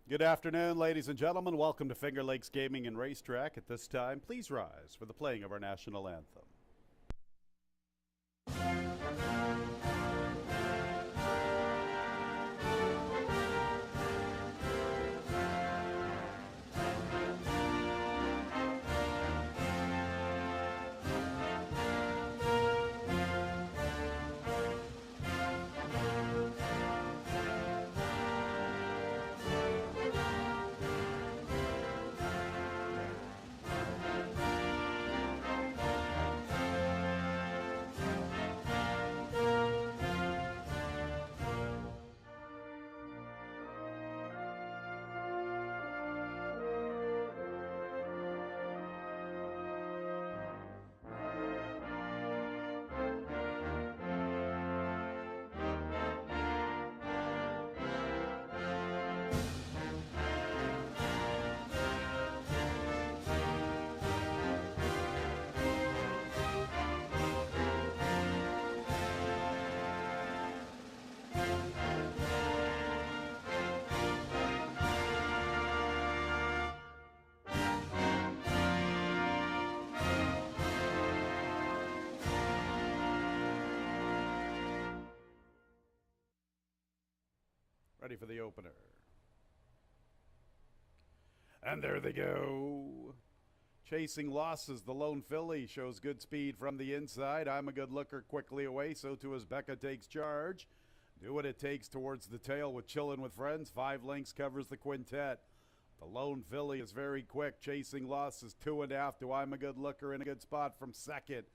Good afternoon, ladies and gentlemen. Welcome to Finger Lakes Gaming and Racetrack. At this time, please rise for the playing of our national anthem. Ready for the opener. And there they go. Chasing Losses, the lone filly, shows good speed from the inside. I'm a Good Looker quickly away, so too as Becca Takes Charge. Do What It Takes towards the tail with Chillin' with Friends. 5 lengths covers the quintet. The lone filly is very quick. Chasing Losses 2.5 to I'm a Good Looker in a good spot from second.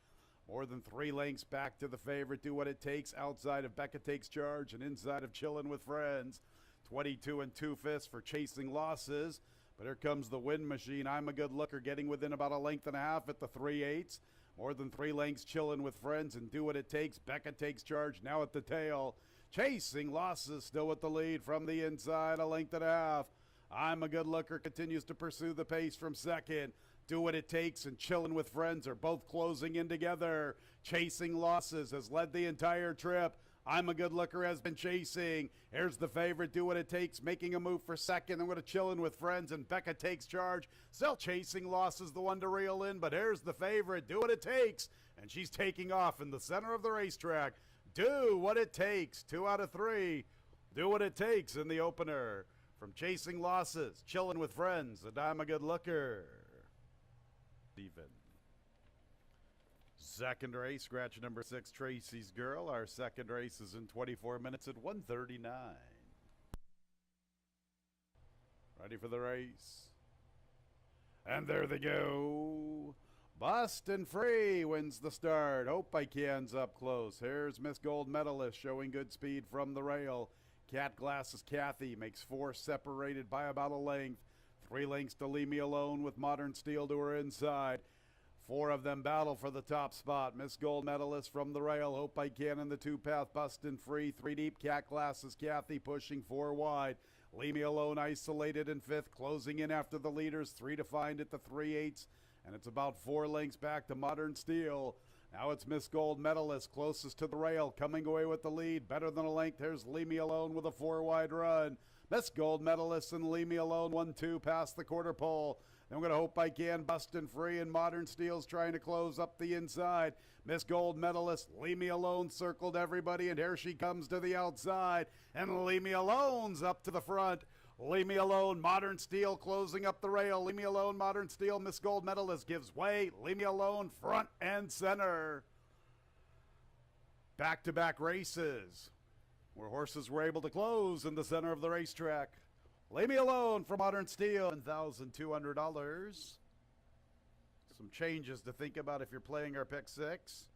More than 3 lengths back to the favorite. Do What It Takes outside of Becca Takes Charge and inside of Chillin' with Friends. 22 2/5 for Chasing Losses. But here comes the Wind Machine. I'm a Good Looker getting within about 1.5 lengths at the 3/8. More than 3 lengths Chillin' with Friends and Do What It Takes. Becca Takes Charge now at the tail. Chasing Losses still with the lead from the inside, 1.5 lengths. I'm a Good Looker continues to pursue the pace from second. Do What It Takes and Chillin' with Friends are both closing in together. Chasing Losses has led the entire trip. I'm a Good Looker has been chasing. Here's the favorite, Do What It Takes, making a move for second. I'm going to Chillin' with Friends, and Becca Takes Charge. Still Chasing Losses, the one to reel in, but here's the favorite, Do What It Takes, and she's taking off in the center of the racetrack. Do What It Takes, 2 out of 3. Do What It Takes in the opener. From Chasing Losses, Chillin' with Friends, and I'm a Good Looker. Even. Second race, scratch number 6, Tracy's Girl. Our second race is in 24 minutes at 1:39. Ready for the race. And there they go. Bustin' Free wins the start. Hope I Can's up close. Here's Miss Gold Medalist showing good speed from the rail. Cat Glasses Kathy makes 4 separated by about 1 length. 3 lengths to Leave Me Alone with Modern Steel to her inside. 4 of them battle for the top spot. Miss Gold Medalist from the rail. Hope I Can in the 2-path. Bustin' Free. 3 deep. Cat Glasses Kathy pushing 4 wide. Leave Me Alone isolated in 5th. Closing in after the leaders. 3 to find at the 3/8. And it's about 4 lengths back to Modern Steel. Now it's Miss Gold Medalist closest to the rail, coming away with the lead. Better than a length. Here's Leave Me Alone with a 4-wide run. Miss Gold Medalist and Leave Me Alone 1-2 past the quarter pole. Then we're going to Hope I Can, Bustin' Free, and Modern Steel's trying to close up the inside. Miss Gold Medalist, Leave Me Alone circled everybody, and here she comes to the outside. And Leave Me Alone's up to the front. Leave Me Alone, Modern Steel closing up the rail. Leave Me Alone, Modern Steel, Miss Gold Medalist gives way. Leave Me Alone, front and center. Back-to-back races where horses were able to close in the center of the racetrack. Leave Me Alone for Modern Steel, $1,200. Some changes to think about if you're playing our pick 6.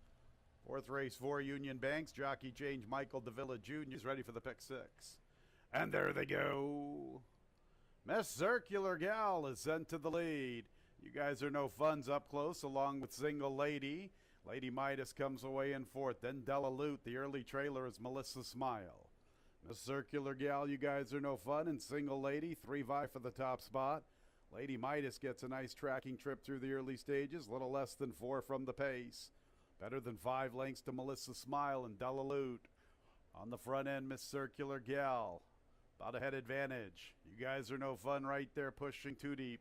4th race, 4 Union Banks. Jockey change Michael Davila Jr. is ready for the pick 6. And there they go. Miss Circular Gal is sent to the lead. You guys are no funds up close along with Single Lady. Lady Midas comes away in 4th. Then Della Lute. The early trailer is Melissa Smile. Miss Circular Gal, you guys are no fun. And Single Lady, 3 vie for the top spot. Lady Midas gets a nice tracking trip through the early stages. Little less than 4 from the pace. Better than 5 lengths to Melissa Smile and Della Lute. On the front end, Miss Circular Gal. About a head advantage. You guys are no fun right there, pushing too deep.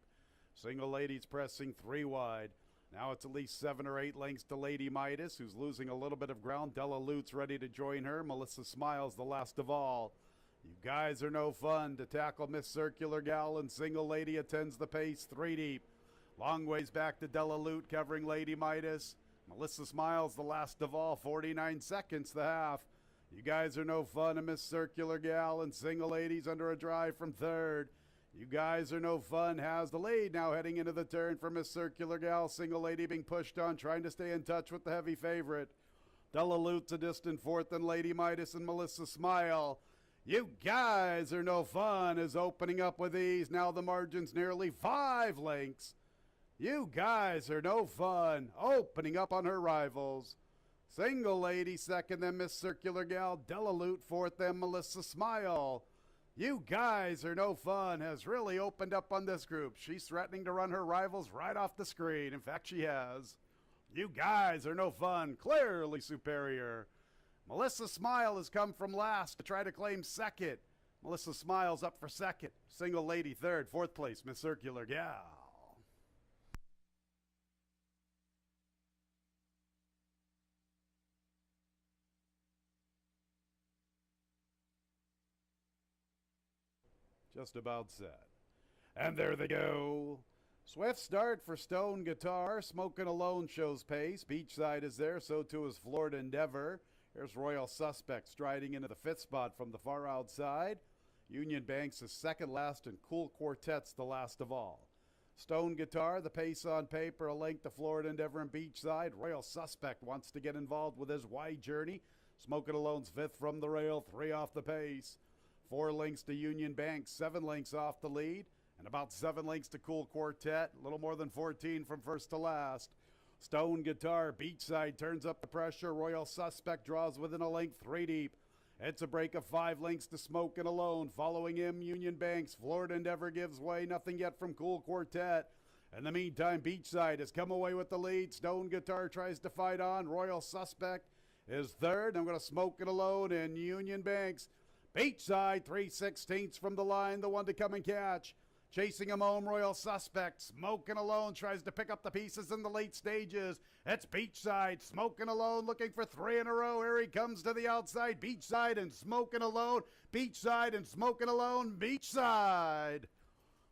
Single Lady's pressing 3 wide. Now it's at least 7 or 8 lengths to Lady Midas, who's losing a little bit of ground. Della Lute's ready to join her. Melissa Smiles, the last of all. You guys are no fun to tackle Miss Circular Gal, and Single Lady attends the pace 3 deep. Long ways back to Della Lute covering Lady Midas. Melissa Smiles, the last of all, 49 seconds the half. You guys are no fun, and Miss Circular Gal and Single Lady's under a drive from third. You guys are no fun has the lead now heading into the turn for Miss Circular Gal. Single Lady being pushed on, trying to stay in touch with the heavy favorite. Della Lute's a distant fourth, and Lady Midas and Melissa Smile. You guys are no fun is opening up with ease. Now the margin's nearly 5 lengths. You guys are no fun opening up on her rivals. Single Lady second, then Miss Circular Gal. Della Lute fourth, then Melissa Smile. You guys are no fun has really opened up on this group. She's threatening to run her rivals right off the screen. In fact, she has. You guys are no fun, clearly superior. Melissa Smile has come from last to try to claim second. Melissa Smile's up for second. Single Lady third, fourth place, Miss Circular Gal. Just about set. And there they go. Swift start for Stone Guitar. Smokin' Alone shows pace. Beachside is there, so too is Florida Endeavor. Here's Royal Suspect striding into the 5th spot from the far outside. Union Banks is second last, and Cool Quartet's the last of all. Stone Guitar, the pace on paper, a length to Florida Endeavor and Beachside. Royal Suspect wants to get involved with his wide journey. Smokin' Alone's 5th from the rail, 3 off the pace. 4 lengths to Union Bank, 7 lengths off the lead, and about 7 lengths to Cool Quartet, a little more than 14 from first to last. Stone Guitar, Beachside turns up the pressure. Royal Suspect draws within a length, 3 deep. It's a break of 5 lengths to Smokin' Alone. Following him, Union Banks. Florida Endeavor gives way, nothing yet from Cool Quartet. In the meantime, Beachside has come away with the lead. Stone Guitar tries to fight on. Royal Suspect is third. I'm going to Smokin' Alone and Union Banks. Beachside, 3/16 from the line, the one to come and catch. Chasing him home, Royal Suspect. Smokin' Alone tries to pick up the pieces in the late stages. It's Beachside, Smokin' Alone looking for 3 in a row. Here he comes to the outside. Beachside and Smokin' Alone. Beachside and Smokin' Alone. Beachside.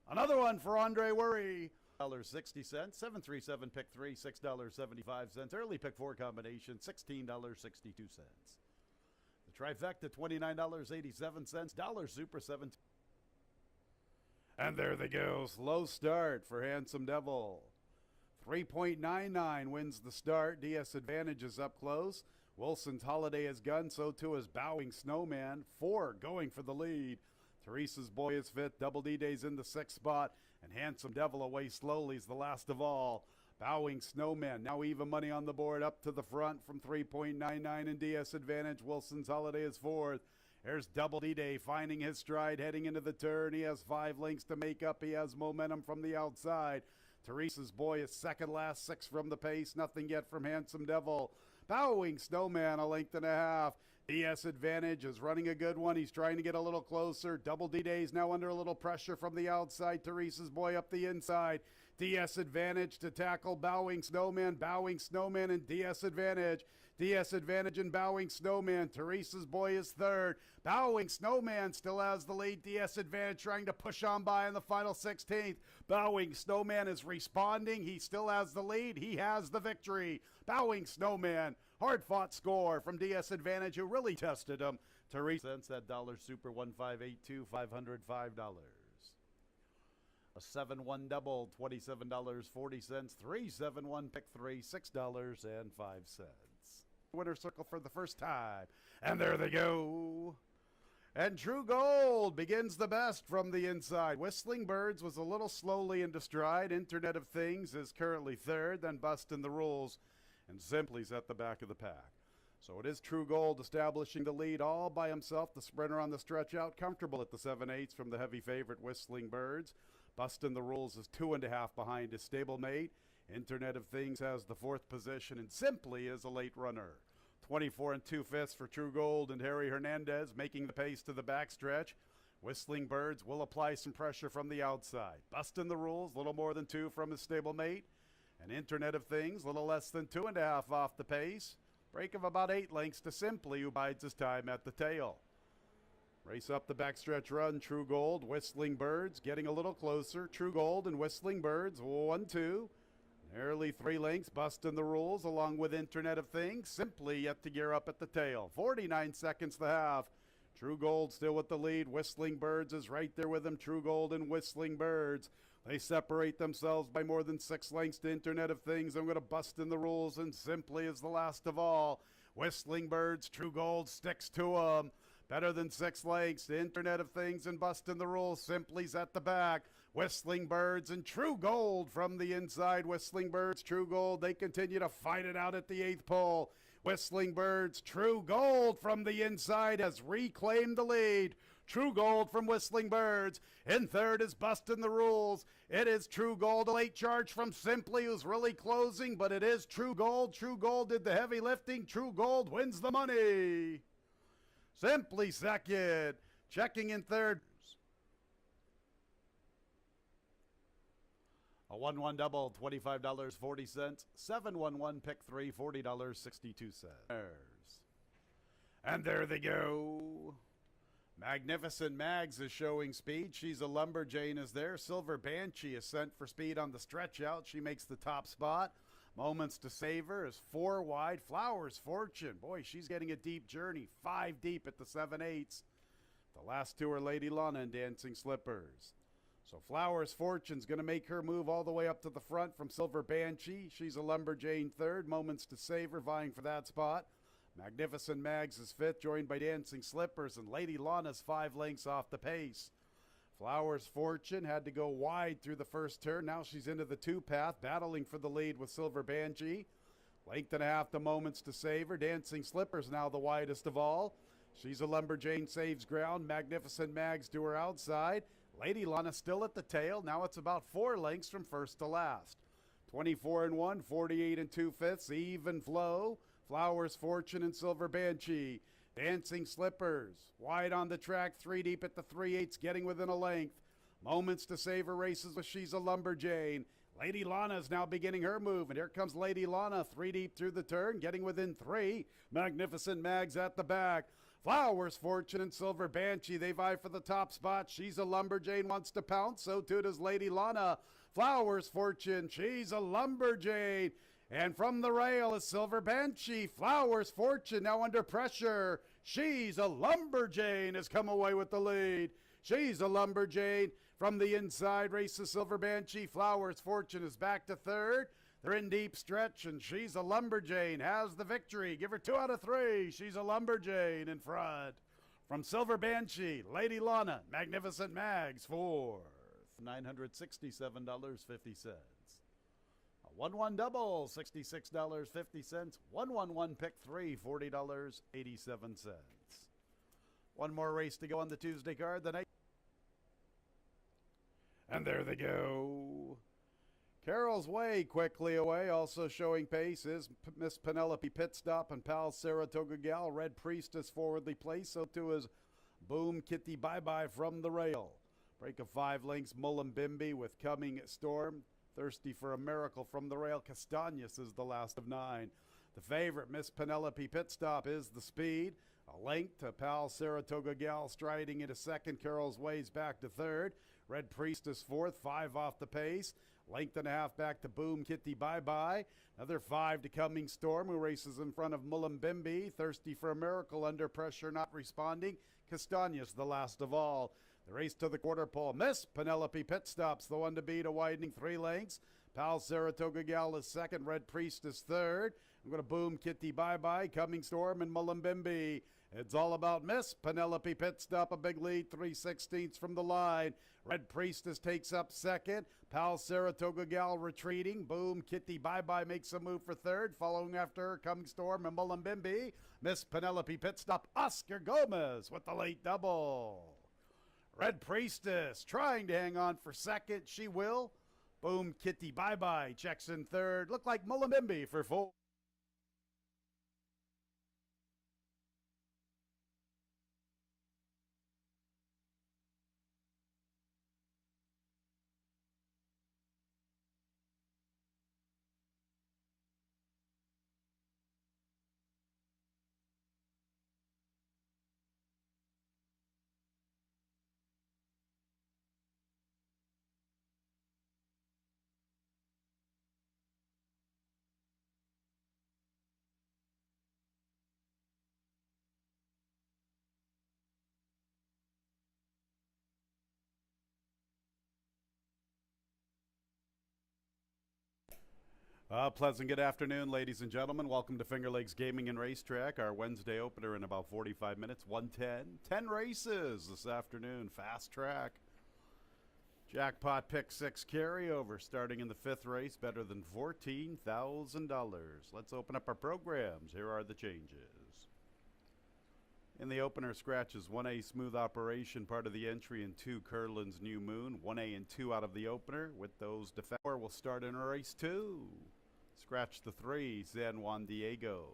Another one for Andre Worry. $0.60, 737 pick 3, $6.75. Early pick 4 combination, $16.62. The trifecta, $29.87. Dollar Super 17. And there they go. Slow start for Handsome Devil. 3.99 wins the start. DS Advantage is up close. Wilson's Holiday has gun. So too is Bowing Snowman. 4 going for the lead. Teresa's Boy is 5th. Double D-Day's in the 6th spot. And Handsome Devil away slowly is the last of all. Bowing Snowman, now even money on the board, up to the front from 3.99 in DS Advantage. Wilson's Holiday is 4th. There's Double D-Day finding his stride, heading into the turn. He has 5 lengths to make up. He has momentum from the outside. Teresa's Boy is second last, 6 from the pace. Nothing yet from Handsome Devil. Bowing Snowman, a length and a half. DS Advantage is running a good one. He's trying to get a little closer. Double D-Day's now under a little pressure from the outside. Teresa's Boy up the inside. DS Advantage to tackle Bowing Snowman. Bowing Snowman and DS Advantage. DS Advantage and Bowing Snowman. Teresa's Boy is third. Bowing Snowman still has the lead. DS Advantage trying to push on by in the final 16th. Bowing Snowman is responding. He still has the lead. He has the victory. Bowing Snowman. Hard-fought score from DS Advantage, who really tested him. Teresa cents that dollar super 1582, $505. A 7-1 double, $27.40. 3-7-1 pick 3, $6.05. Winner circle for the first time. And there they go. And True Gold begins the best from the inside. Whistling Birds was a little slowly into stride. Internet of Things is currently third, then Bustin' the Rules. And Simply's at the back of the pack. So it is True Gold establishing the lead all by himself. The sprinter on the stretch out, comfortable at the 7/8 from the heavy favorite Whistling Birds. Bustin' the Rules is 2.5 behind his stablemate. Internet of Things has the 4th position, and Simply is a late runner. 24 2/5 for True Gold and Harry Hernandez making the pace to the backstretch. Whistling Birds will apply some pressure from the outside. Busting the rules, little more than 2 from his stablemate. And Internet of Things, little less than 2.5 off the pace. Break of about 8 lengths to Simply, who bides his time at the tail. Race up the backstretch run, True Gold, Whistling Birds, getting a little closer. True Gold and Whistling Birds, 1-2. Nearly 3 lengths, busting the rules, along with Internet of Things. Simply yet to gear up at the tail. 49 seconds to half. True Gold still with the lead. Whistling Birds is right there with him. True Gold and Whistling Birds. They separate themselves by more than 6 lengths to Internet of Things. I'm going to bust in the rules, and Simply is the last of all. Whistling Birds, True Gold sticks to them. Better than 6 lengths to Internet of Things and busting the rules. Simply's at the back. Whistling Birds and True Gold from the inside. Whistling Birds, True Gold, they continue to fight it out at the 8th pole. Whistling Birds, True Gold from the inside has reclaimed the lead. True Gold from Whistling Birds. In third is busting the rules. It is True Gold, a late charge from Simply, who's really closing, but it is True Gold. True Gold did the heavy lifting. True Gold wins the money. Simply second. Checking in third. A 1-1 double, $25.40. 7-1-1 pick 3, $40.62. And there they go. Magnificent Mags is showing speed. She's a Lumberjane is there. Silver Banshee is sent for speed on the stretch out. She makes the top spot. Moments to Savor is 4 wide. Flowers Fortune. Boy, she's getting a deep journey. 5 deep at the 7/8. The last 2 are Lady Lana and Dancing Slippers. So Flowers Fortune's going to make her move all the way up to the front from Silver Banshee. She's a Lumberjane third. Moments to Savor vying for that spot. Magnificent Mags is fifth, joined by Dancing Slippers, and Lady Lana's 5 lengths off the pace. Flowers Fortune had to go wide through the first turn. Now she's into the 2 path, battling for the lead with Silver Banshee. Length and a half to Moments to Savor. Dancing Slippers now the widest of all. She's a Lumberjane, saves ground. Magnificent Mags to her outside. Lady Lana still at the tail. Now it's about 4 lengths from first to last. 24-1, 48 2/5, even flow. Flowers Fortune and Silver Banshee. Dancing Slippers, wide on the track, 3 deep at the 3/8, getting within a length. Moments to Savor races with She's a Lumberjane. Lady Lana is now beginning her move, and here comes Lady Lana, 3 deep through the turn, getting within 3. Magnificent Mags at the back. Flowers Fortune and Silver Banshee, they vie for the top spot. She's a Lumberjane wants to pounce, so too does Lady Lana. Flowers Fortune, She's a Lumberjane. And from the rail is Silver Banshee. Flowers Fortune now under pressure. She's a Lumberjane has come away with the lead. She's a Lumberjane from the inside races Silver Banshee. Flowers Fortune is back to third. They're in deep stretch, and She's a Lumberjane has the victory. Give her 2 out of 3. She's a Lumberjane in front. From Silver Banshee, Lady Lana, Magnificent Mags, fourth. $967.50. 1-1 double, $66.50. 1-1-1 pick 3, $40.87. One more race to go on the Tuesday card. The night. And there they go. Carol's Way quickly away. Also showing pace is Miss Penelope Pit Stop and Pal Saratoga Gal. Red Priestess forwardly placed. So too is Boom Kitty Bye Bye from the rail. Break of 5 lengths. Mullumbimby with Coming Storm. Thirsty for a Miracle from the rail. Castañas is the last of 9. The favorite, Miss Penelope Pit Stop, is the speed. A length to Pal Saratoga Gal striding into second. Carol's Way's back to third. Red Priestess fourth, 5 off the pace. Length and a half back to Boom Kitty Bye Bye. Another 5 to Coming Storm, who races in front of Mullumbimby. Thirsty for a Miracle, under pressure, not responding. Castañas, the last of all. The race to the quarter pole. Miss Penelope Pit Stop's the one to beat, a widening 3 lengths. Pal Saratoga Gal is second. Red Priestess third. I'm going to Boom Kitty Bye Bye, Coming Storm, and Mullumbimby. It's all about Miss Penelope Pit Stop, a big lead, 3/16 from the line. Red Priestess takes up second. Pal Saratoga Gal retreating. Boom Kitty Bye Bye makes a move for third. Following after her, Coming Storm and Mullumbimby. Miss Penelope Pit Stop, Oscar Gomez with the late double. Red Priestess trying to hang on for second. She will. Boom Kitty Bye Bye checks in third. Look like Mullumbimby for 4. Pleasant good afternoon, ladies and gentlemen. Welcome to Finger Lakes Gaming and Racetrack, our Wednesday opener in about 45 minutes, 110. 10 races this afternoon, fast track. Jackpot pick 6 carryover starting in the 5th race, better than $14,000. Let's open up our programs. Here are the changes. In the opener, scratches 1A Smooth Operation, part of the entry, and 2 Curlin's New Moon. 1A and 2 out of the opener. With those defenders, we'll start in race 2. Scratch the 3, San Juan Diego.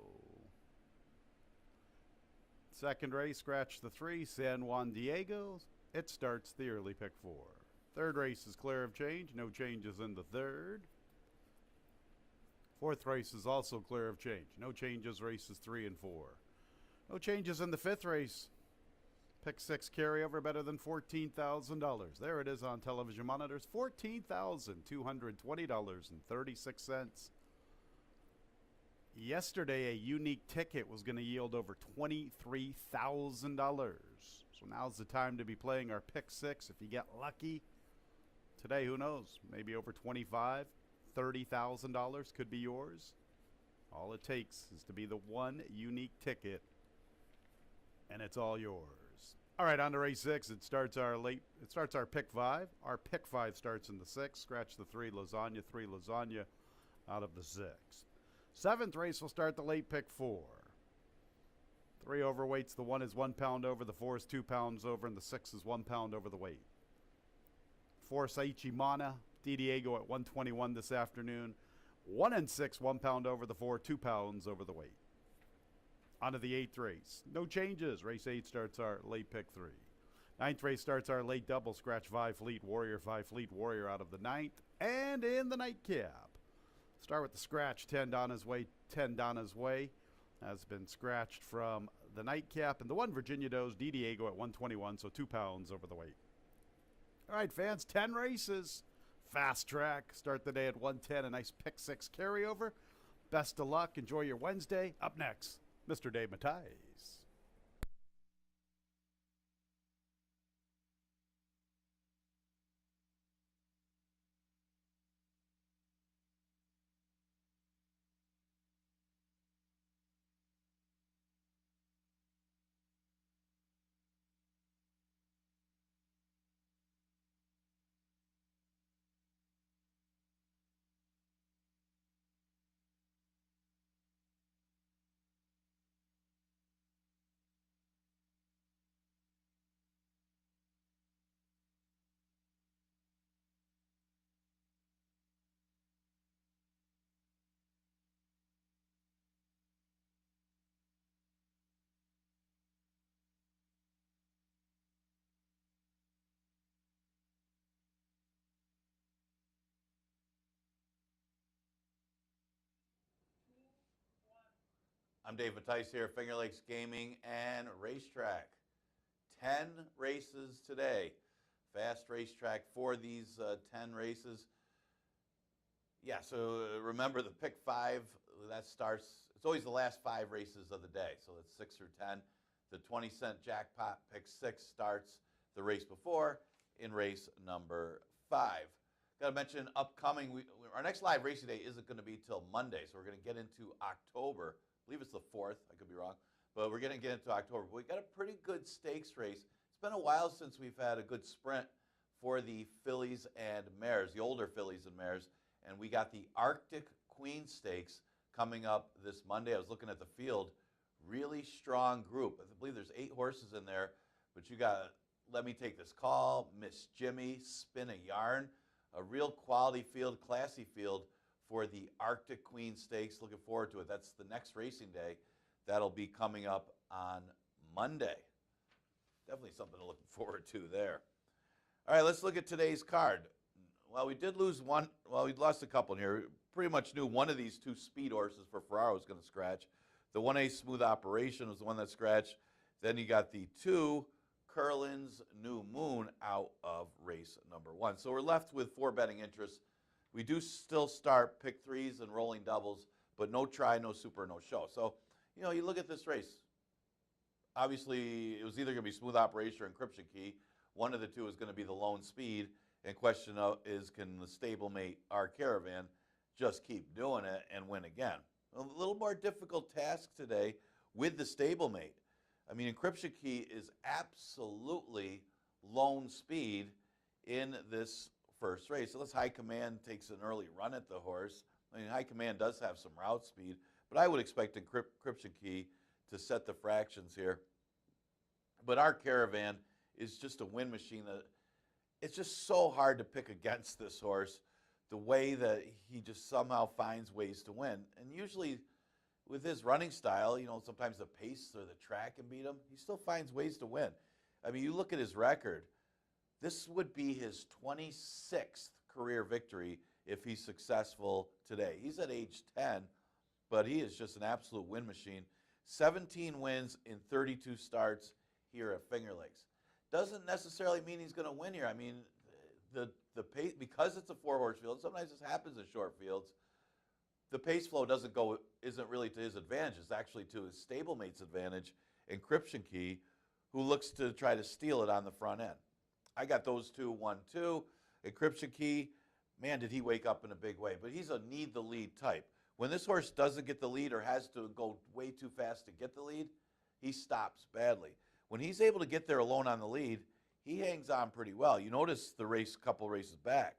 Second race, scratch the 3, San Juan Diego. It starts the early pick 4. Third race is clear of change, no changes in the third. Fourth race is also clear of change, no changes races 3 and 4. No changes in the 5th race. Pick 6 carryover, better than $14,000. There it is on television monitors, $14,220.36. Yesterday, a unique ticket was going to yield over $23,000. So now's the time to be playing our pick 6 if you get lucky. Today, who knows? Maybe over $25,000, $30,000 could be yours. All it takes is to be the one unique ticket, and it's all yours. All right, on to race 6. It starts our pick 5. Our pick 5 starts in the 6th. Scratch the 3 lasagna, 3 lasagna out of the 6th. 7th race will start the late pick 4. 3 overweights. The 1 is 1 pound over, the 4 is 2 pounds over, and the 6 is 1 pound over the weight. 4 Saichi Mana, Diego at 121 this afternoon. 1 and 6, 1 pound over, the 4, 2 pounds over the weight. On to the 8th race. No changes. Race 8 starts our late pick 3. 9th race starts our late double. Scratch 5 Fleet Warrior, 5 Fleet Warrior out of the 9th. And in the nightcap. Start with the scratch, 10 Donna's Way, 10 Donna's Way. Has been scratched from the nightcap. And the 1 Virginia Does, Diego at 121, so 2 pounds over the weight. All right, fans, 10 races. Fast track. Start the day at 110. A nice pick 6 carryover. Best of luck. Enjoy your Wednesday. Up next, Mr. Dave Mattice. I'm Dave Mattice here, Finger Lakes Gaming and Racetrack. 10 races today. Fast racetrack for these 10 races. Yeah, so remember the pick 5, that starts, it's always the last 5 races of the day. So it's 6 through 10. The 20-cent jackpot pick 6 starts the race before in race number 5. Got to mention upcoming, our next live racing day isn't going to be till Monday, so we're going to get into October. I believe it's the 4th, I could be wrong, but we're going to get into October. But we got a pretty good stakes race. It's been a while since we've had a good sprint for the fillies and mares, the older fillies and mares, and we got the Arctic Queen Stakes coming up this Monday. I was looking at the field, really strong group. I believe there's 8 horses in there, but you got Let Me Take This Call, Miss Jimmy, Spin a Yarn, a real quality field, classy field for the Arctic Queen Stakes. Looking forward to it. That's the next racing day. That'll be coming up on Monday. Definitely something to look forward to there. All right, let's look at today's card. Well, we did lose one. Well, we lost a couple in here. Pretty much knew one of these 2 speed horses for Ferraro was going to scratch. The 1A Smooth Operation was the one that scratched. Then you got the 2 Curlin's New Moon out of race number 1. So we're left with 4 betting interests. We do still start pick 3s and rolling doubles, but no try, no super, no show. So, you know, you look at this race. Obviously, it was either going to be Smooth Operation or Encryption Key. One of the 2 is going to be the lone speed. And question is, can the stablemate our Caravan just keep doing it and win again. A little more difficult task today with the stablemate. I mean, Encryption Key is absolutely lone speed in this first race. Unless High Command takes an early run at the horse. I mean, High Command does have some route speed, but I would expect Encryption Key to set the fractions here. But our Caravan is just a win machine. That it's just so hard to pick against this horse, the way that he just somehow finds ways to win. And usually with his running style, sometimes the pace or the track can beat him. He still finds ways to win. I mean, you look at his record, this would be his 26th career victory if he's successful today. He's at age 10, but he is just an absolute win machine. 17 wins in 32 starts here at Finger Lakes. Doesn't necessarily mean he's going to win here. I mean, the pace, because it's a 4-horse field, sometimes this happens in short fields, the pace flow isn't really to his advantage. It's actually to his stablemate's advantage, Encryption Key, who looks to try to steal it on the front end. I got those two, 1-2. Encryption Key, man, did he wake up in a big way. But he's a need the lead type. When this horse doesn't get the lead or has to go way too fast to get the lead, he stops badly. When he's able to get there alone on the lead, he hangs on pretty well. You notice the couple races back.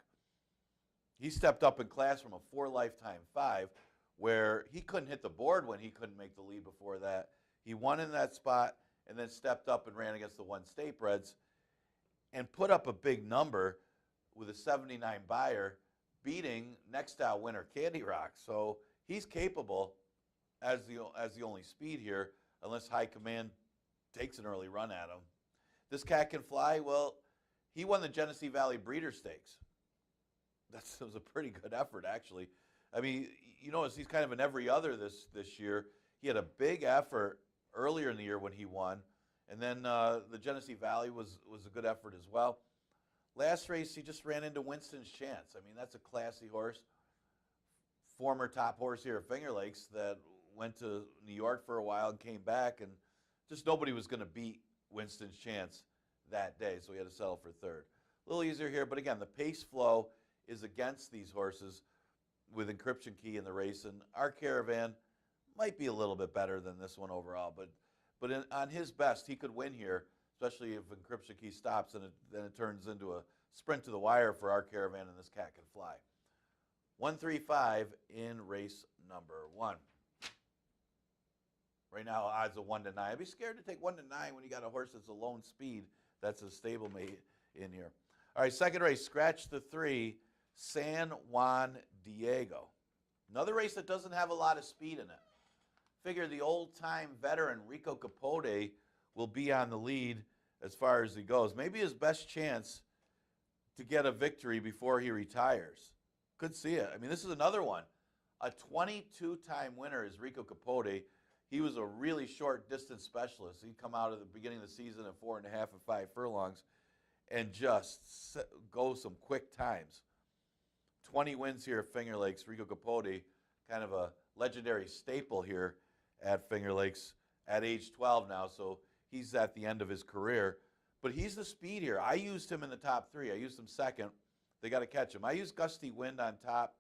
He stepped up in class from a 4 lifetime 5, where he couldn't hit the board when he couldn't make the lead before that. He won in that spot and then stepped up and ran against the 1 State Breds and put up a big number with a 79 buyer, beating next style winner Candy Rock. So he's capable as the only speed here, unless High Command takes an early run at him. This Cat Can Fly, well, he won the Genesee Valley Breeder Stakes. That was a pretty good effort, actually. I mean, you notice he's kind of an every other this year. He had a big effort earlier in the year when he won, and then the Genesee Valley was a good effort as well. Last race, he just ran into Winston's Chance. I mean, that's a classy horse. Former top horse here at Finger Lakes that went to New York for a while and came back, and just nobody was going to beat Winston's Chance that day, so he had to settle for third. A little easier here, but again, the pace flow is against these horses with Encryption Key in the race, and our Caravan might be a little bit better than this one overall, but on his best, he could win here, especially if Encryption Key stops, and then it turns into a sprint to the wire for our Caravan, and this Cat Can Fly. 1-3-5 in race number 1. Right now, odds of 1-9. I'd be scared to take 1-9 when you got a horse that's a lone speed. That's a stablemate in here. All right, second race, scratch the 3, San Juan Diego. Another race that doesn't have a lot of speed in it. Figure the old-time veteran Rico Capote will be on the lead as far as he goes. Maybe his best chance to get a victory before he retires. Could see it. I mean, this is another one. A 22-time winner is Rico Capote. He was a really short distance specialist. He'd come out at the beginning of the season at 4.5 and 5 furlongs and just go some quick times. 20 wins here at Finger Lakes. Rico Capote, kind of a legendary staple here at Finger Lakes at age 12 now, so he's at the end of his career. But he's the speed here. I used him in the top 3. I used him second. They got to catch him. I used Gusty Wind on top.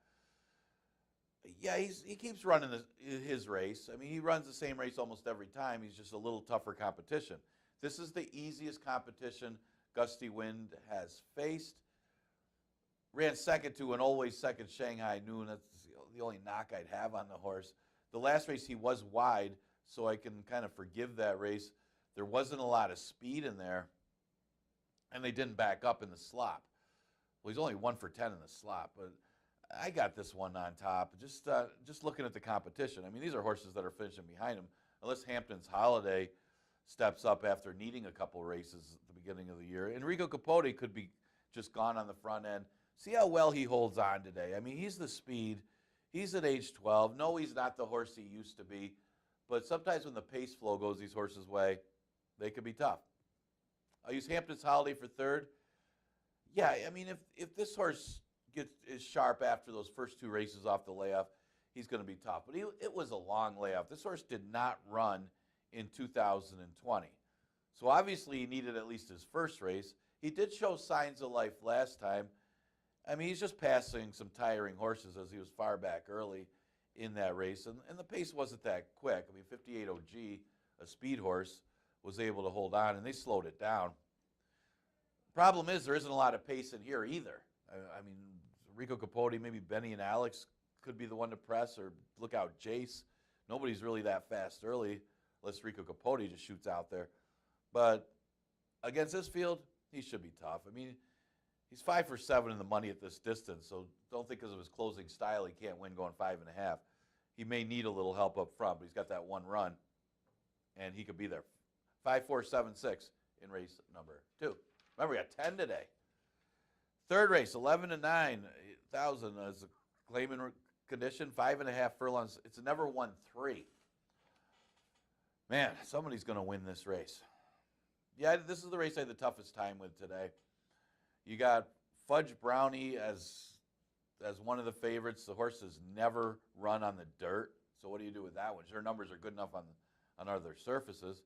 Yeah, he keeps running his race. I mean, he runs the same race almost every time. He's just a little tougher competition. This is the easiest competition Gusty Wind has faced. Ran second to an always second Shanghai Noon. That's the only knock I'd have on the horse. The last race he was wide, so I can kind of forgive that race. There wasn't a lot of speed in there, and they didn't back up in the slop. Well, he's only 1 for 10 in the slop, but I got this one on top. Just looking at the competition. I mean, these are horses that are finishing behind him, unless Hampton's Holiday steps up after needing a couple races at the beginning of the year. Enrico Capote could be just gone on the front end. See how well he holds on today. I mean, he's the speed. He's at age 12. No, he's not the horse he used to be. But sometimes when the pace flow goes these horses' way, they could be tough. I'll use Hampton's Holiday for third. Yeah, I mean, if this horse is sharp after those first 2 races off the layoff, he's going to be tough. But it was a long layoff. This horse did not run in 2020. So obviously he needed at least his first race. He did show signs of life last time. I mean, he's just passing some tiring horses as he was far back early in that race, and the pace wasn't that quick. I mean, 58 OG, a speed horse, was able to hold on, and they slowed it down. Problem is, there isn't a lot of pace in here either. I mean, Rico Capote, maybe Benny and Alex could be the one to press, or look out, Jace. Nobody's really that fast early, unless Rico Capote just shoots out there. But against this field, he should be tough. I mean, he's 5 for 7 in the money at this distance, so don't think because of his closing style he can't win going 5.5. He may need a little help up front, but he's got that one run, and he could be there. 5, 4, 7, 6 in race number 2. Remember, we got 10 today. Third race, 11 to 9,000 as a claiming condition, 5.5 furlongs. It's a never won 3. Man, somebody's going to win this race. Yeah, this is the race I had the toughest time with today. You got Fudge Brownie as one of the favorites. The horse has never run on the dirt, so what do you do with that one? Her numbers are good enough on other surfaces.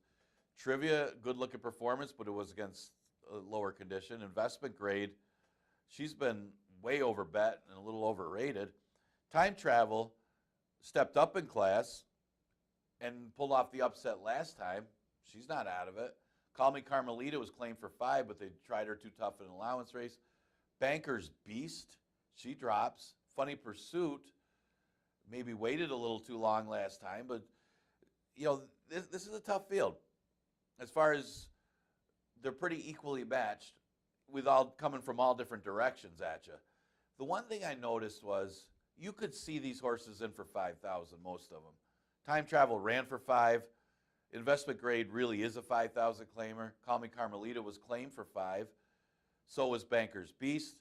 Trivia, good-looking performance, but it was against a lower condition. Investment Grade, she's been way overbet and a little overrated. Time Travel stepped up in class and pulled off the upset last time. She's not out of it. Call Me Carmelita was claimed for 5, but they tried her too tough in an allowance race. Banker's Beast, she drops. Funny Pursuit, maybe waited a little too long last time, but you know, this is a tough field. As far as they're pretty equally matched, with all coming from all different directions at you. The one thing I noticed was you could see these horses in for 5,000, most of them. Time Travel ran for 5. Investment Grade really is a 5,000 claimer. Call Me Carmelita was claimed for 5. So was Banker's Beast.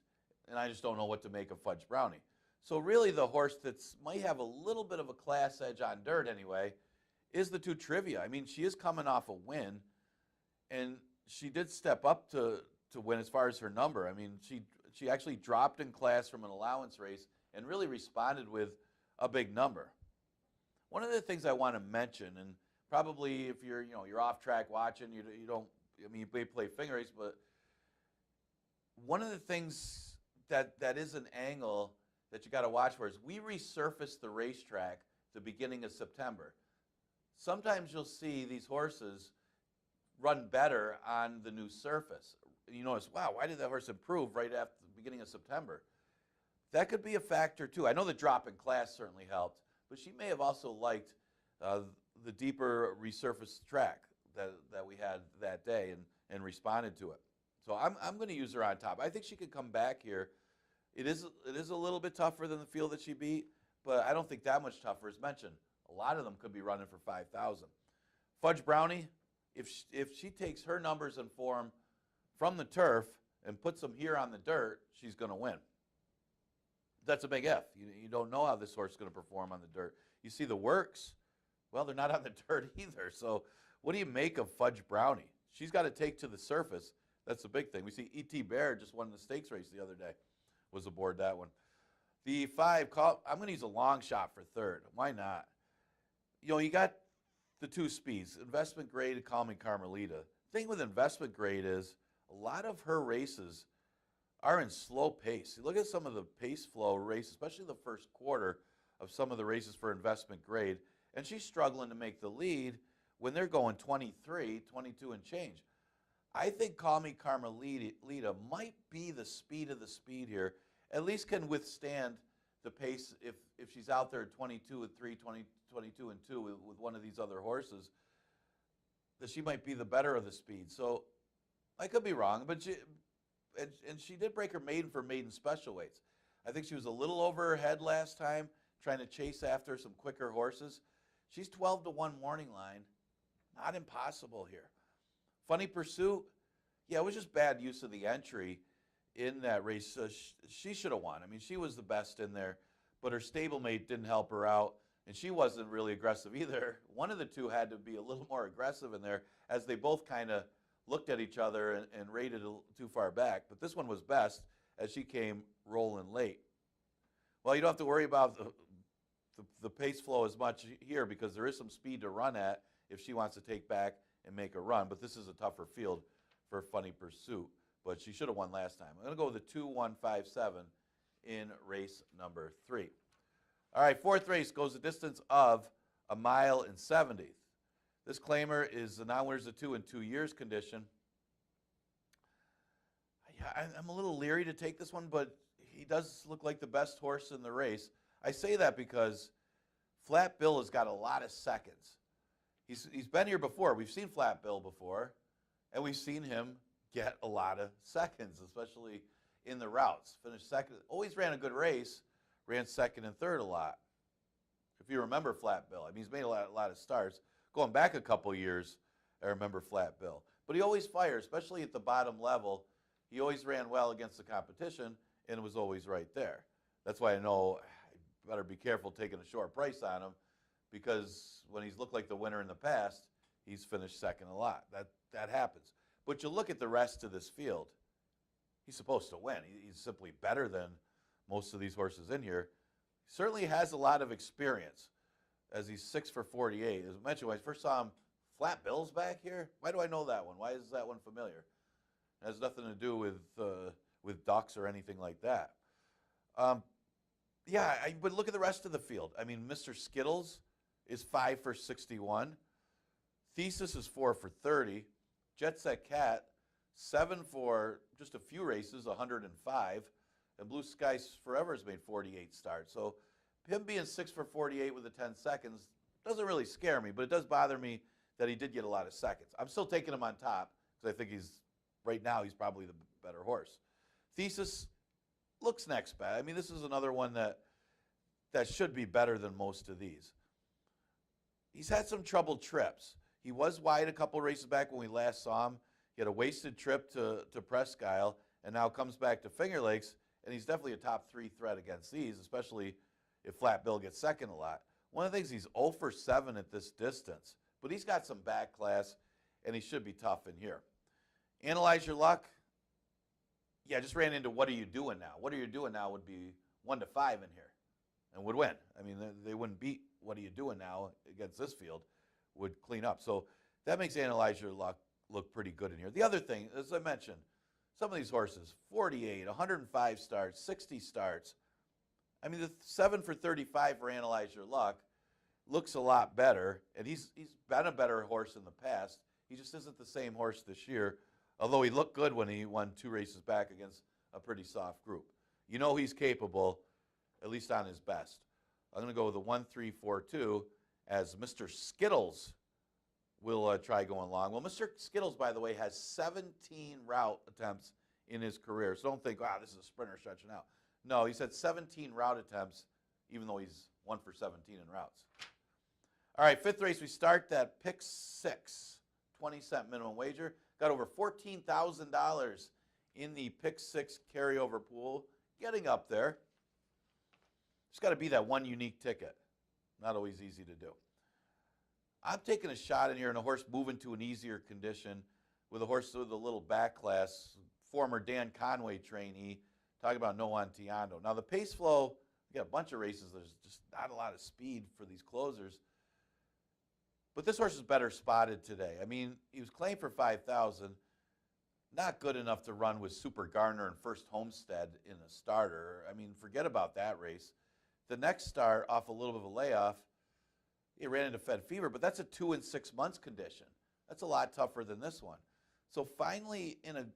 And I just don't know what to make of Fudge Brownie. So really the horse that might have a little bit of a class edge on dirt anyway is the 2 Trivia. I mean, she is coming off a win, and she did step up to win as far as her number. I mean, she actually dropped in class from an allowance race and really responded with a big number. One of the things I want to mention, and probably if you're off track watching, you don't, I mean, you may play finger race, but one of the things that is an angle that you got to watch for is we resurfaced the racetrack the beginning of September. Sometimes you'll see these horses run better on the new surface. And you notice, wow, why did that horse improve right after the beginning of September? That could be a factor too. I know the drop in class certainly helped, but she may have also liked the deeper resurfaced track that we had that day and responded to it. So I'm going to use her on top. I think she could come back here. It is a little bit tougher than the field that she beat, but I don't think that much tougher. As mentioned, a lot of them could be running for 5,000. Fudge Brownie, if she takes her numbers and form from the turf and puts them here on the dirt, she's going to win. That's a big F. You don't know how this horse is going to perform on the dirt. You see the works, well, they're not on the dirt either. So what do you make of Fudge Brownie? She's got to take to the surface. That's the big thing. We see E.T. Bear just won the stakes race the other day, was aboard that one. The 5, I'm going to use a long shot for third. Why not? You got the 2 speeds, Investment Grade and Call Me Carmelita. The thing with Investment Grade is a lot of her races are in slow pace. You look at some of the pace flow races, especially the first quarter of some of the races for Investment Grade, and she's struggling to make the lead when they're going 23, 22 and change. I think Call Me Carmelita might be the speed of the speed here, at least can withstand the pace if she's out there at 22 and 3, 22 and 2 with one of these other horses, that she might be the better of the speed. So I could be wrong, but she did break her maiden for maiden special weights. I think she was a little over her head last time, trying to chase after some quicker horses. She's 12 to 1 morning line. Not impossible here. Funny Pursuit, yeah, it was just bad use of the entry in that race. She should have won. I mean, she was the best in there, but her stablemate didn't help her out, and she wasn't really aggressive either. One of the two had to be a little more aggressive in there as they both kind of looked at each other and rated too far back. But this one was best as she came rolling late. Well, you don't have to worry about the pace flow as much here because there is some speed to run at if she wants to take back and make a run. But this is a tougher field for Funny Pursuit. But she should have won last time. I'm going to go with the 2-1-5-7 in race number 3. All right, 4th race goes a distance of 1 mile and 70. This claimer is the non-winners of 2 in 2 years condition. Yeah, I'm a little leery to take this one, but he does look like the best horse in the race. I say that because Flat Bill has got a lot of seconds. He's been here before. We've seen Flat Bill before, and we've seen him get a lot of seconds, especially in the routes. Finished second. Always ran a good race. Ran second and third a lot. If you remember Flat Bill, I mean, he's made a lot of starts. Going back a couple years, I remember Flat Bill. But he always fires, especially at the bottom level. He always ran well against the competition, and it was always right there. That's why I know I better be careful taking a short price on him, because when he's looked like the winner in the past, he's finished second a lot. That happens. But you look at the rest of this field, he's supposed to win. He's simply better than most of these horses in here. He certainly has a lot of experience, as he's 6 for 48. As I mentioned, when I first saw him, Flat Bill's back here. Why do I know that one? Why is that one familiar? It has nothing to do with ducks or anything like that. Yeah, but look at the rest of the field. I mean, Mr. Skittles is 5 for 61. Thesis is 4 for 30. Jet Set Cat, 7 for just a few races, 105. And Blue Skies Forever has made 48 starts. So him being 6 for 48 with the 10 seconds doesn't really scare me, but it does bother me that he did get a lot of seconds. I'm still taking him on top because I think right now he's probably the better horse. Thesis looks next best. I mean, this is another one that should be better than most of these. He's had some troubled trips. He was wide a couple races back when we last saw him. He had a wasted trip to Presque Isle, and now comes back to Finger Lakes, and he's definitely a top 3 threat against these, especially if Flat Bill gets second a lot. One of the things, he's 0 for 7 at this distance, but he's got some back class, and he should be tough in here. Analyze Your Luck. Yeah, just ran into What Are You Doing Now? What Are You Doing Now would be 1 to 5 in here and would win. I mean, they wouldn't beat What Are You Doing Now against this field, would clean up. So that makes Analyze Your Luck look pretty good in here. The other thing, as I mentioned, some of these horses, 48, 105 starts, 60 starts. I mean, the 7 for 35 for Analyze Your Luck looks a lot better, and he's been a better horse in the past. He just isn't the same horse this year, although he looked good when he won 2 races back against a pretty soft group. You know he's capable, at least on his best. I'm going to go with the 1-3-4-2 as Mr. Skittles will try going long. Well, Mr. Skittles, by the way, has 17 route attempts in his career. So don't think, wow, this is a sprinter stretching out. No, he's had 17 route attempts, even though he's 1 for 17 in routes. All right, 5th race, we start that pick 6, 20-cent minimum wager. Got over $14,000 in the pick 6 carryover pool. Getting up there. Just got to be that one unique ticket. Not always easy to do. I'm taking a shot in here in a horse moving to an easier condition with a horse with a little back class, former Dan Conway trainee, talking about No Antiando. Now, the pace flow, we got a bunch of races. There's just not a lot of speed for these closers. But this horse is better spotted today. I mean, he was claimed for $5,000. Not good enough to run with Super Garner and First Homestead in a starter. I mean, forget about that race. The next start, off a little bit of a layoff, he ran into Fed Fever, but that's a 2 and 6 months condition. That's a lot tougher than this one. So finally, in a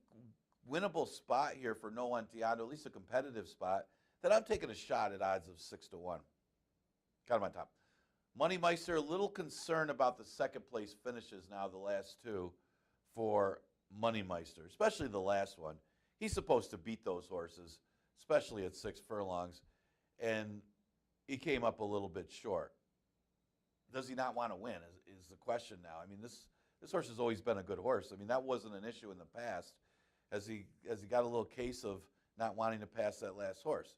winnable spot here for No Antiando, at least a competitive spot, that I'm taking a shot at odds of 6 to 1. Got him on top. Money Meister, a little concerned about the second place finishes now, the last 2 for Money Meister, especially the last one. He's supposed to beat those horses, especially at 6 furlongs, and he came up a little bit short. Does he not want to win is the question now. I mean, this horse has always been a good horse. I mean, that wasn't an issue in the past as he got a little case of not wanting to pass that last horse.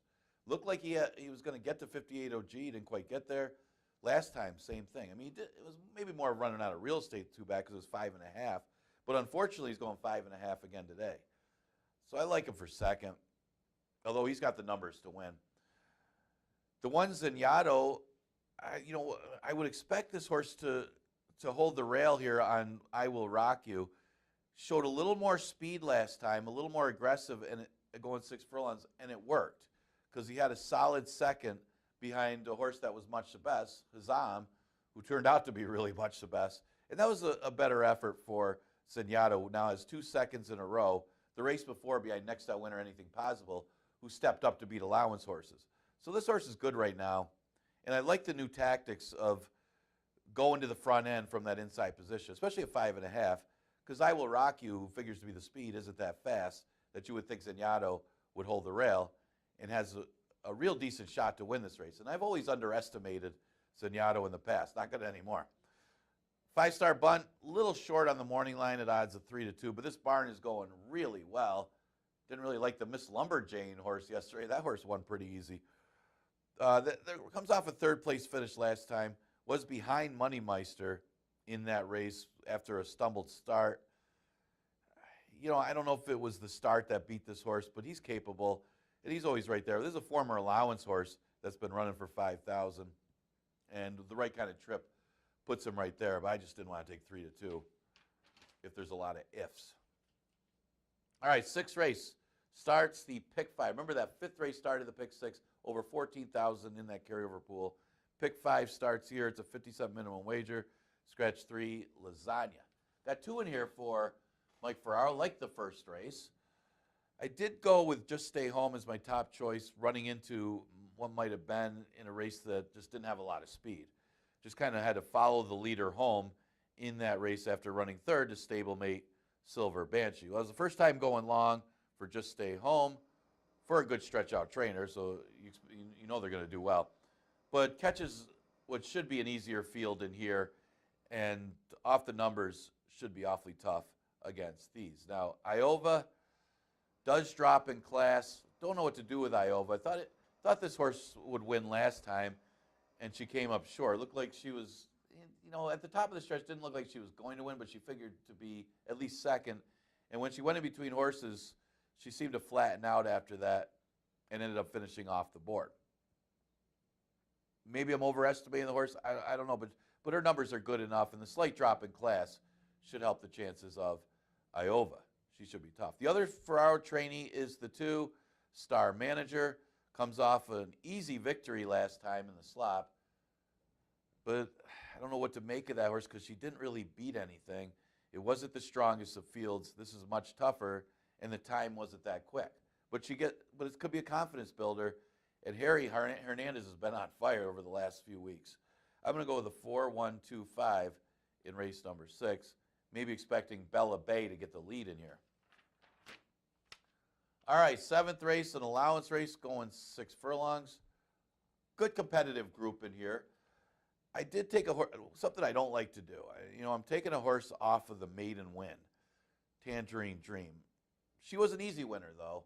Looked like he was going to get to 58 OG, didn't quite get there. Last time, same thing. I mean, it was maybe more running out of real estate too bad because it was 5.5. But unfortunately, he's going 5.5 again today. So I like him for second, although he's got the numbers to win. The ones in Yaddo, I would expect this horse to hold the rail here on I Will Rock You. Showed a little more speed last time, a little more aggressive, and going 6 furlongs, and it worked. because he had a solid second behind a horse that was much the best, Hazam, who turned out to be really much the best. And that was a better effort for Zenyatta, now has 2 seconds in a row. The race before behind Next Out Winner Anything Possible, who stepped up to beat allowance horses. So this horse is good right now. And I like the new tactics of going to the front end from that inside position, especially at 5.5, because I Will Rock You, who figures to be the speed, isn't that fast that you would think Zenyatta would hold the rail and has a real decent shot to win this race. And I've always underestimated Zenyatta in the past, not good anymore. 5-star bunt, a little short on the morning line at odds of 3-2, but this barn is going really well. Didn't really like the Miss Lumberjane horse yesterday. That horse won pretty easy. Comes off a 3rd place finish last time, was behind Moneymeister in that race after a stumbled start. You know, I don't know if it was the start that beat this horse, but he's capable, and he's always right there. This is a former allowance horse that's been running for 5,000, and the right kind of trip puts him right there, but I just didn't want to take 3-2 if there's a lot of ifs. All right, 6th race starts the pick 5. Remember that 5th race started the pick 6, over 14,000 in that carryover pool. Pick 5 starts here. It's a 57 minimum wager. Scratch 3, Lasagna. Got 2 in here for Mike Ferraro, like the first race. I did go with Just Stay Home as my top choice, running into what might have been in a race that just didn't have a lot of speed. Just kind of had to follow the leader home in that race after running 3rd to stablemate Silver Banshee. Well, it was the first time going long for Just Stay Home for a good stretch-out trainer, so you know they're going to do well. But catches what should be an easier field in here, and off the numbers should be awfully tough against these. Now, Iova does drop in class. Don't know what to do with Iova. I thought this horse would win last time, and she came up short. It looked like she was, you know, at the top of the stretch, didn't look like she was going to win, but she figured to be at least second. And when she went in between horses, she seemed to flatten out after that and ended up finishing off the board. Maybe I'm overestimating the horse. I don't know, but her numbers are good enough, and the slight drop in class should help the chances of Iova. She should be tough. The other Ferraro trainee is the 2, Star Manager. Comes off an easy victory last time in the slop. But I don't know what to make of that horse because she didn't really beat anything. It wasn't the strongest of fields. This is much tougher, and the time wasn't that quick. But it could be a confidence builder. And Harry Hernandez has been on fire over the last few weeks. I'm going to go with the 4-1-2-5 in race number 6, maybe expecting Bella Bay to get the lead in here. All right, 7th race, an allowance race going 6 furlongs. Good competitive group in here. I did take a horse, something I don't like to do. I'm taking a horse off of the maiden win, Tangerine Dream. She was an easy winner, though.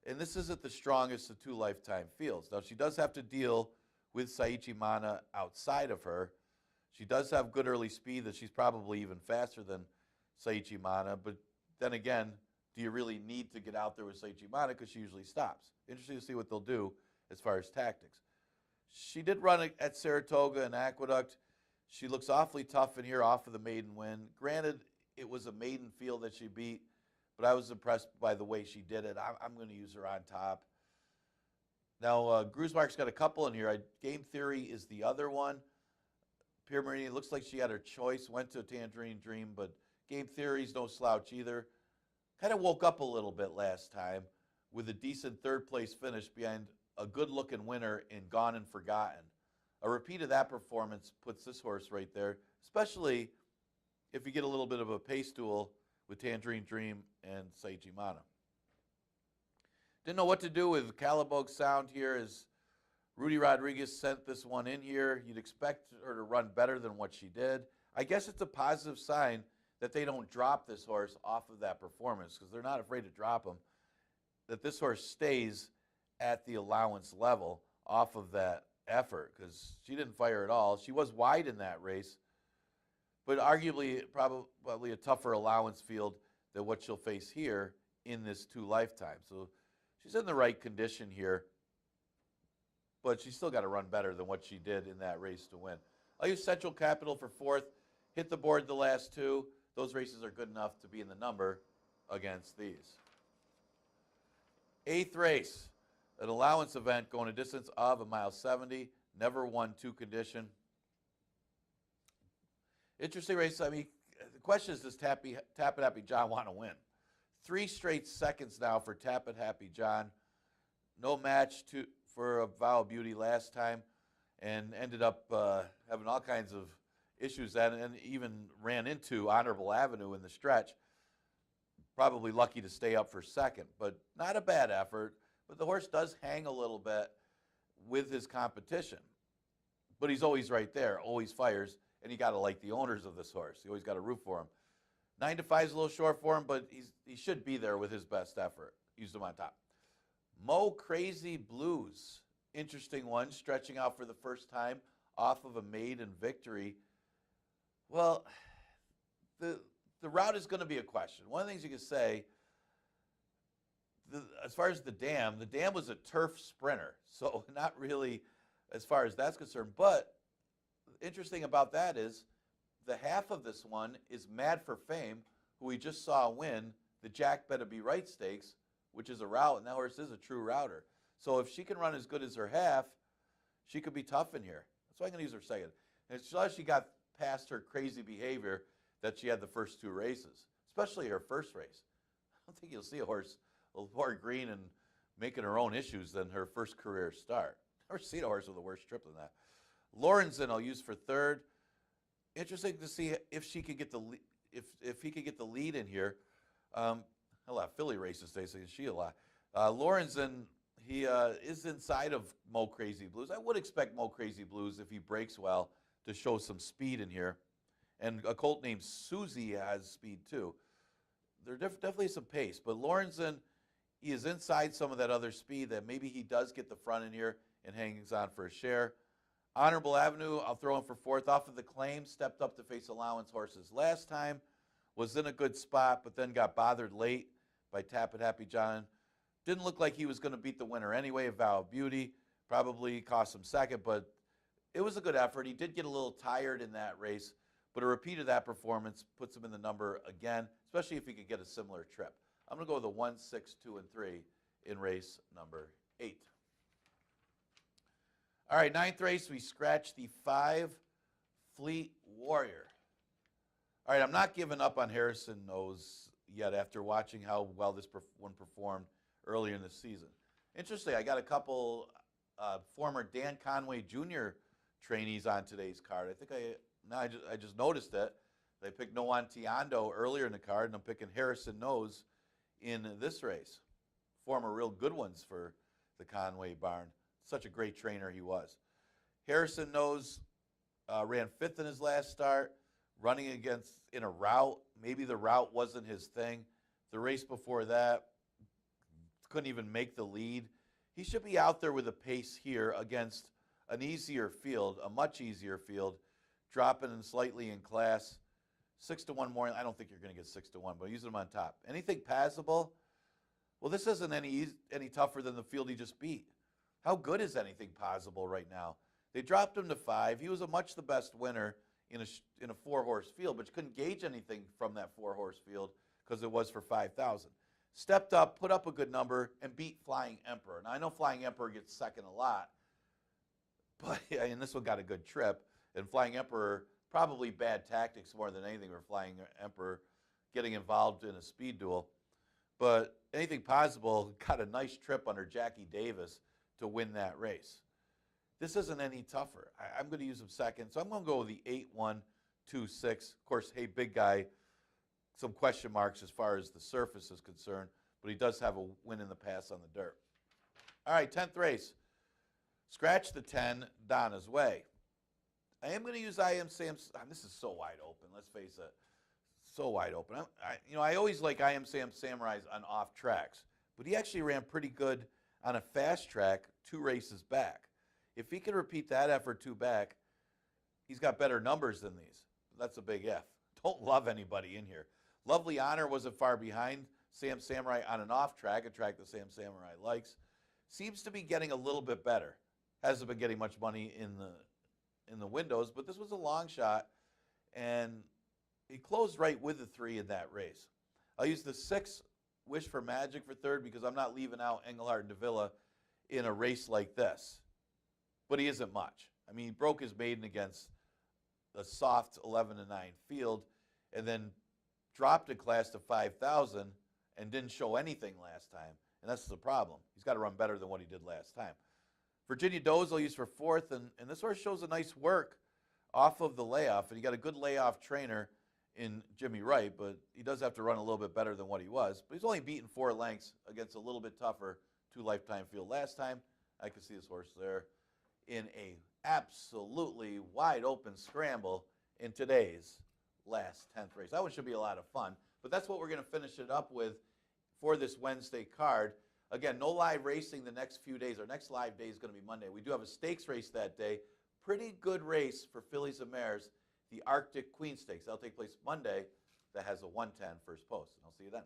And this isn't the strongest of 2 lifetime fields. Now, she does have to deal with Saichi Mana outside of her. She does have good early speed that she's probably even faster than Saichi Mana. But then again, do you really need to get out there with Saichi Mana because she usually stops? Interesting to see what they'll do as far as tactics. She did run at Saratoga and Aqueduct. She looks awfully tough in here off of the maiden win. Granted, it was a maiden field that she beat, but I was impressed by the way she did it. I'm going to use her on top. Now, Grusmark's got a couple in here. Game Theory is the other one. Pierre Marini, looks like she had her choice, went to Tangerine Dream, but Game Theory's no slouch either. Kind of woke up a little bit last time with a decent 3rd place finish behind a good-looking winner in Gone and Forgotten. A repeat of that performance puts this horse right there, especially if you get a little bit of a pace duel with Tangerine Dream and Saichi Mana. Didn't know what to do with Calabogue Sound here as Rudy Rodriguez sent this one in here. You'd expect her to run better than what she did. I guess it's a positive sign that they don't drop this horse off of that performance because they're not afraid to drop him, that this horse stays at the allowance level off of that effort because she didn't fire at all. She was wide in that race, but arguably probably a tougher allowance field than what she'll face here in this 2 lifetime. So she's in the right condition here, but she's still got to run better than what she did in that race to win. I'll use Central Capital for 4th. Hit the board the last 2. Those races are good enough to be in the number against these. 8th race, An allowance event going a distance of 1.70 miles, never won 2 condition. Interesting race. I mean, the question is, does Tappet Happy John want to win? 3 straight seconds now for Tappet Happy John. No match for a Vow of Beauty last time, and ended up having all kinds of issues that, and even ran into Honorable Avenue in the stretch. Probably lucky to stay up for second, but not a bad effort. But the horse does hang a little bit with his competition. But he's always right there, always fires, and you got to like the owners of this horse. You always got to root for him. 9-5 is a little short for him, but he should be there with his best effort. Used him on top. Mo Crazy Blues, interesting one, stretching out for the first time off of a maiden victory. Well, the route is going to be a question. One of the things you can say, as far as the dam was a turf sprinter, so not really as far as that's concerned. But interesting about that is the half of this one is Mad for Fame, who we just saw win the Jack Better Be Right Stakes, which is a route, and that horse is a true router. So if she can run as good as her half, she could be tough in here. That's why I'm going to use her second. And it's just she got past her crazy behavior that she had the first 2 races, especially her first race. I don't think you'll see a horse a little more green and making her own issues than her first career start. Never seen a horse with a worse trip than that. Lorenzen I'll use for third. Interesting to see if she could get the if he could get the lead in here. A lot of filly races today, so she a lot. Lorenzen, he is inside of Mo Crazy Blues. I would expect Mo Crazy Blues, if he breaks well, to show some speed in here. And a colt named Susie has speed too. There's definitely some pace, but Lorenzen, he is inside some of that other speed that maybe he does get the front in here and hangs on for a share. Honorable Avenue, I'll throw him for fourth. Off of the claim, stepped up to face allowance horses last time, was in a good spot, but then got bothered late by Tappet Happy John. Didn't look like he was going to beat the winner anyway, Vow of Beauty. Probably cost him second, but it was a good effort. He did get a little tired in that race, but a repeat of that performance puts him in the number again, especially if he could get a similar trip. I'm going to go with the 1, 6, 2, and 3 in race number 8. All right, 9th race, we scratch the 5 Fleet Warrior. All right, I'm not giving up on Harrison Nose yet after watching how well this one performed earlier in the season. Interesting, I got a couple former Dan Conway Jr. trainees on today's card. I just noticed it. They picked Noan Tiondo earlier in the card, and I'm picking Harrison Nose in this race. Former real good ones for the Conway barn. Such a great trainer he was. Harrison Nose ran 5th in his last start, running in a route. Maybe the route wasn't his thing. The race before that, couldn't even make the lead. He should be out there with a pace here against an easier field, a much easier field, dropping in slightly in class. 6-1 more. I don't think you're going to get 6-1, but using him on top. Anything passable? Well, this isn't any tougher than the field he just beat. How good is anything possible right now? They dropped him to 5. He was a much the best winner in a 4-horse field, but you couldn't gauge anything from that 4-horse field because it was for 5,000. Stepped up, put up a good number, and beat Flying Emperor. Now, I know Flying Emperor gets second a lot, but and this one got a good trip. And Flying Emperor, probably bad tactics more than anything for Flying Emperor getting involved in a speed duel. But anything possible, got a nice trip under Jackie Davis to win that race. This isn't any tougher. I'm going to use him second, so I'm going to go with the 8-1, 2-6. Of course, hey, big guy, some question marks as far as the surface is concerned, but he does have a win in the past on the dirt. All right, 10th race. Scratch the 10, Donna's Way. I am going to use I Am Sam. This is so wide open, let's face it. So wide open. I always like I Am Sam Samurai's on off tracks, but he actually ran pretty good on a fast track 2 races back. If he can repeat that effort 2 back, he's got better numbers than these. That's a big F. Don't love anybody in here. Lovely Honor wasn't far behind Sam Samurai on an off track, a track that Sam Samurai likes. Seems to be getting a little bit better. Hasn't been getting much money in the windows, but this was a long shot, and he closed right with the 3 in that race. I'll use the 6 Wish for Magic for third because I'm not leaving out Engelhardt and Davila in a race like this, but he isn't much. I mean, he broke his maiden against the soft 11-9 field, and then dropped a class to 5,000 and didn't show anything last time, and that's the problem. He's got to run better than what he did last time. Virginia Dozel used for fourth, and this horse shows a nice work off of the layoff, and he got a good layoff trainer in Jimmy Wright, but he does have to run a little bit better than what he was. But he's only beaten 4 lengths against a little bit tougher 2 Lifetime field last time. I could see this horse there in a absolutely wide open scramble in today's last 10th race. That one should be a lot of fun, but that's what we're going to finish it up with for this Wednesday card. Again, no live racing the next few days. Our next live day is going to be Monday. We do have a stakes race that day. Pretty good race for fillies and mares, the Arctic Queen Stakes. That'll take place Monday. That has a 110 first post. And I'll see you then.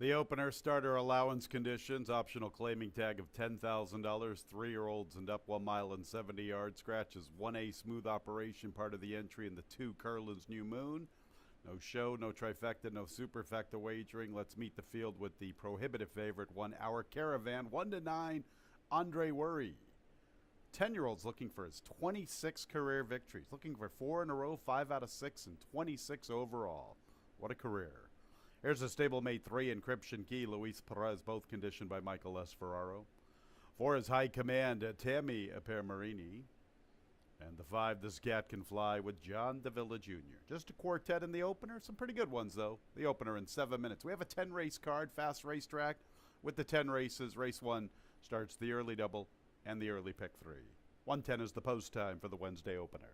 The opener starter allowance conditions, optional claiming tag of $10,000, 3-year-olds and up 1 mile and 70 yards. Scratches 1A smooth operation, part of the entry in the 2 Curlin's New Moon. No show, no trifecta, no superfecta wagering. Let's meet the field with the prohibitive favorite, 1 Hour Caravan, 1-9, Andre Worry. 10-year-old's looking for his 26 career victories, looking for 4 in a row, 5 out of 6, and 26 overall. What a career. Here's a stablemate 3, Encryption Key, Luis Perez, both conditioned by Michael S. Ferraro. 4 is High Command, Tammy Permarini. And the 5, The Scat Can Fly, with John Davila Jr. Just a quartet in the opener. Some pretty good ones, though. The opener in 7 minutes. We have a 10-race card, fast racetrack. With the 10 races, race 1 starts the early double and the early pick 3. 1:10 is the post time for the Wednesday opener.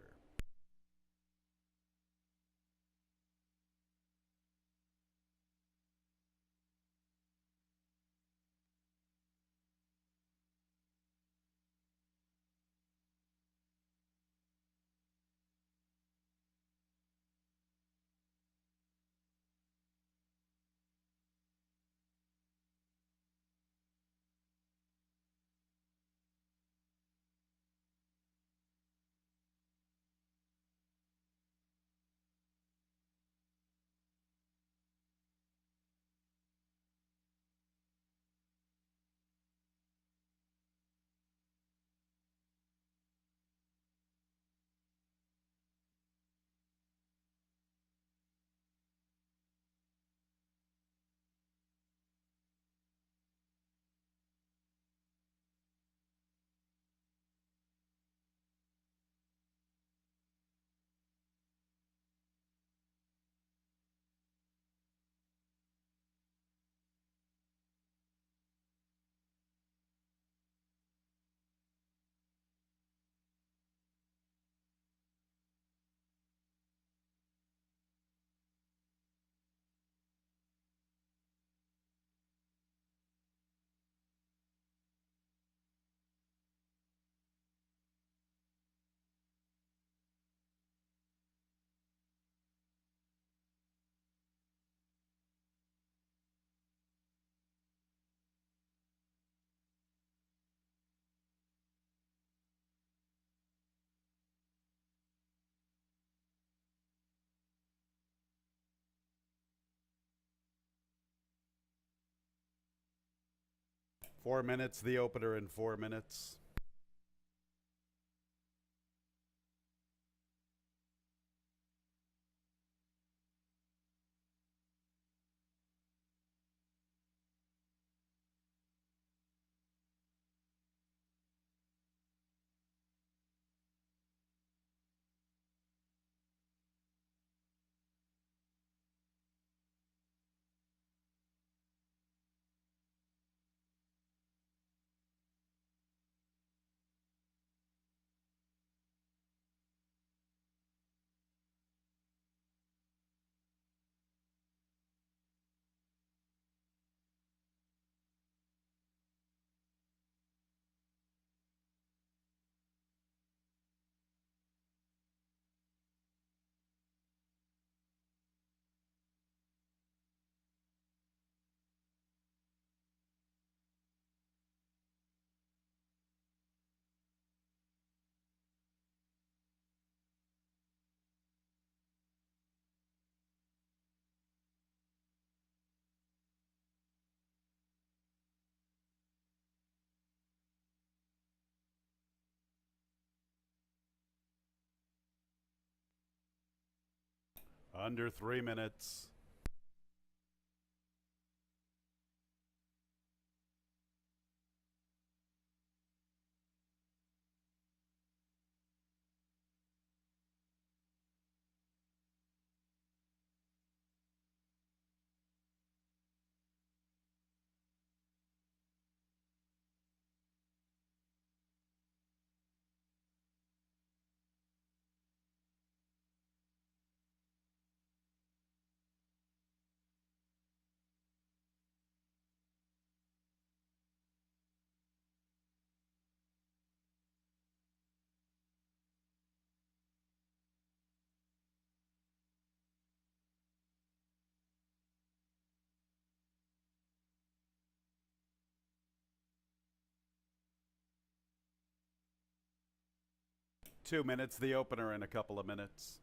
Four minutes, the opener in 4 minutes. Under 3 minutes. 2 minutes, the opener in a couple of minutes.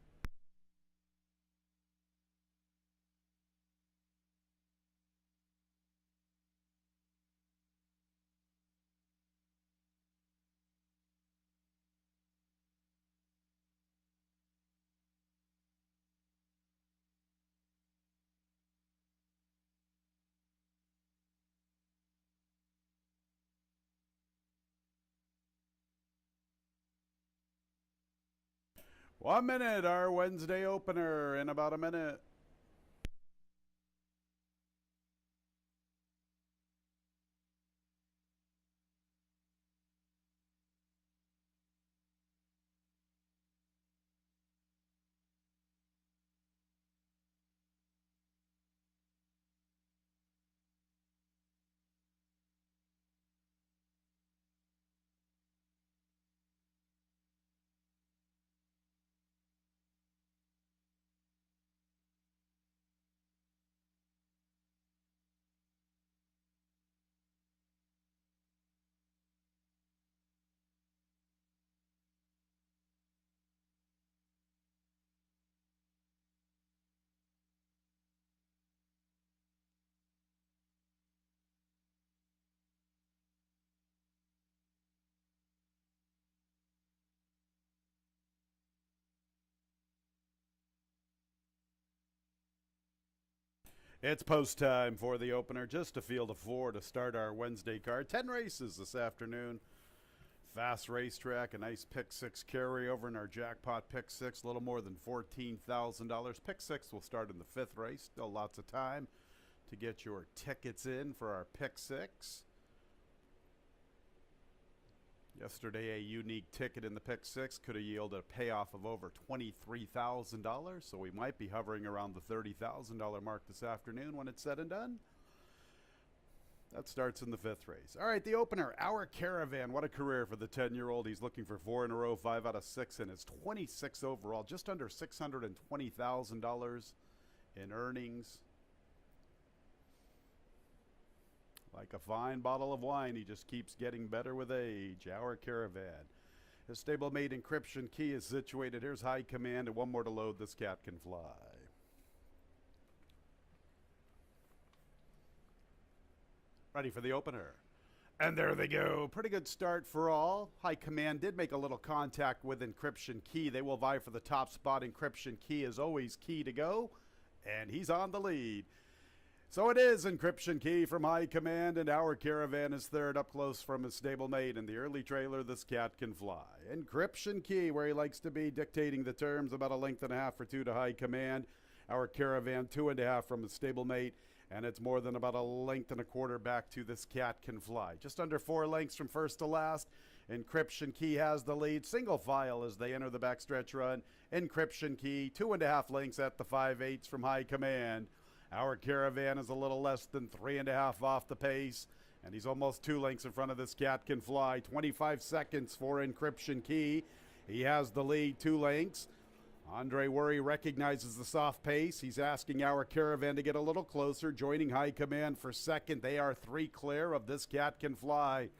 One minute, our Wednesday opener in about a minute. It's post time for the opener. Just a field of 4 to start our Wednesday card. 10 races this afternoon. Fast racetrack, a nice pick 6 carryover in our jackpot pick 6, a little more than $14,000. Pick 6 will start in the 5th race. Still lots of time to get your tickets in for our pick 6. Yesterday, a unique ticket in the pick 6 could have yielded a payoff of over $23,000, so we might be hovering around the $30,000 mark this afternoon when it's said and done. That starts in the 5th race. All right, the opener, Our Caravan. What a career for the 10-year-old. He's looking for 4 in a row, 5 out of 6, and it's 26 overall, just under $620,000 in earnings. Like a fine bottle of wine, he just keeps getting better with age. Our Caravan. His stablemate Encryption Key is situated. Here's High Command, and one more to load. This cat can fly. Ready for the opener. And there they go. Pretty good start for all. High Command did make a little contact with Encryption Key. They will vie for the top spot. Encryption Key is always key to go, and he's on the lead. So it is Encryption Key from High Command, and Our Caravan is third, up close from his stablemate. In the early trailer, This Cat Can Fly. Encryption Key, where he likes to be, dictating the terms, about a length and a half for 2 to High Command. Our Caravan, 2.5 from his stablemate, and it's more than about a length and a quarter back to This Cat Can Fly. Just under 4 lengths from first to last. Encryption Key has the lead. Single file as they enter the backstretch run. Encryption Key, 2.5 lengths at the 5/8 from High Command. Our Caravan is a little less than 3.5 off the pace, and he's almost 2 lengths in front of This Cat Can Fly. 25 seconds for Encryption Key. He has the lead, 2 lengths. Andre Worry recognizes the soft pace. He's asking Our Caravan to get a little closer, joining High Command for second. They are 3 clear of This Cat Can Fly.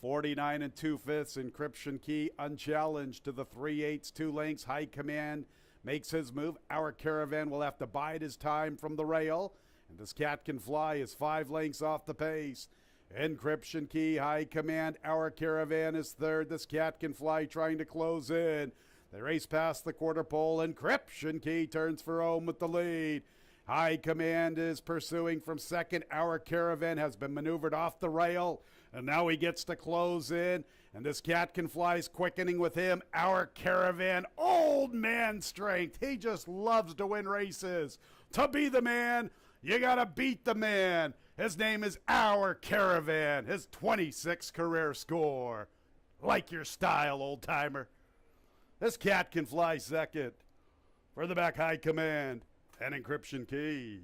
49 2/5. Encryption Key unchallenged to the 3/8, 2 lengths. High Command makes his move. Our Caravan will have to bide his time from the rail, and This Cat Can Fly is 5 lengths off the pace. Encryption Key, High Command, Our Caravan is third. This Cat Can Fly trying to close in. They race past the quarter pole. Encryption Key turns for home with the lead. High Command is pursuing from second. Our Caravan has been maneuvered off the rail, and now he gets to close in. And This Cat Can Fly's quickening with him. Our Caravan, old man strength. He just loves to win races. To be the man, you gotta beat the man. His name is Our Caravan. His 26 career score. Like your style, old timer. This Cat Can Fly second. Further back, High Command and Encryption Key.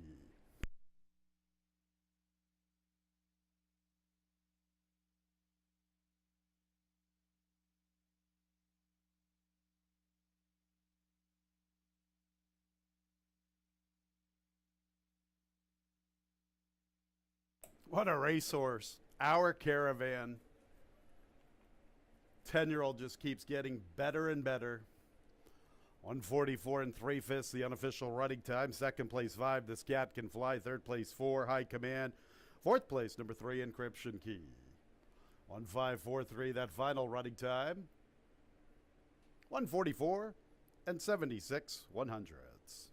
What a racehorse. Our Caravan. 10-year-old just keeps getting better and better. 144 and 3/5, the unofficial running time. Second place 5, the Scat Can Fly. Third place 4, High Command. Fourth place number 3, Encryption Key. 1543, that final running time. 144 and 76/100ths.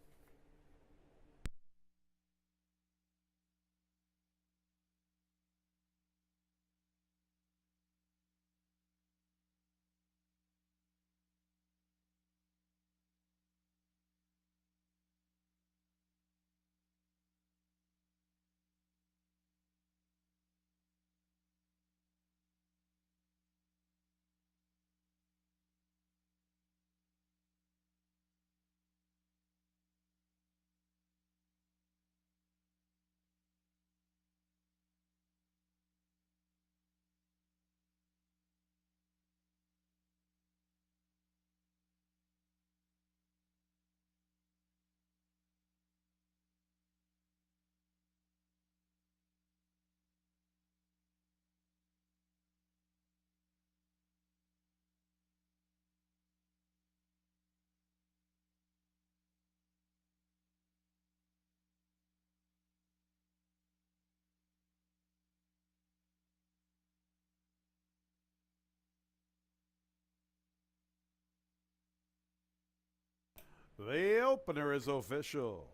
The opener is official.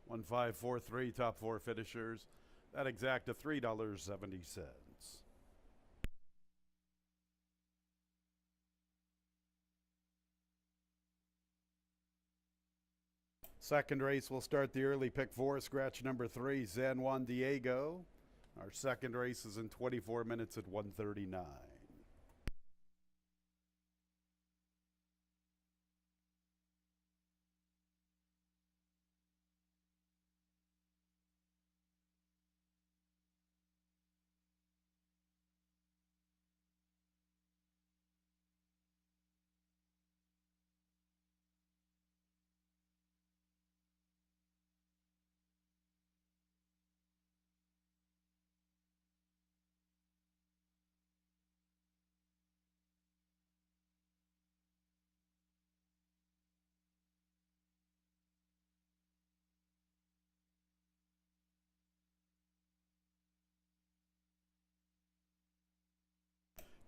1543, top 4 finishers. That exact to $3.70. Second race will start the early pick 4, scratch number 3, San Juan Diego. Our second race is in 24 minutes at 1:39.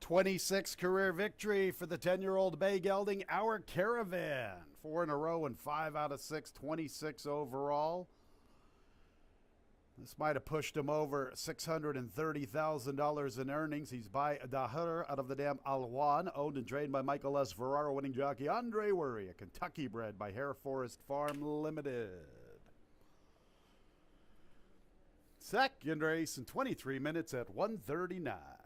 '26 career victory for the 10-year-old Bay Gelding, Our Caravan. 4 in a row and 5 out of 6, 26 overall. This might have pushed him over $630,000 in earnings. He's by Dahur out of the dam Alwan, owned and trained by Michael S. Ferraro, winning jockey Andre Worry, a Kentucky bred by Hare Forest Farm Limited. Second race in 23 minutes at 1:39.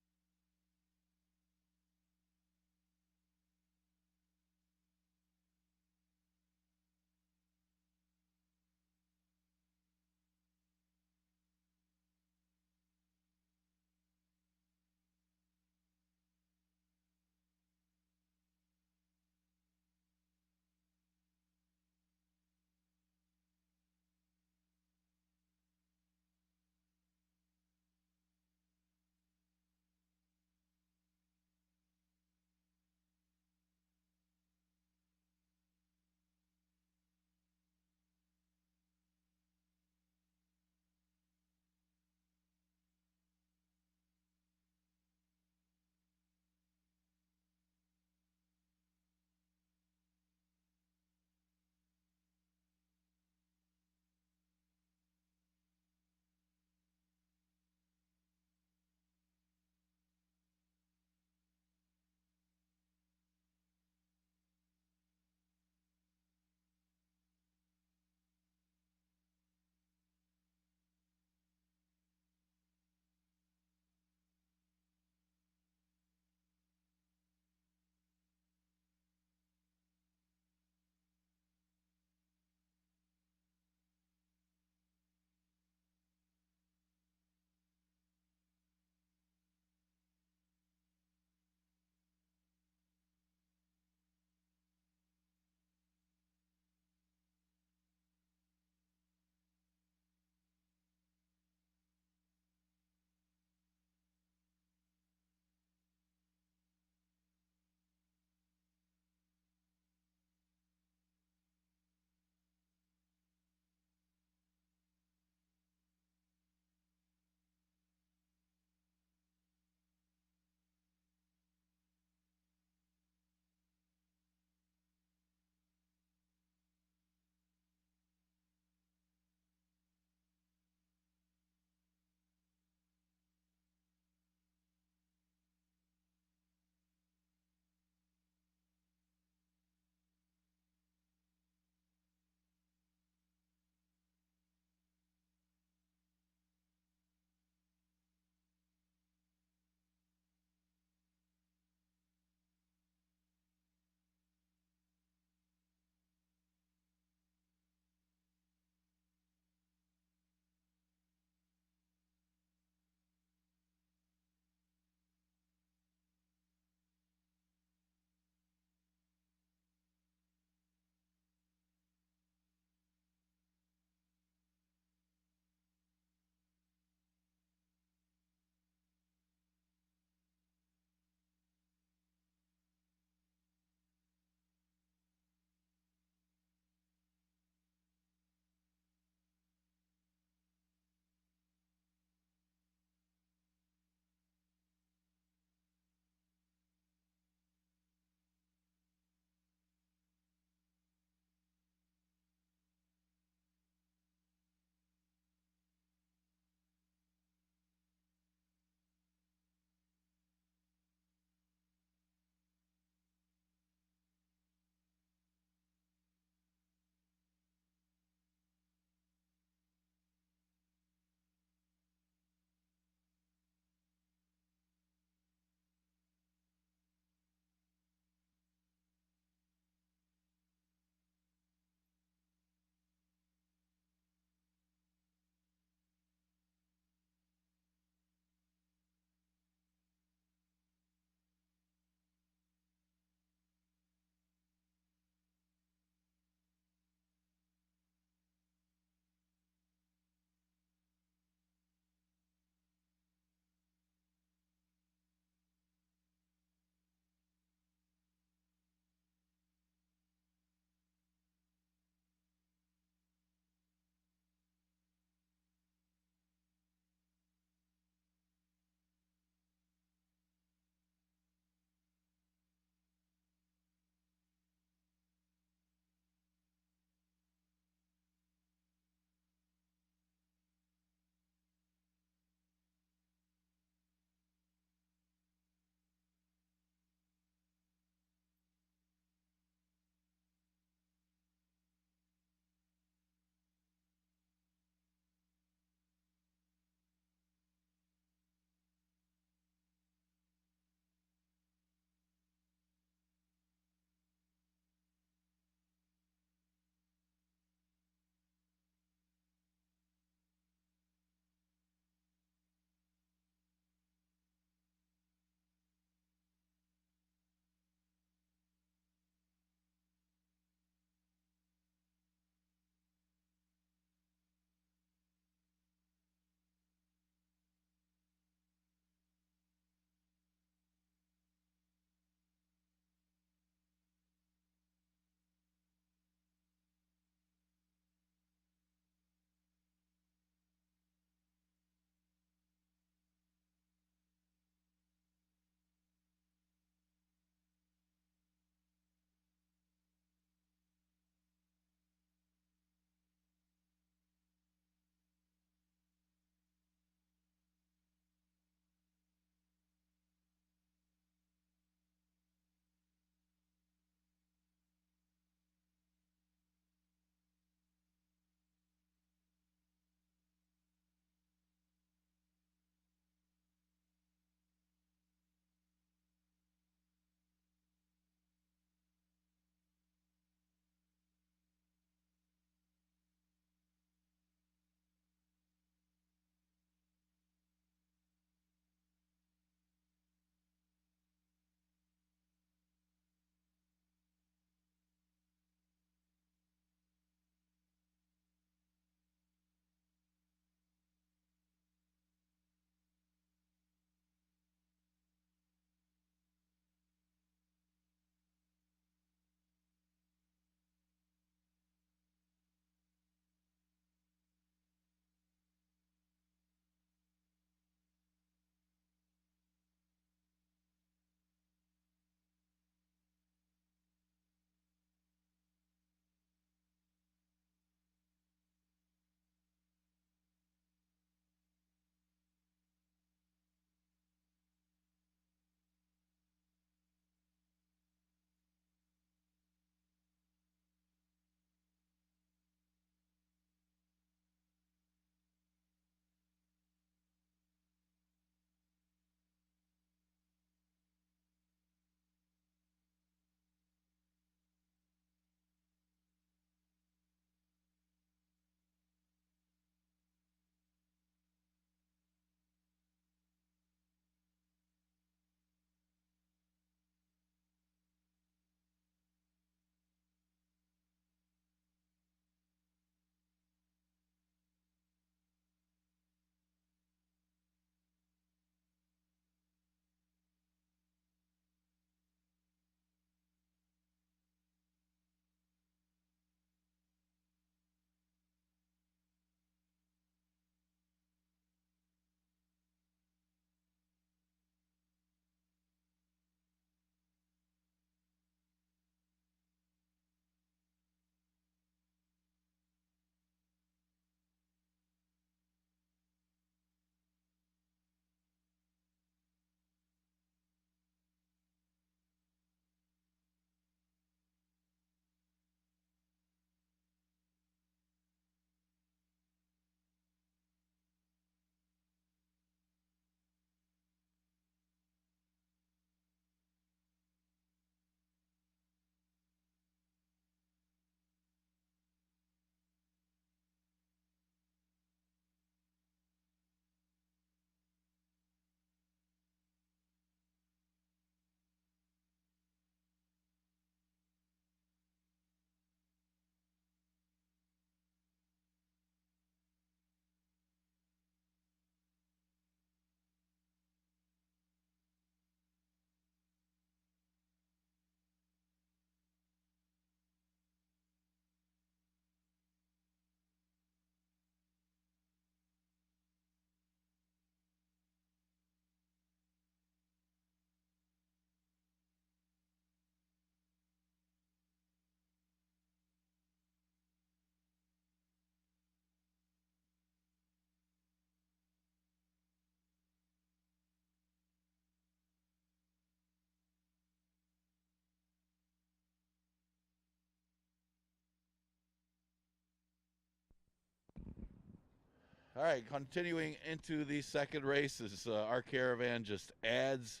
All right, continuing into the second races, our caravan just adds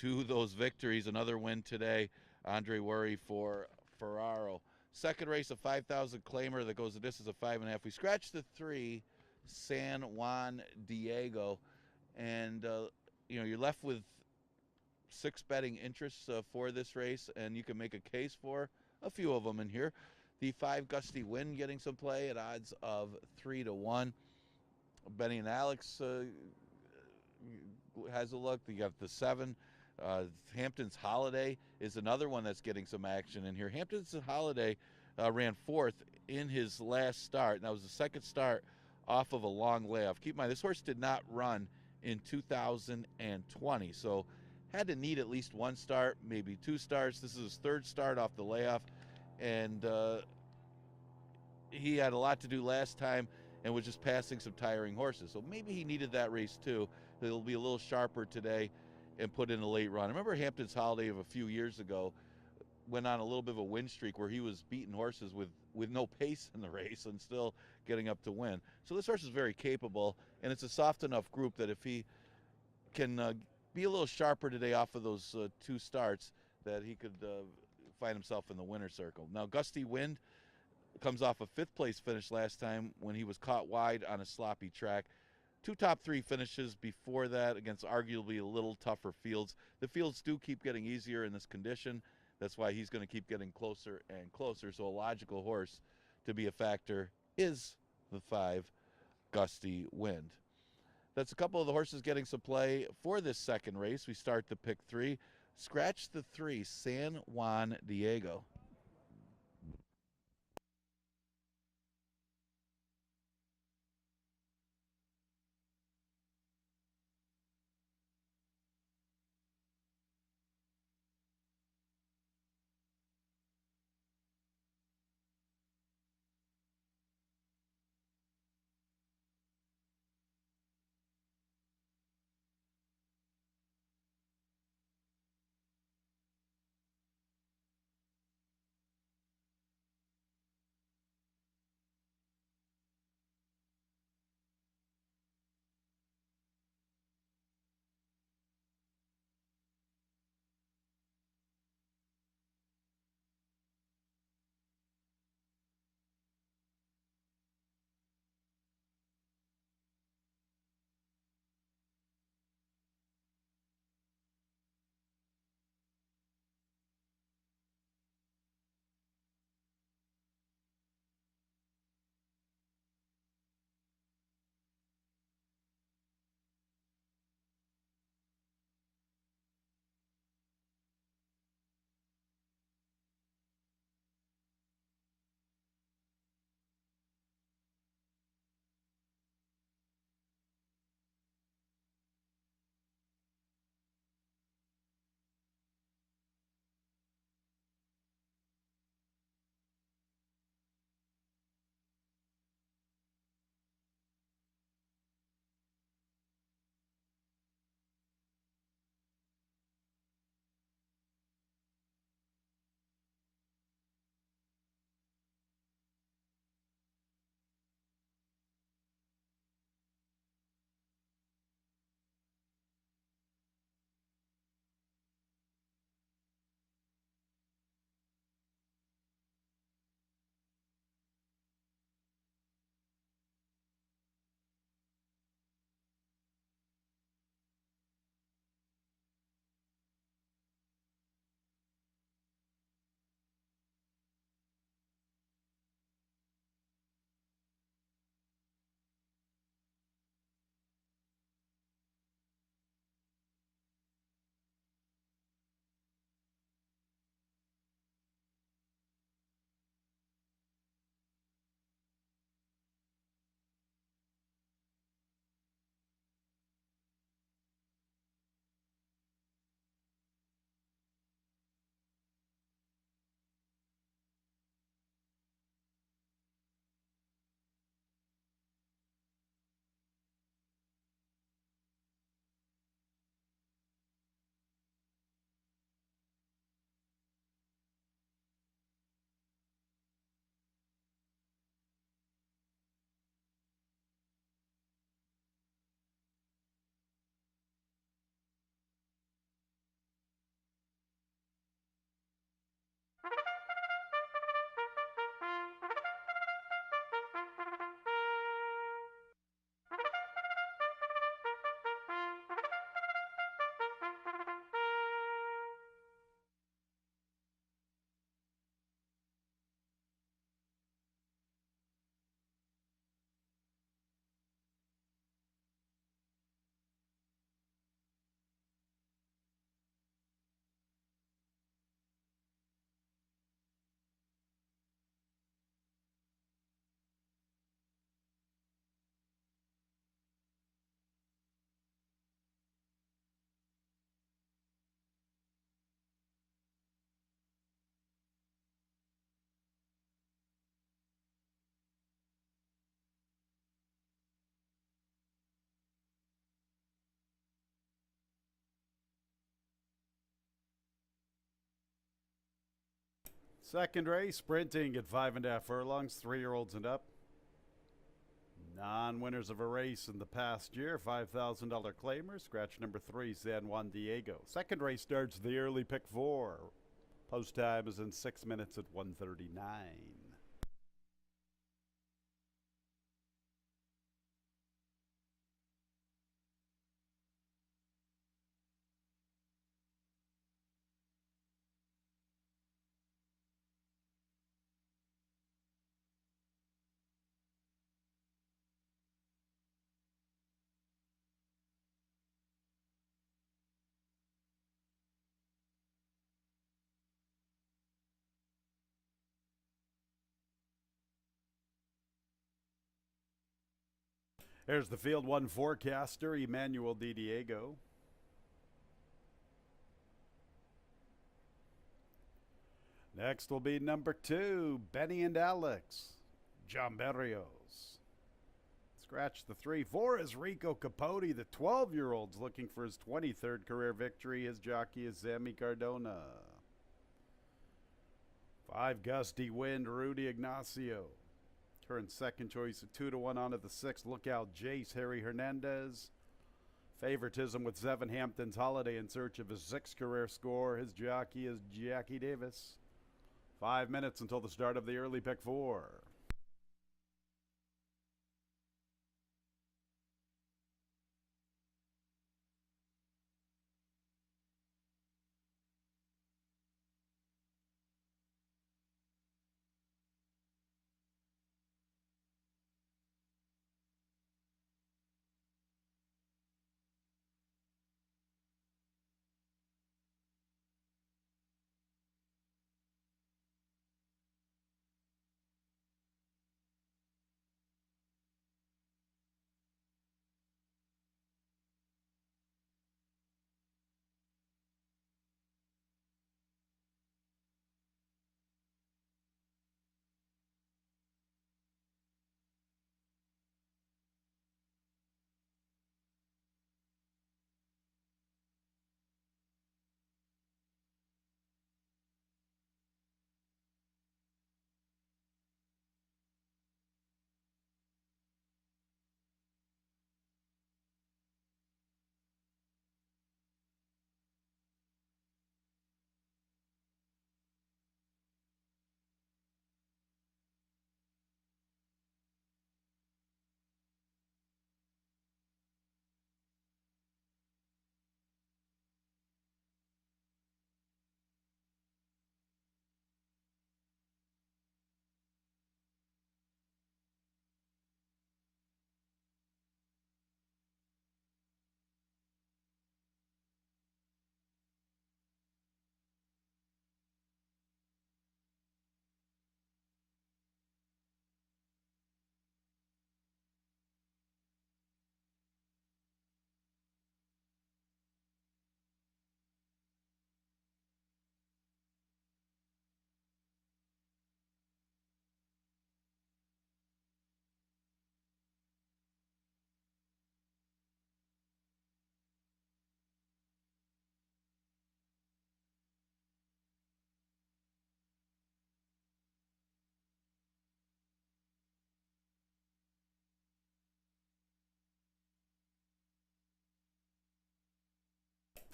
to those victories. Another win today, Andre Worry for Ferraro. Second race, a 5,000 claimer that goes the distance of 5.5. We scratched the 3, San Juan Diego, and you're left with 6 betting interests for this race, and you can make a case for a few of them in here. The 5 Gusty Wind getting some play at odds of 3-1. Benny and Alex has a look. You got the 7. Hampton's Holiday is another one that's getting some action in here. Hampton's Holiday ran 4th in his last start, and that was the second start off of a long layoff. Keep in mind, this horse did not run in 2020, so had to need at least 1 start, maybe 2 starts. This is his 3rd start off the layoff, and he had a lot to do last time and was just passing some tiring horses. So maybe he needed that race too. He'll be a little sharper today and put in a late run. I remember Hampton's Holiday of a few years ago went on a little bit of a win streak where he was beating horses with no pace in the race and still getting up to win. So this horse is very capable, and it's a soft enough group that if he can be a little sharper today off of those 2 starts, that he could find himself in the winner's circle. Now, Gusty Wind comes off a 5th place finish last time when he was caught wide on a sloppy track. 2 top 3 finishes before that against arguably a little tougher fields. The fields do keep getting easier in this condition. That's why he's going to keep getting closer and closer. So a logical horse to be a factor is the 5 Gusty Wind. That's a couple of the horses getting some play for this second race. We start the pick 3. Scratch the 3, San Juan Diego. Second race, sprinting at 5.5 furlongs, 3-year-olds and up. Non-winners of a race in the past year, $5,000 claimers. Scratch number 3, San Juan Diego. Second race starts the early pick 4. Post time is in 6 minutes at 1:39. There's the field one forecaster, Emmanuel Di Diego. Next will be number 2, Benny and Alex, John Berrios. Scratch the 3. 4 is Rico Capote, the 12-year-old's looking for his 23rd career victory. His jockey is Sammy Cardona. 5, Gusty Wind, Rudy Ignacio. Current second choice at 2-1 onto the 6th. Lookout Jace, Harry Hernandez. Favoritism with 7, Hampton's Holiday in search of his 6th career score. His jockey is Jackie Davis. 5 minutes until the start of the early pick 4.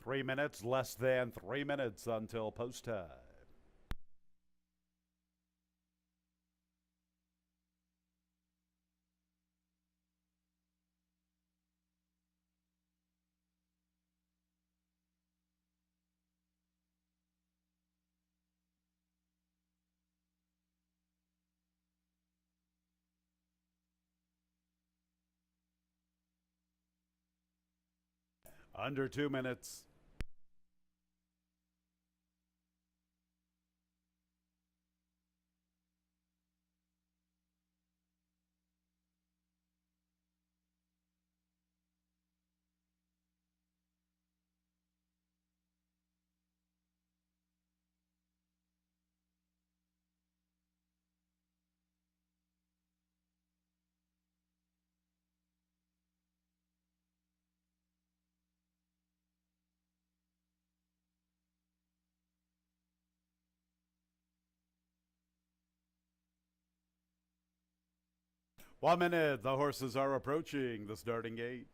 Three minutes, less than 3 minutes until post time. Under 2 minutes. 1 minute, the horses are approaching the starting gate.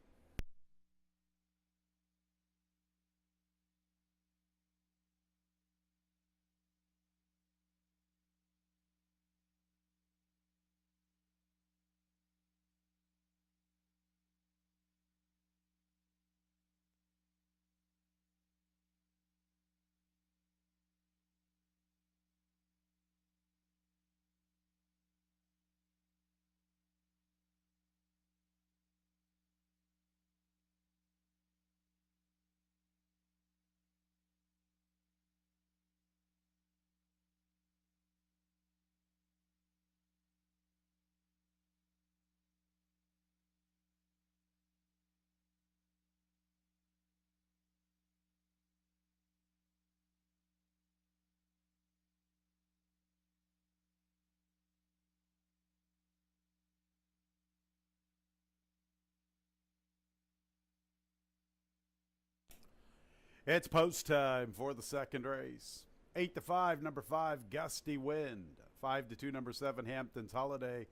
It's post time for the second race. 8-5, number 5, Gusty Wind. 5-2, number 7, Hampton's Holiday.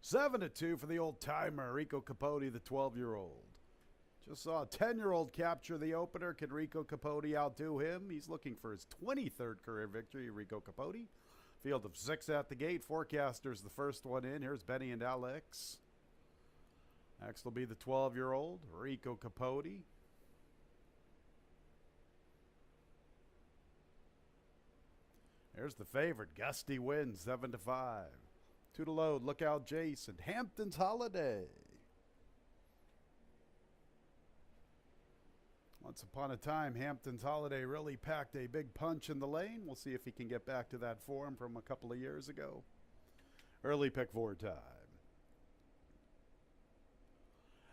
7-2 for the old timer, Rico Capote, the 12-year-old. Just saw a 10-year-old capture the opener. Can Rico Capote outdo him? He's looking for his 23rd career victory, Rico Capote. Field of 6 at the gate. Forecaster's the first one in. Here's Benny and Alex. Next will be the 12-year-old, Rico Capote. There's the favorite, Gusty Wind, 7-5. 2 to load, Look Out Jace, and Hampton's Holiday. Once upon a time, Hampton's Holiday really packed a big punch in the lane. We'll see if he can get back to that form from a couple of years ago. Early pick 4 time.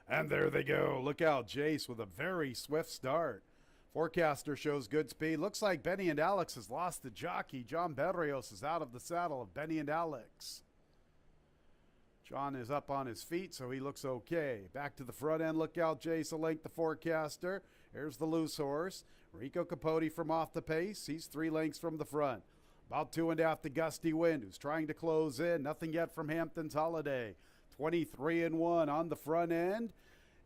And there they go. Look Out Jace with a very swift start. Forecaster shows good speed. Looks like Benny and Alex has lost the jockey. John Berrios is out of the saddle of Benny and Alex. John is up on his feet, so he looks okay. Back to the front end. Look Out Jace, a length the forecaster. Here's the loose horse. Rico Capote from off the pace. He's 3 lengths from the front. About 2.5 to Gusty Wind, who's trying to close in. Nothing yet from Hampton's Holiday. 23-1 on the front end.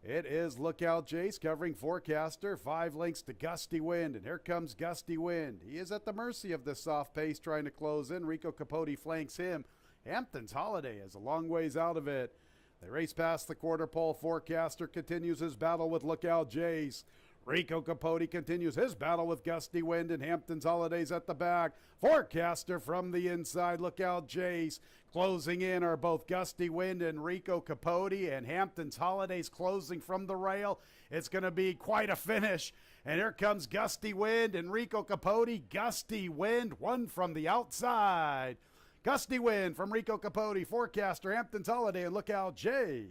It is Look Out Jace covering Forecaster. 5 lengths to Gusty Wind, and here comes Gusty Wind. He is at the mercy of this soft pace trying to close in. Rico Capote flanks him. Hampton's Holiday is a long ways out of it. They race past the quarter pole. Forecaster continues his battle with Look Out Jace. Rico Capote continues his battle with Gusty Wind, and Hampton's Holidays at the back. Forecaster from the inside. Look Out Jace. Closing in are both Gusty Wind and Rico Capote, and Hampton's Holidays closing from the rail. It's going to be quite a finish. And here comes Gusty Wind and Rico Capote. Gusty Wind, one from the outside. Gusty Wind from Rico Capote. Forecaster, Hampton's Holiday, and Look Out Jace.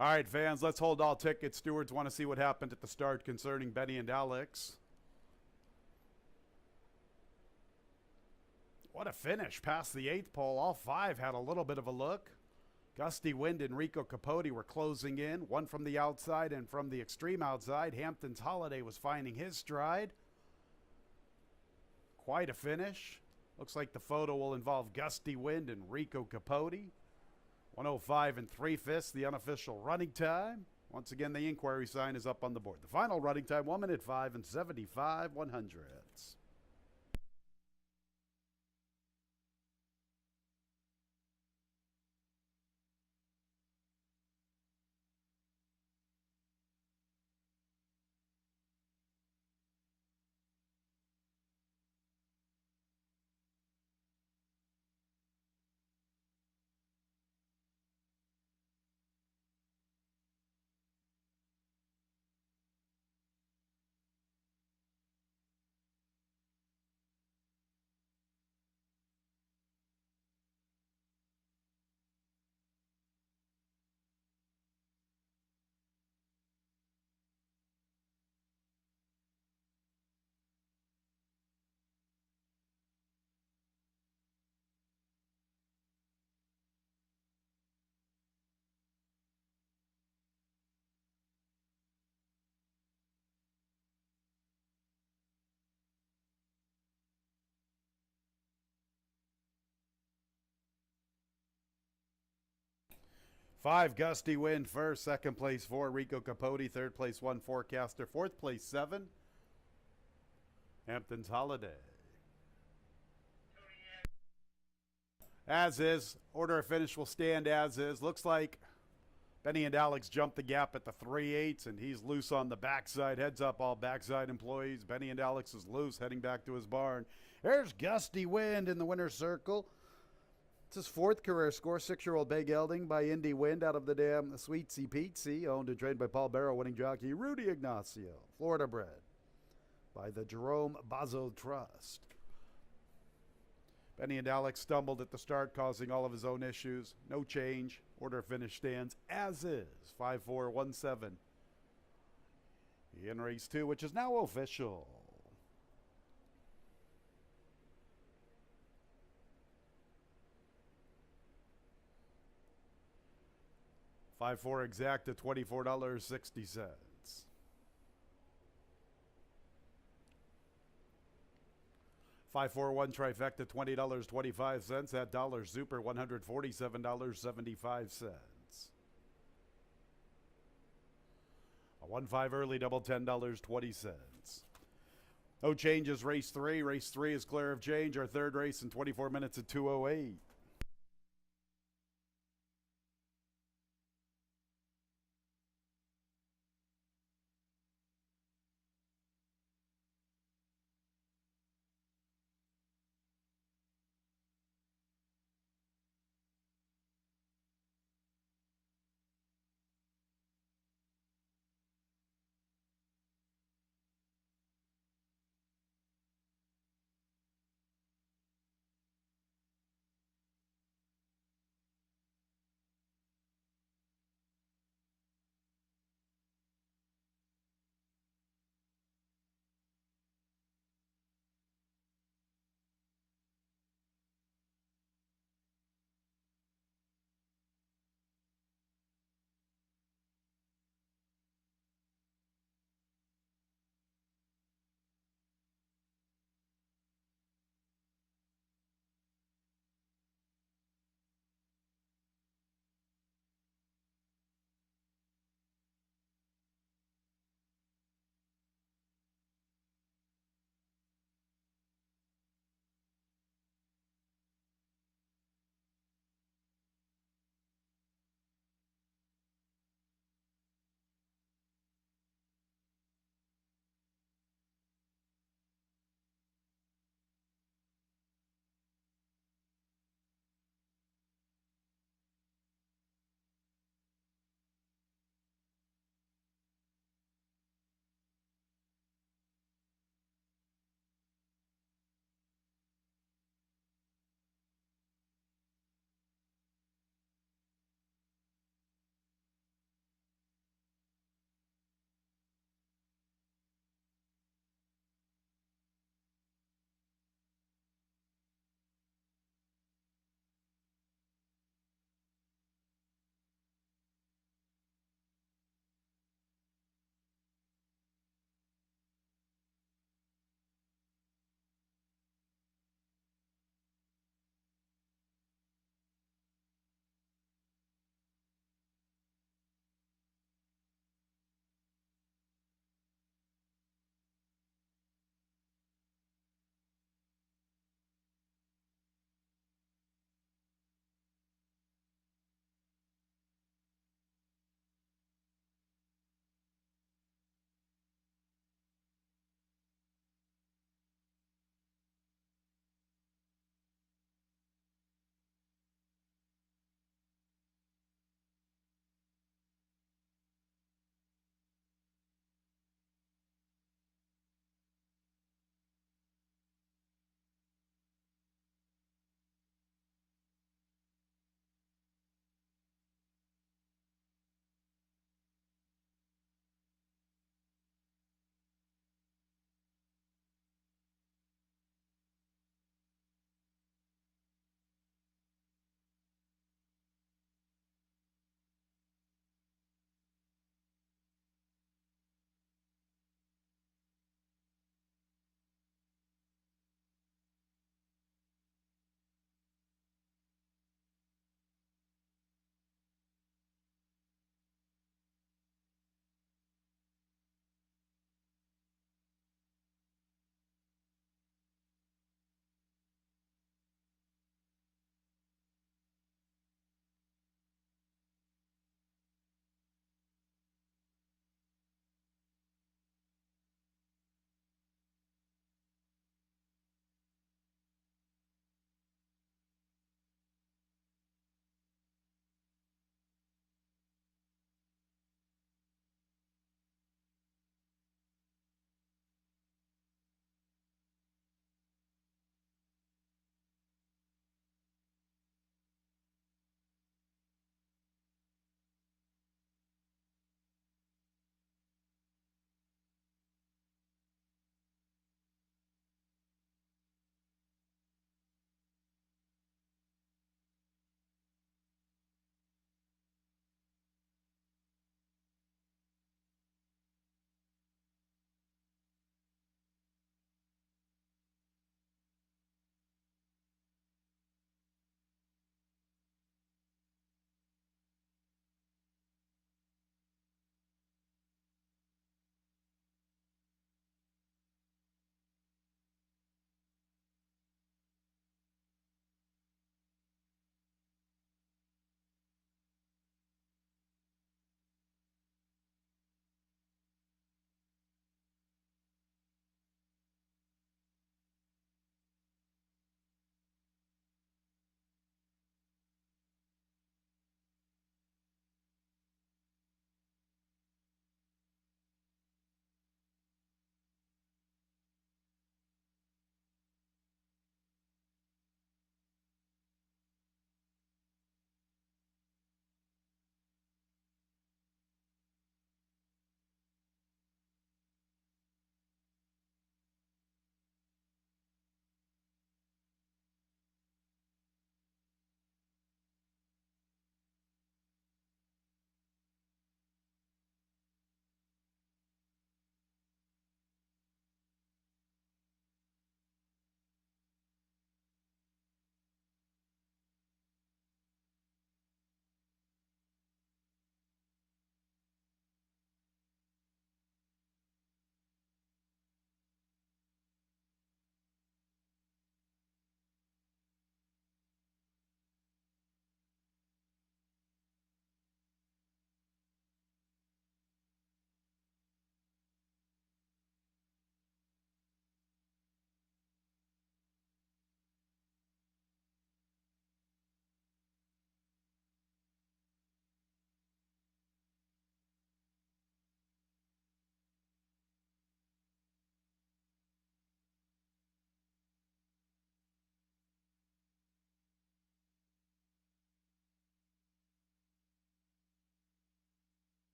All right, fans, let's hold all tickets. Stewards want to see what happened at the start concerning Benny and Alex. What a finish past the 8th pole. All 5 had a little bit of a look. Gusty Wind and Rico Capote were closing in, one from the outside and from the extreme outside. Hampton's Holiday was finding his stride. Quite a finish. Looks like the photo will involve Gusty Wind and Rico Capote. 105 3/5, the unofficial running time. Once again, the inquiry sign is up on the board. The final running time, 1 minute 5 and 75/100. 5 Gusty Wind first, second place 4 Rico Capote, third place 1 Forecaster, fourth place 7 Hampton's Holiday. As is, order of finish will stand as is. Looks like Benny and Alex jumped the gap at the 3/8, and he's loose on the backside. Heads up, all backside employees. Benny and Alex is loose, heading back to his barn. There's Gusty Wind in the winner's circle. It's his 4th career score. 6-year-old Bay Gelding by Indy Wind out of the dam Sweetsy Peetsy, owned and trained by Paul Barrow, winning jockey Rudy Ignacio. Florida bred by the Jerome Bazo Trust. Benny and Alex stumbled at the start, causing all of his own issues. No change. Order of finish stands as is. 5-4-1-7 in race 2, which is now official. $5-4 exact at $24.60. $5-4-1 trifecta, $20.25. That dollar super, $147.75. A 1-5 early double, $10.20. No changes, race 3. Race 3 is clear of change. Our third race in 24 minutes at 2:08.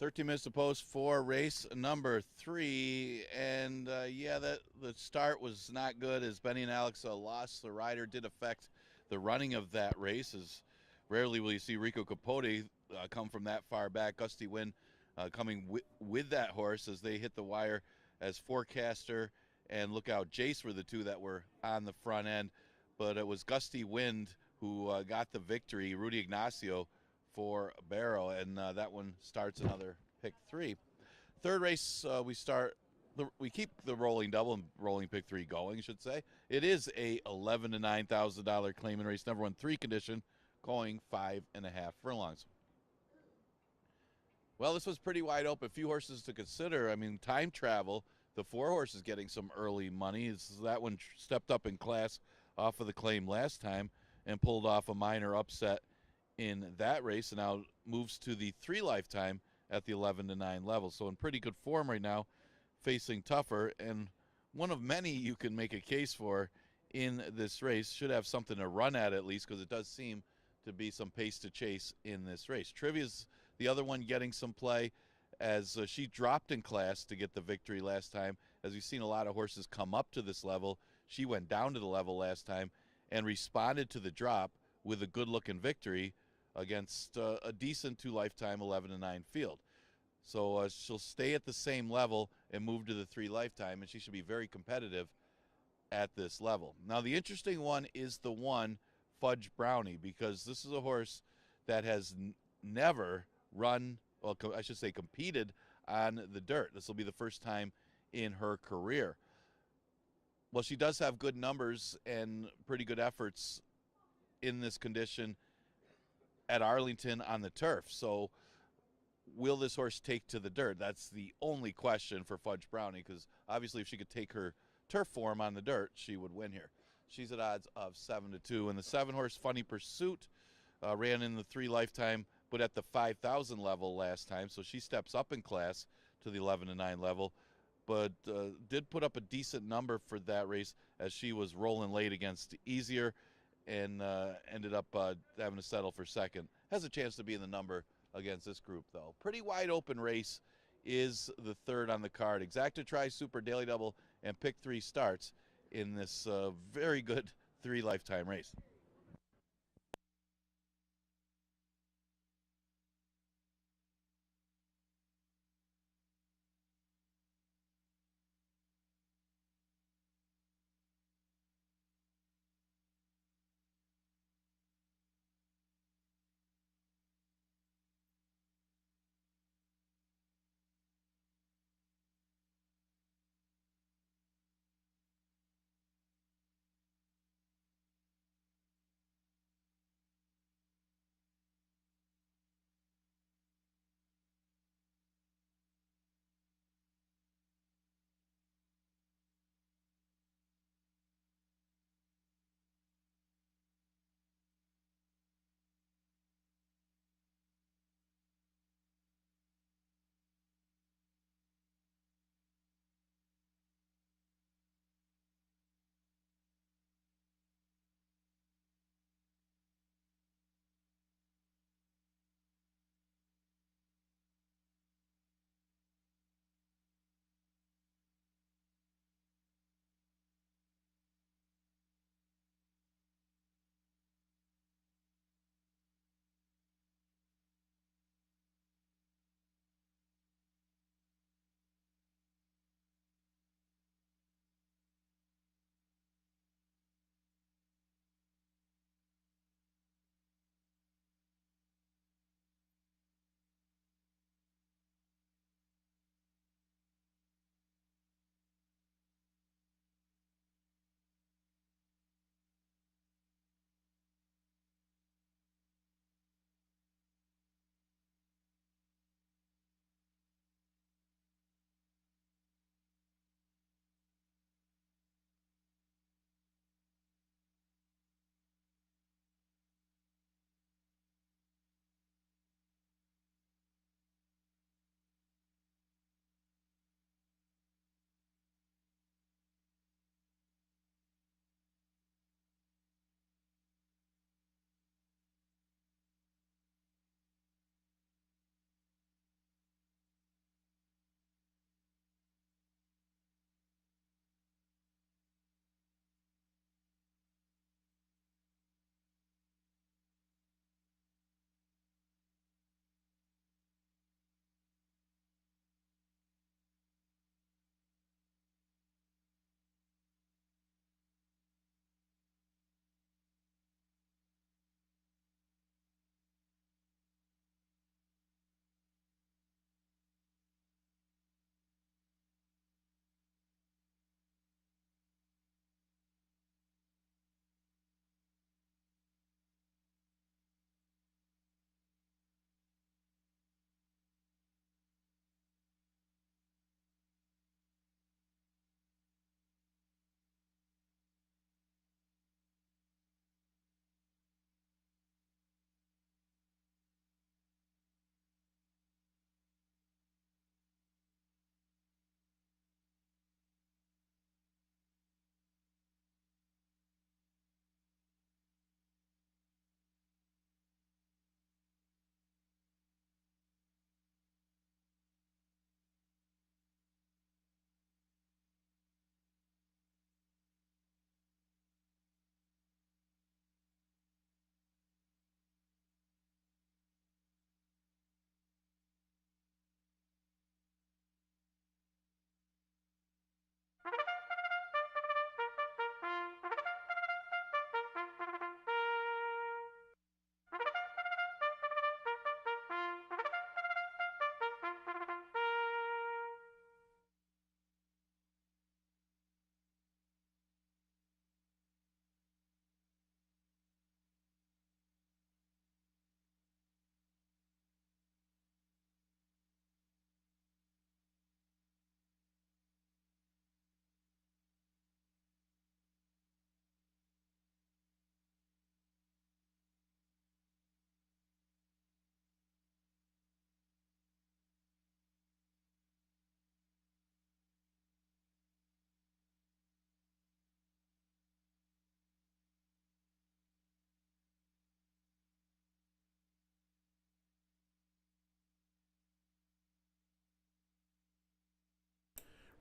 13 minutes to post for race number 3, and yeah, the start was not good as Benny and Alex lost. The rider did affect the running of that race, as rarely will you see Rico Capote come from that far back. Gusty wind coming with that horse as they hit the wire, as Forecaster and Lookout Jace were the two that were on the front end, but it was Gusty Wind who got the victory. Rudy Ignacio for Barrow, and that one starts another pick 3. Third race, we keep the rolling double and rolling pick 3 going, I should say. It is a $11,000 to $9,000 claiming race, number 1 3 condition, going 5.5 furlongs. Well, this was pretty wide open. A few horses to consider. I mean, time travel, the 4 horses getting some early money. That one stepped up in class off of the claim last time and pulled off a minor upset in that race, and now moves to the 3 lifetime at the 11 to 9 level. So in pretty good form right now, facing tougher, and one of many you can make a case for in this race. Should have something to run at least, because it does seem to be some pace to chase in this race. Trivia's the other one getting some play, as she dropped in class to get the victory last time. As we've seen a lot of horses come up to this level, she went down to the level last time and responded to the drop with a good-looking victory against a decent 2 lifetime 11 to 9 field. So she'll stay at the same level and move to the 3 lifetime, and she should be very competitive at this level. Now, the interesting one is the 1 Fudge Brownie, because this is a horse that has never run, well, I should say competed on the dirt. This will be the first time in her career. Well, she does have good numbers and pretty good efforts in this condition at Arlington on the turf. So will this horse take to the dirt? That's the only question for Fudge Brownie, because obviously if she could take her turf form on the dirt, she would win here. She's at odds of 7 to 2. And the 7 horse Funny Pursuit ran in the 3 lifetime, but at the 5,000 level last time. So she steps up in class to the 11 to 9 level, but did put up a decent number for that race, as she was rolling late against Easier and ended up having to settle for second. Has a chance to be in the number against this group, though. Pretty wide open race is the 3rd on the card. Exacta Tri Super Daily Double and pick 3 starts in this very good 3 lifetime race.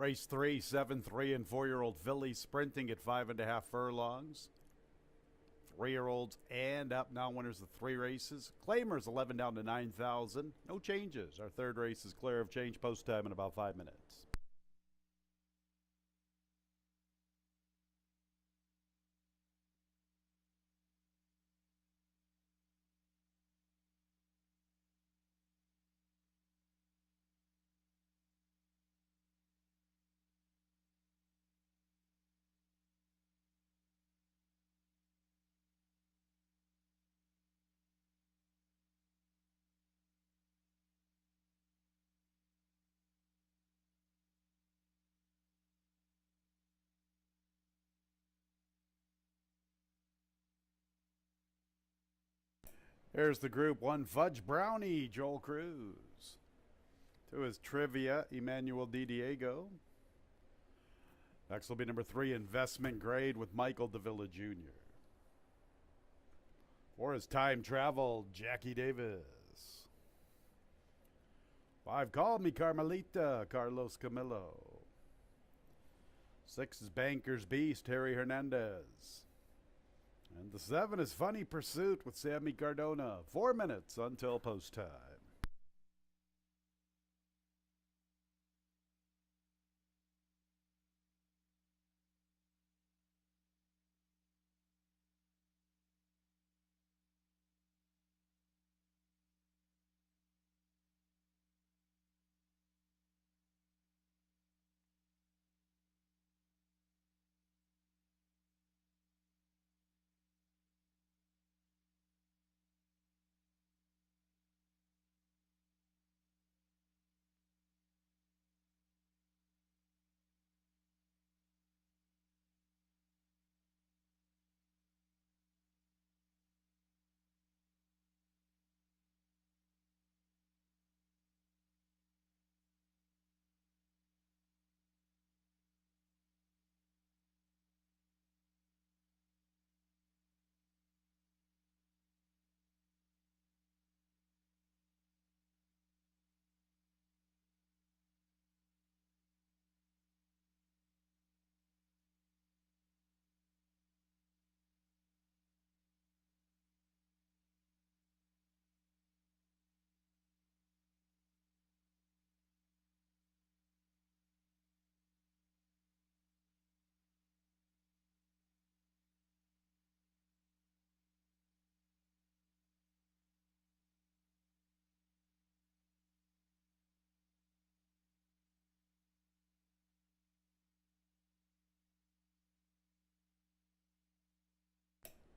Race 3, 7, 3, and 4-year-old fillies sprinting at 5.5 furlongs. 3-year-olds and up now winners of 3 races. Claimers 11 down to 9,000. No changes. Our third race is clear of change. Post time in about 5 minutes. Here's the Group 1 Fudge Brownie, Joel Cruz. To his Trivia, Emmanuel Di Diego. Next will be number 3, Investment Grade with Michael Davila Jr. For his Time Travel, Jackie Davis. 5, Call Me Carmelita, Carlos Camillo. 6 is Banker's Beast, Harry Hernandez. And the 7 is Funny Pursuit with Sammy Cardona. 4 minutes until post time.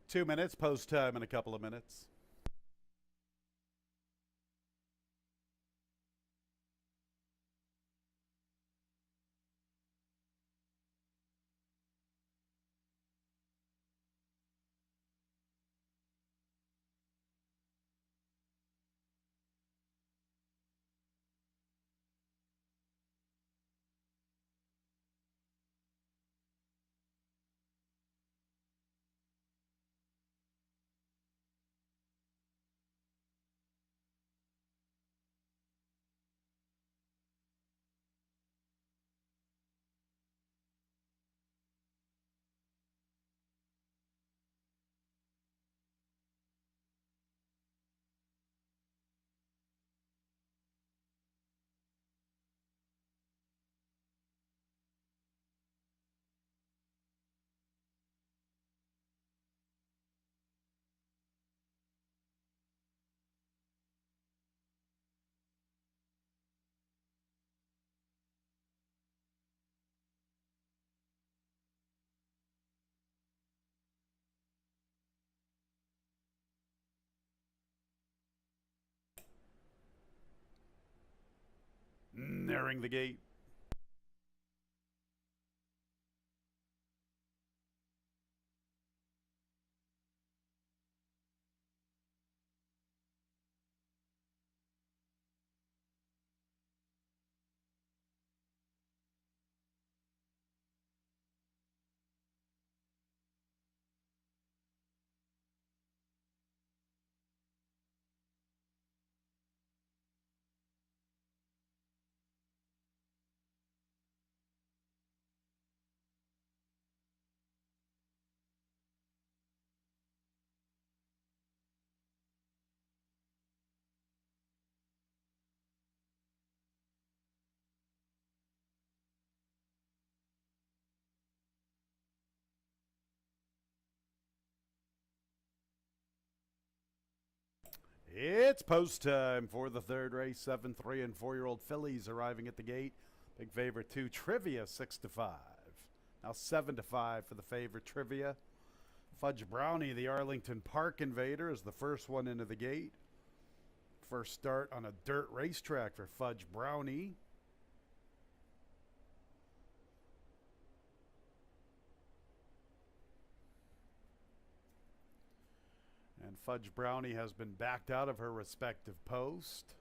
Two minutes, post time in a couple of minutes. Nearing the gate. It's post time for the third race. 7, 3, and 4-year-old fillies arriving at the gate. Big favorite 2, Trivia, 6-5. Now 7-5 for the favorite Trivia. Fudge Brownie, the Arlington Park Invader, is the first one into the gate. First start on a dirt racetrack for Fudge Brownie. And Fudge Brownie has been backed out of her respective post.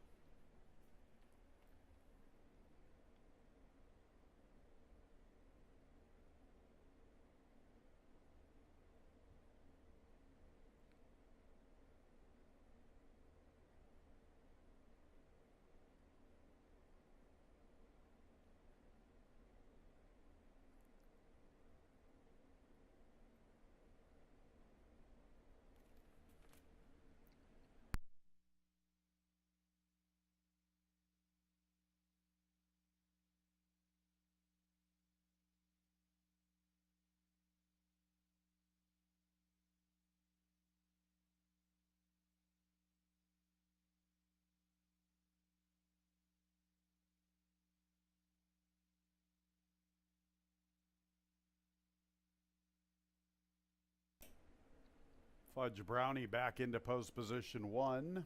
Fudge Brownie back into post position 1.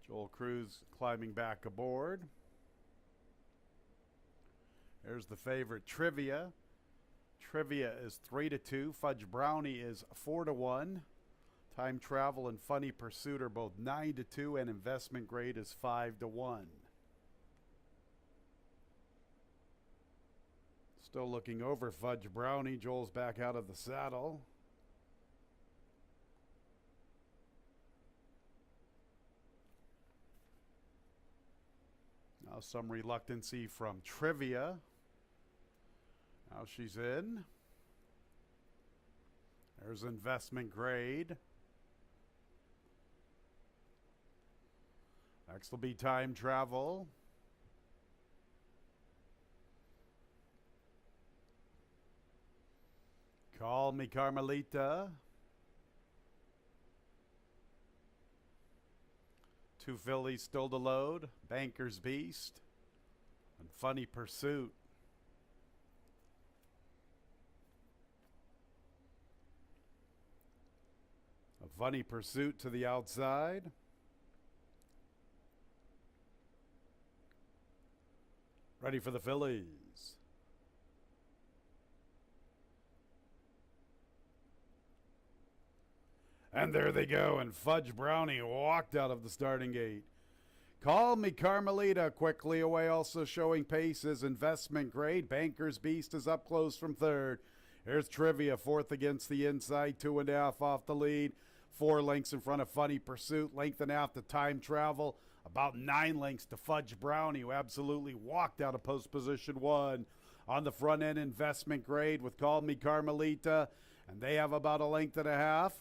Joel Cruz climbing back aboard. There's the favorite Trivia. Trivia is 3-2. Fudge Brownie is 4-1. Time Travel and Funny Pursuit are both 9-2, and Investment Grade is 5-1. Still looking over Fudge Brownie. Joel's back out of the saddle. Now some reluctancy from Trivia. Now she's in. There's Investment Grade. Next will be Time Travel. Call Me Carmelita. 2 fillies still to load. Banker's Beast and Funny Pursuit. A Funny Pursuit to the outside. Ready for the fillies. And there they go, and Fudge Brownie walked out of the starting gate. Call Me Carmelita quickly away, also showing pace is Investment Grade. Banker's Beast is up close from third. Here's Trivia, fourth against the inside, 2.5 off the lead. 4 lengths in front of Funny Pursuit, length and a half to Time Travel. About 9 lengths to Fudge Brownie, who absolutely walked out of post position 1. On the front end, Investment Grade with Call Me Carmelita, and they have about a length and a half.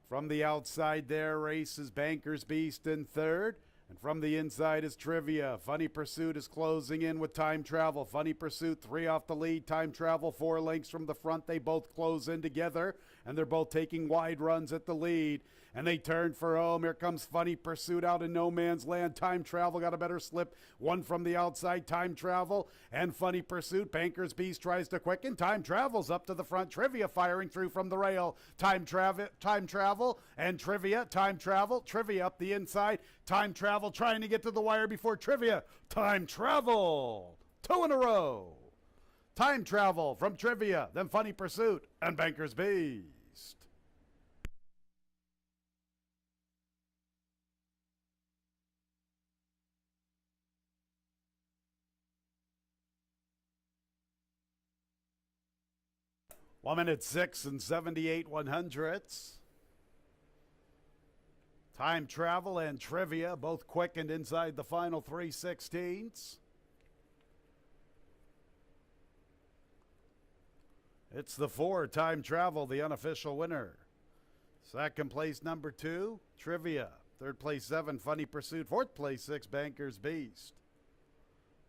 From the outside there races Banker's Beast in third. And from the inside is Trivia. Funny Pursuit is closing in with Time Travel. Funny Pursuit 3 off the lead. Time Travel 4 lengths from the front. They both close in together. And they're both taking wide runs at the lead. And they turn for home. Here comes Funny Pursuit out in no man's land. Time Travel got a better slip. 1 from the outside. Time Travel and Funny Pursuit. Banker's Beast tries to quicken. Time Travel's up to the front. Trivia firing through from the rail. Time Travel and Trivia. Time Travel. Trivia up the inside. Time Travel trying to get to the wire before Trivia. Time Travel. 2 in a row. Time Travel from Trivia. Then Funny Pursuit and Banker's Beast. One minute 6 and 78/100ths. Time Travel and Trivia both quickened inside the final 3/16. It's the 4, Time Travel, the unofficial winner. Second place, number 2, Trivia. Third place, 7, Funny Pursuit. Fourth place, 6, Banker's Beast.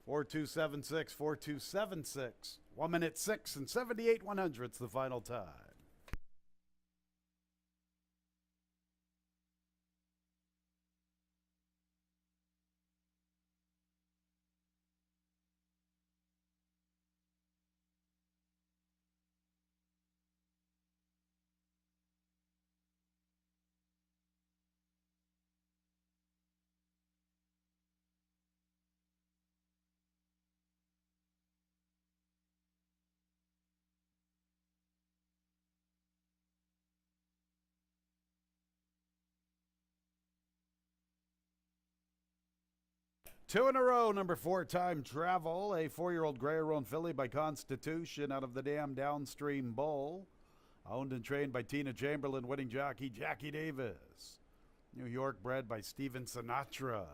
4-2-7-6, 4-2-7-6. 1 minute 6 and 78/100ths, the final time. 2 in a row, number 4, Time Travel, a 4-year-old Gray-Roan filly by Constitution out of the Dam Downstream Bull. Owned and trained by Tina Chamberlain, winning jockey Jackie Davis. New York bred by Steven Sinatra.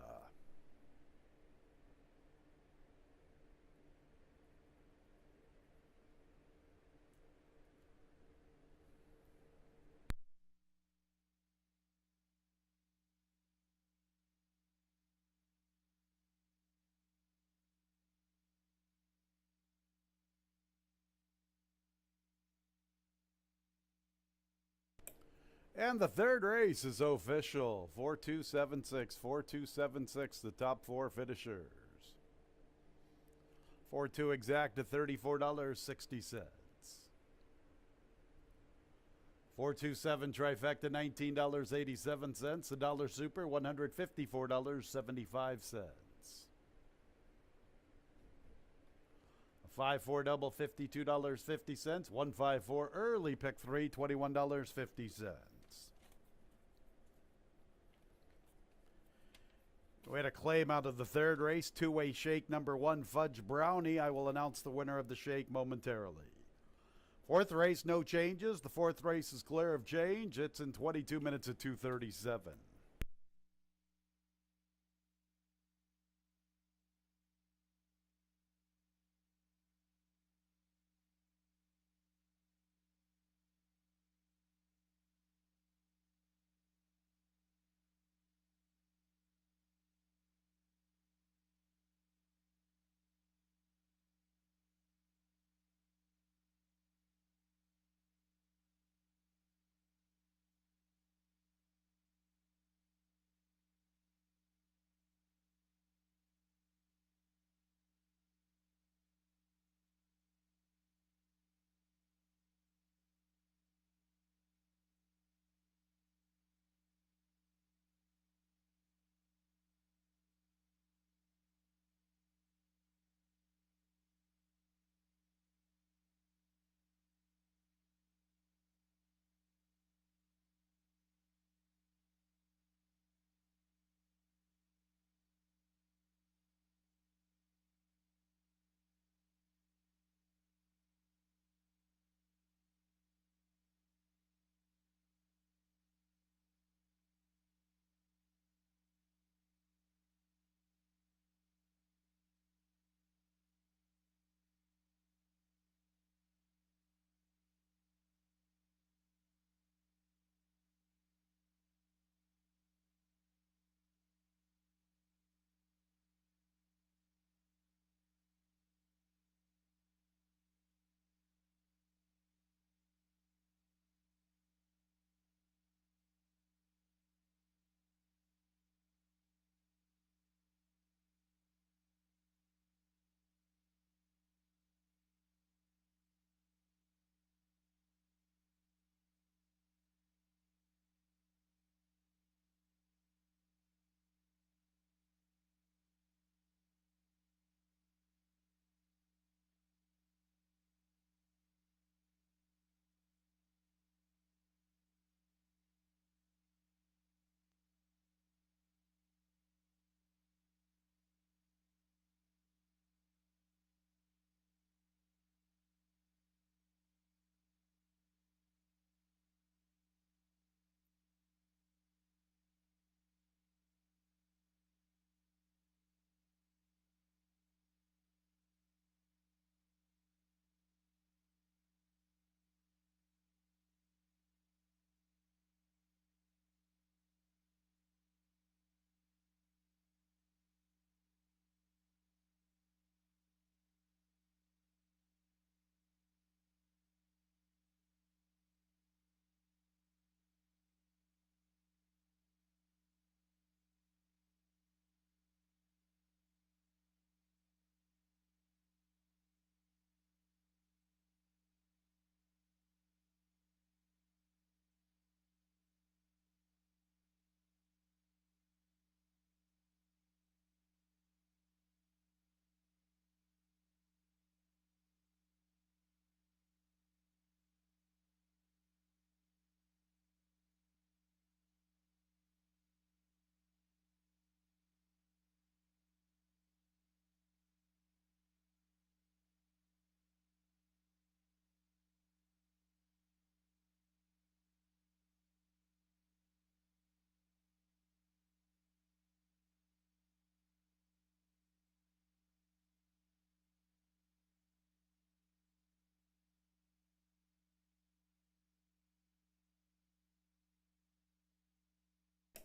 And the third race is official. 4276, 4276, the top 4 finishers. 42 exact at $34.60. 427 trifecta, $19.87. The dollar super, $154.75. A 5-4 double, $52.50. 154 early pick 3, $21.50. We had a claim out of the third race, 2-way shake number 1, Fudge Brownie. I will announce the winner of the shake momentarily. Fourth race, no changes. The fourth race is clear of change. It's in 22 minutes at 2:37.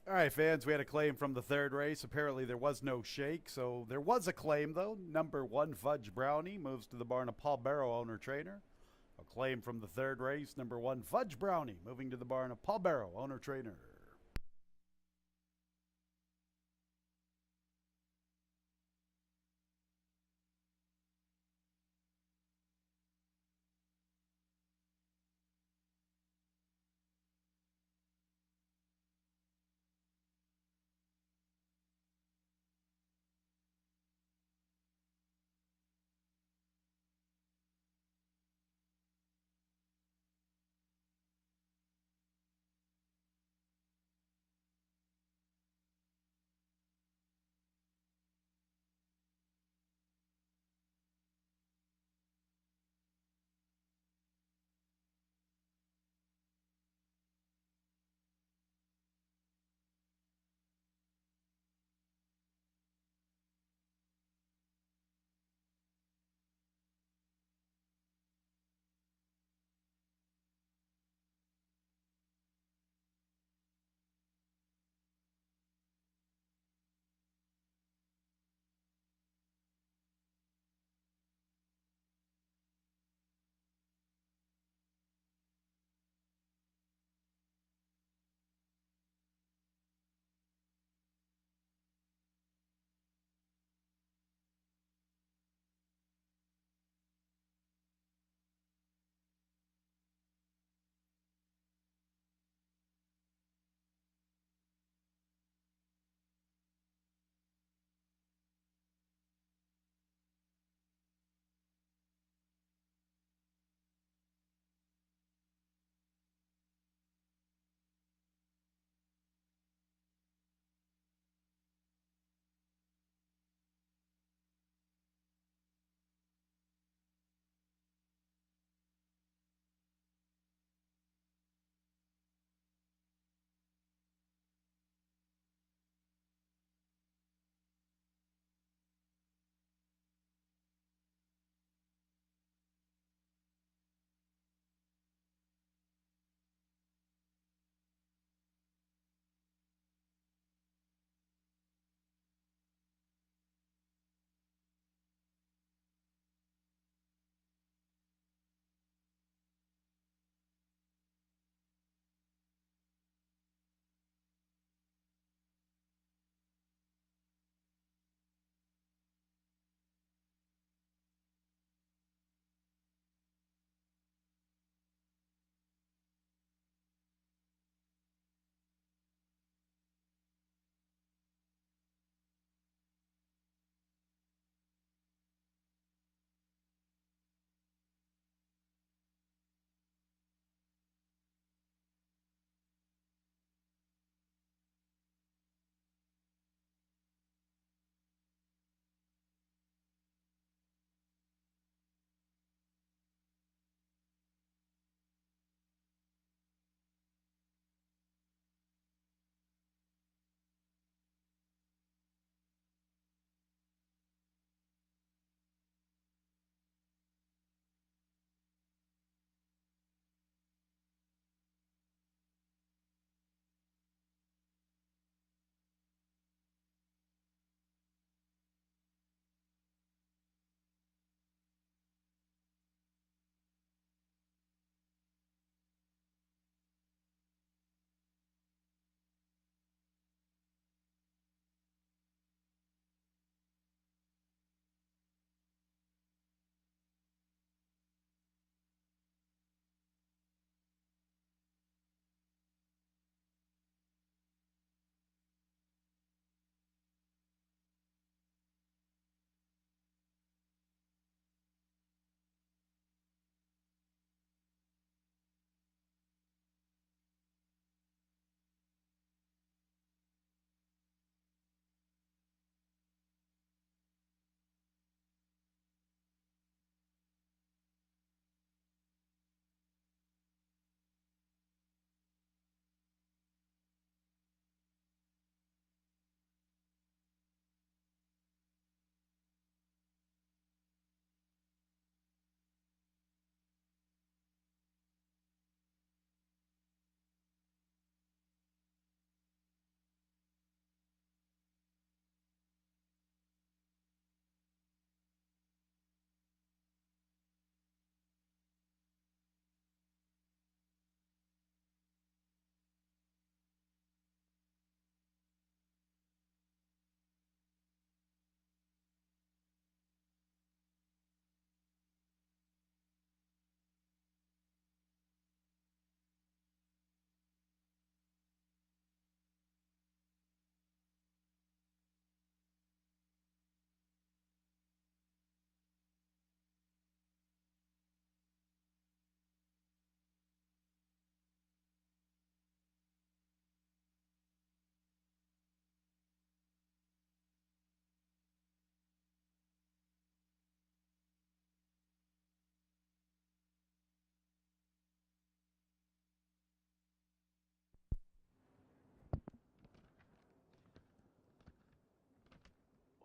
All right, fans, we had a claim from the third race. Apparently there was no shake, so there was a claim, though. Number 1, Fudge Brownie, moves to the barn of Paul Barrow, owner-trainer. A claim from the third race. Number 1, Fudge Brownie, moving to the barn of Paul Barrow, owner-trainer.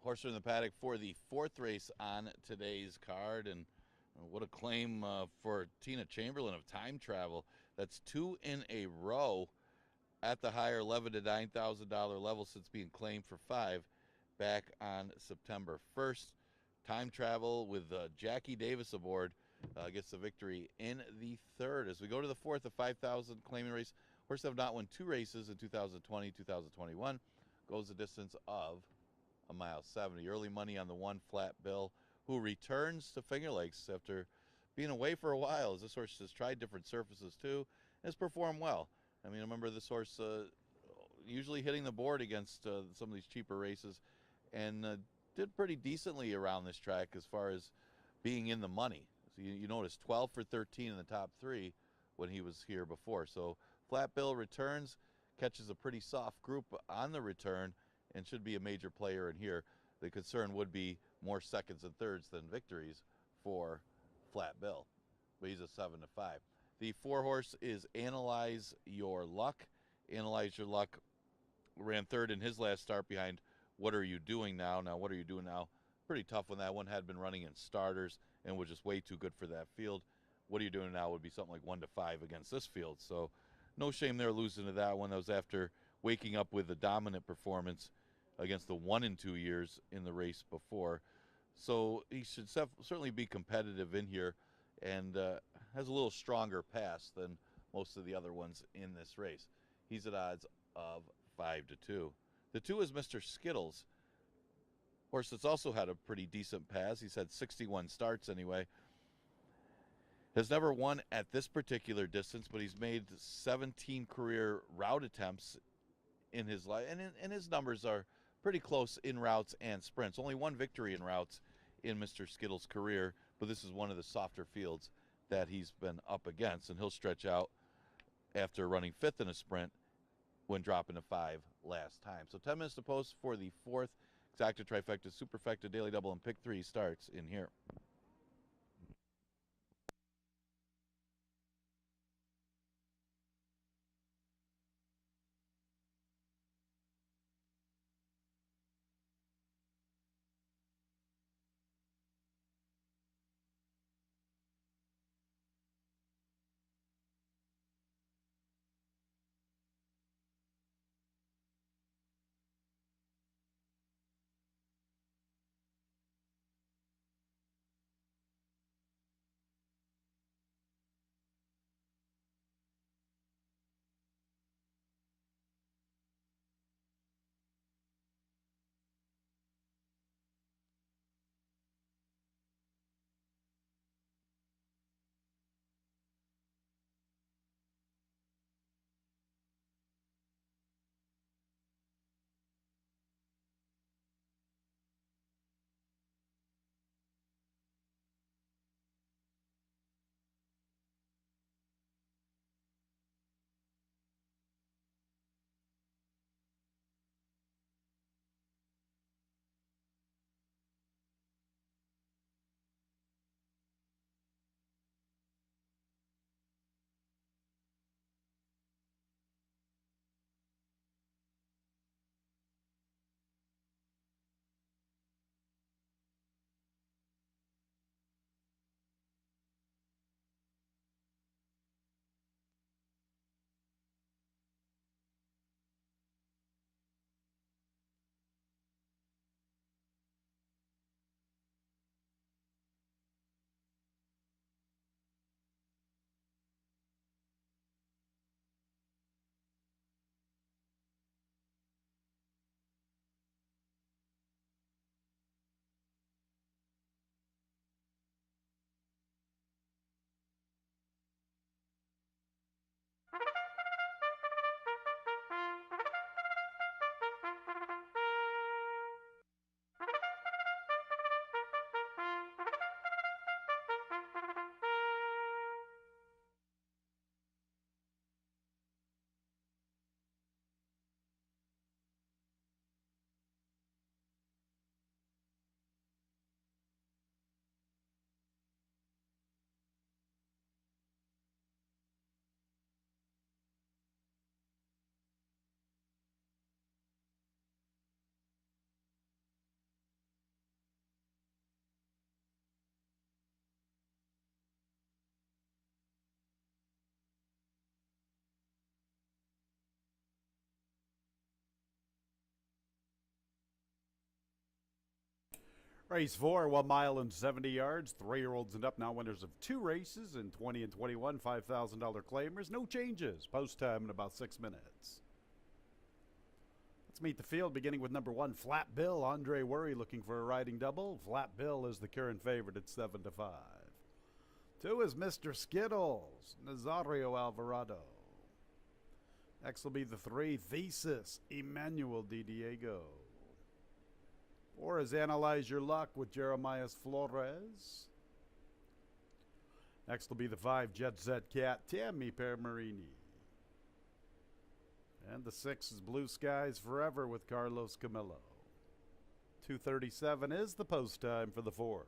Horse in the paddock for the fourth race on today's card, and what a claim for Tina Chamberlain of time travel. That's 2 in a row at the higher $11,000 to $9,000 level since being claimed for 5 back on September 1st. Time travel with Jackie Davis aboard gets the victory in the third. As we go to the fourth, the 5,000 claiming race, horse have not won 2 races in 2020, 2021. Goes the distance of a mile 70. Early money on the 1 Flat Bill, who returns to Finger Lakes after being away for a while, as this horse has tried different surfaces too, and has performed well. I mean, I remember this horse usually hitting the board against some of these cheaper races, and did pretty decently around this track as far as being in the money. So you notice 12 for 13 in the top 3 when he was here before. So Flat Bill returns, catches a pretty soft group on the return, and should be a major player in here. The concern would be more seconds and thirds than victories for Flat Bill, but he's a 7 to 5. The 4 horse is Analyze Your Luck. Analyze Your Luck ran third in his last start behind What Are You Doing Now? Now, What Are You Doing Now? Pretty tough when that one had been running in starters and was just way too good for that field. What Are You Doing Now would be something like 1 to 5 against this field. So no shame there losing to that one. That was after waking up with a dominant performance against the 1 in 2 years in the race before. So he should certainly be competitive in here, and has a little stronger pass than most of the other ones in this race. He's at odds of 5 to 2. The 2 is Mr. Skittles, horse that's also had a pretty decent pass. He's had 61 starts anyway. Has never won at this particular distance, but he's made 17 career route attempts in his life, and his numbers are pretty close in routes and sprints. Only 1 victory in routes in Mr. Skittles' career, but this is one of the softer fields that he's been up against, and he'll stretch out after running 5th in a sprint when dropping to 5 last time. So 10 minutes to post for the 4th Exacta Trifecta Superfecta Daily Double, and pick 3 starts in here. Race 4, 1 mile and 70 yards. 3-year-olds and up now winners of 2 races in 20 and 21. $5,000 claimers. No changes. Post time in about 6 minutes. Let's meet the field, beginning with number 1, Flat Bill. Andre Worry looking for a riding double. Flat Bill is the current favorite at 7 to 5. 2 is Mr. Skittles, Nazario Alvarado. Next will be the 3, Thesis, Emmanuel Di Diego. 4 is Analyze Your Luck with Jeremiah Flores. Next will be the 5, Jet Set Cat, Tammy Permarini. And the 6 is Blue Skies Forever with Carlos Camillo. 2:37 is the post time for the 4th.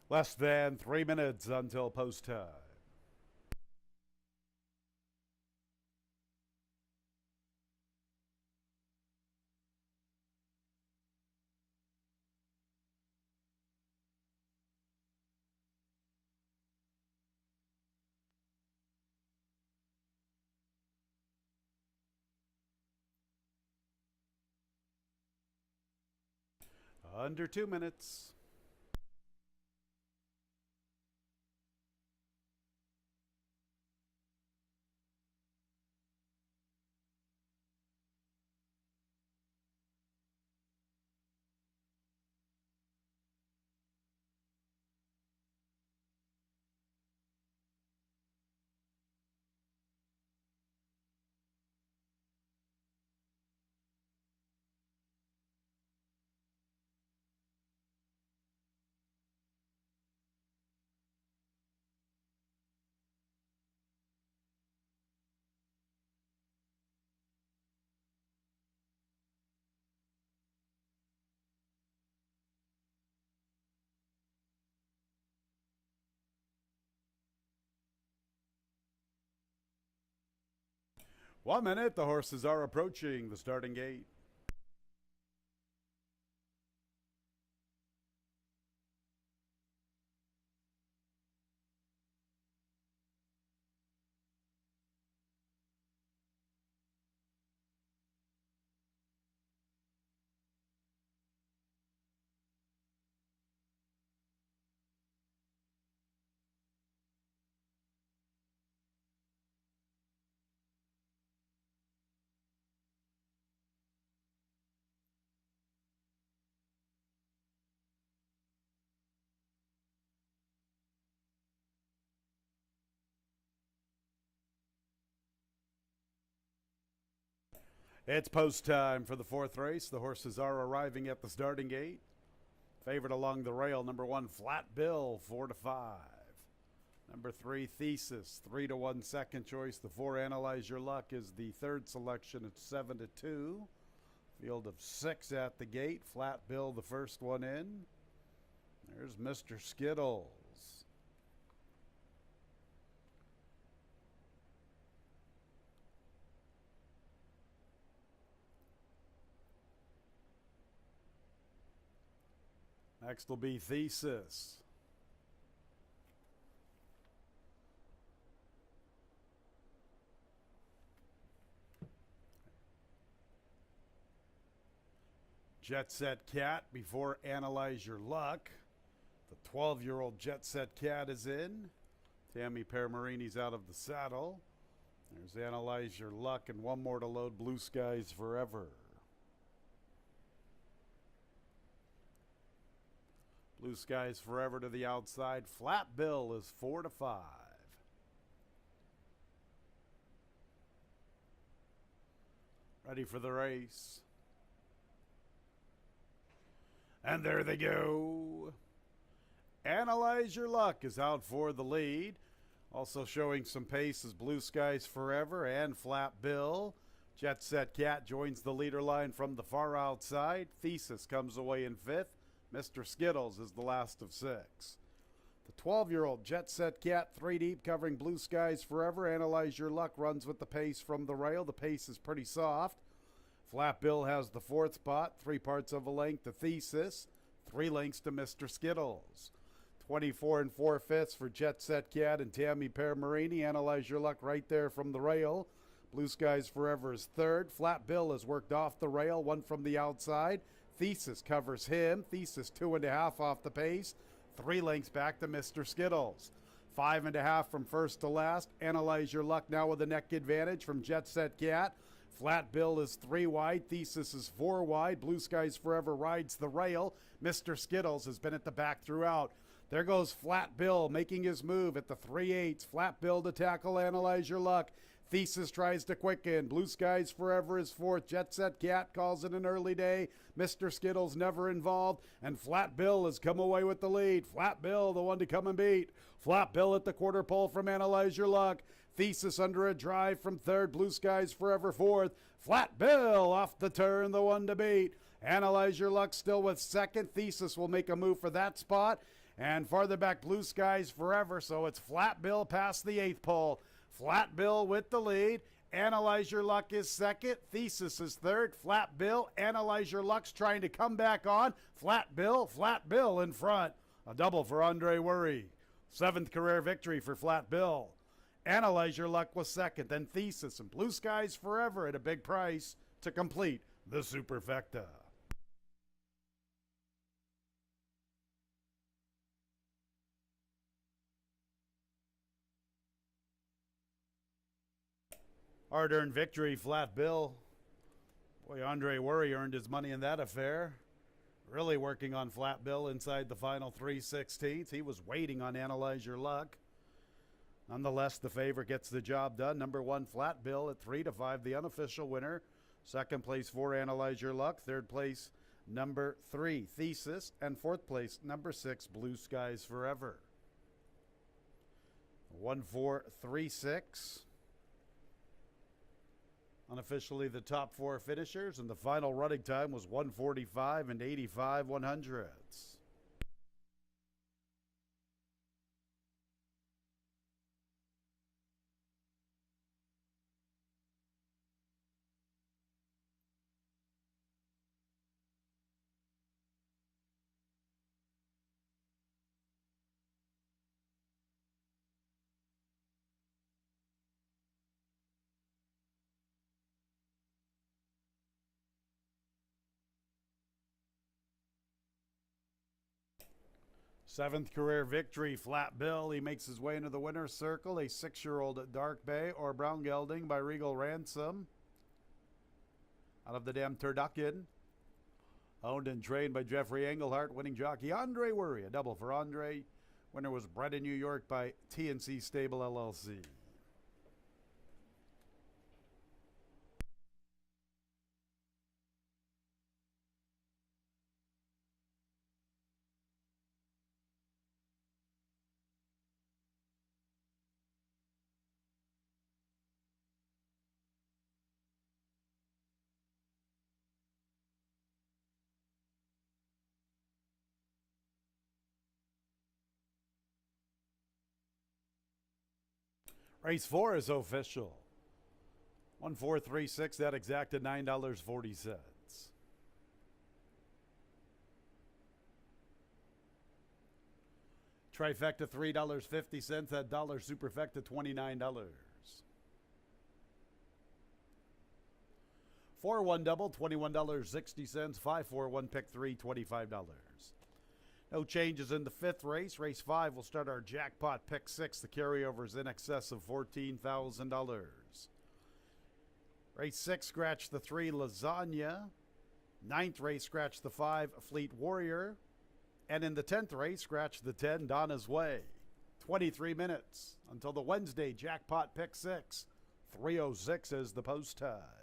Less than 3 minutes until post time. Under 2 minutes. 1 minute, the horses are approaching the starting gate. It's post time for the fourth race. The horses are arriving at the starting gate. Favorite along the rail, number 1, Flat Bill, 4-5. Number 3, Thesis, 3-1 second choice. The 4, Analyze Your Luck, is the third selection at 7-2. Field of 6 at the gate. Flat Bill, the first one in. There's Mr. Skittles. Next will be Thesis. Jet Set Cat before Analyze Your Luck. The 12-year-old Jet Set Cat is in. Tammy Permarini's out of the saddle. There's Analyze Your Luck, and one more to load, Blue Skies Forever. Blue Skies Forever to the outside. Flat Bill is 4-5. Ready for the race. And there they go. Analyze Your Luck is out for the lead. Also showing some pace is Blue Skies Forever and Flat Bill. Jet Set Cat joins the leader line from the far outside. Thesis comes away in 5th. Mr. Skittles is the last of 6. The 12-year-old Jet Set Cat, 3 deep, covering Blue Skies Forever. Analyze Your Luck runs with the pace from the rail. The pace is pretty soft. Flat Bill has the 4th spot, 3 parts of a length to Thesis, 3 lengths to Mr. Skittles. 24 4/5 for Jet Set Cat and Tammy Permarini. Analyze Your Luck right there from the rail. Blue Skies Forever is 3rd. Flat Bill has worked off the rail, 1 from the outside. Thesis covers him. Thesis 2.5 off the pace. 3 lengths back to Mr. Skittles. 5.5 from first to last. Analyze Your Luck now with a neck advantage from Jet Set Cat. Flat Bill is 3 wide. Thesis is 4 wide. Blue Skies Forever rides the rail. Mr. Skittles has been at the back throughout. There goes Flat Bill making his move at the 3/8. Flat Bill to tackle Analyze Your Luck. Thesis tries to quicken. Blue Skies Forever is 4th. Jet Set Cat calls it an early day. Mr. Skittles never involved. And Flat Bill has come away with the lead. Flat Bill, the one to come and beat. Flat Bill at the quarter pole from Analyze Your Luck. Thesis under a drive from 3rd. Blue Skies Forever 4th. Flat Bill off the turn, the one to beat. Analyze Your Luck still with 2nd. Thesis will make a move for that spot. And farther back, Blue Skies Forever. So it's Flat Bill past the 8th pole. Flat Bill with the lead. Analyze Your Luck is 2nd. Thesis is 3rd. Flat Bill. Analyze Your Luck's trying to come back on. Flat Bill in front. A double for Andre Worry. 7th career victory for Flat Bill. Analyze Your Luck was 2nd. Then Thesis and Blue Skies Forever at a big price to complete the Superfecta. Hard-earned victory, Flat Bill. Boy, Andre Worry earned his money in that affair. Really working on Flat Bill inside the final 3/16. He was waiting on Analyze Your Luck. Nonetheless, the favorite gets the job done. Number 1, Flat Bill at 3-5, the unofficial winner. 2nd place, 4, Analyze Your Luck. 3rd place, number 3, Thesis. And 4th place, number 6, Blue Skies Forever. 1-4-3-6. Unofficially the top 4 finishers, and the final running time was 1:45 and 85 100ths. Seventh career victory, Flat Bill. He makes his way into the winner's circle. A 6-year-old at Dark Bay or Brown Gelding by Regal Ransom. Out of the Dam Turducken. Owned and trained by Jeffrey Englehart. Winning jockey Andre Worry. A double for Andre. Winner was bred in New York by TNC Stable LLC. Race 4 is official. 1436, that exacted $9.40. Trifecta $3.50, that dollar superfecta $29. 4-1 double, $21.60. 5-4-1 pick 3, $25. No changes in the fifth race. Race 5 will start our jackpot pick 6. The carryovers in excess of $14,000. Race 6, scratch the 3, Lasagna. 9th race, scratch the 5, Fleet Warrior. And in the 10th race, scratch the 10, Donna's Way. 23 minutes until the Wednesday jackpot pick 6. 3:06 is the post time.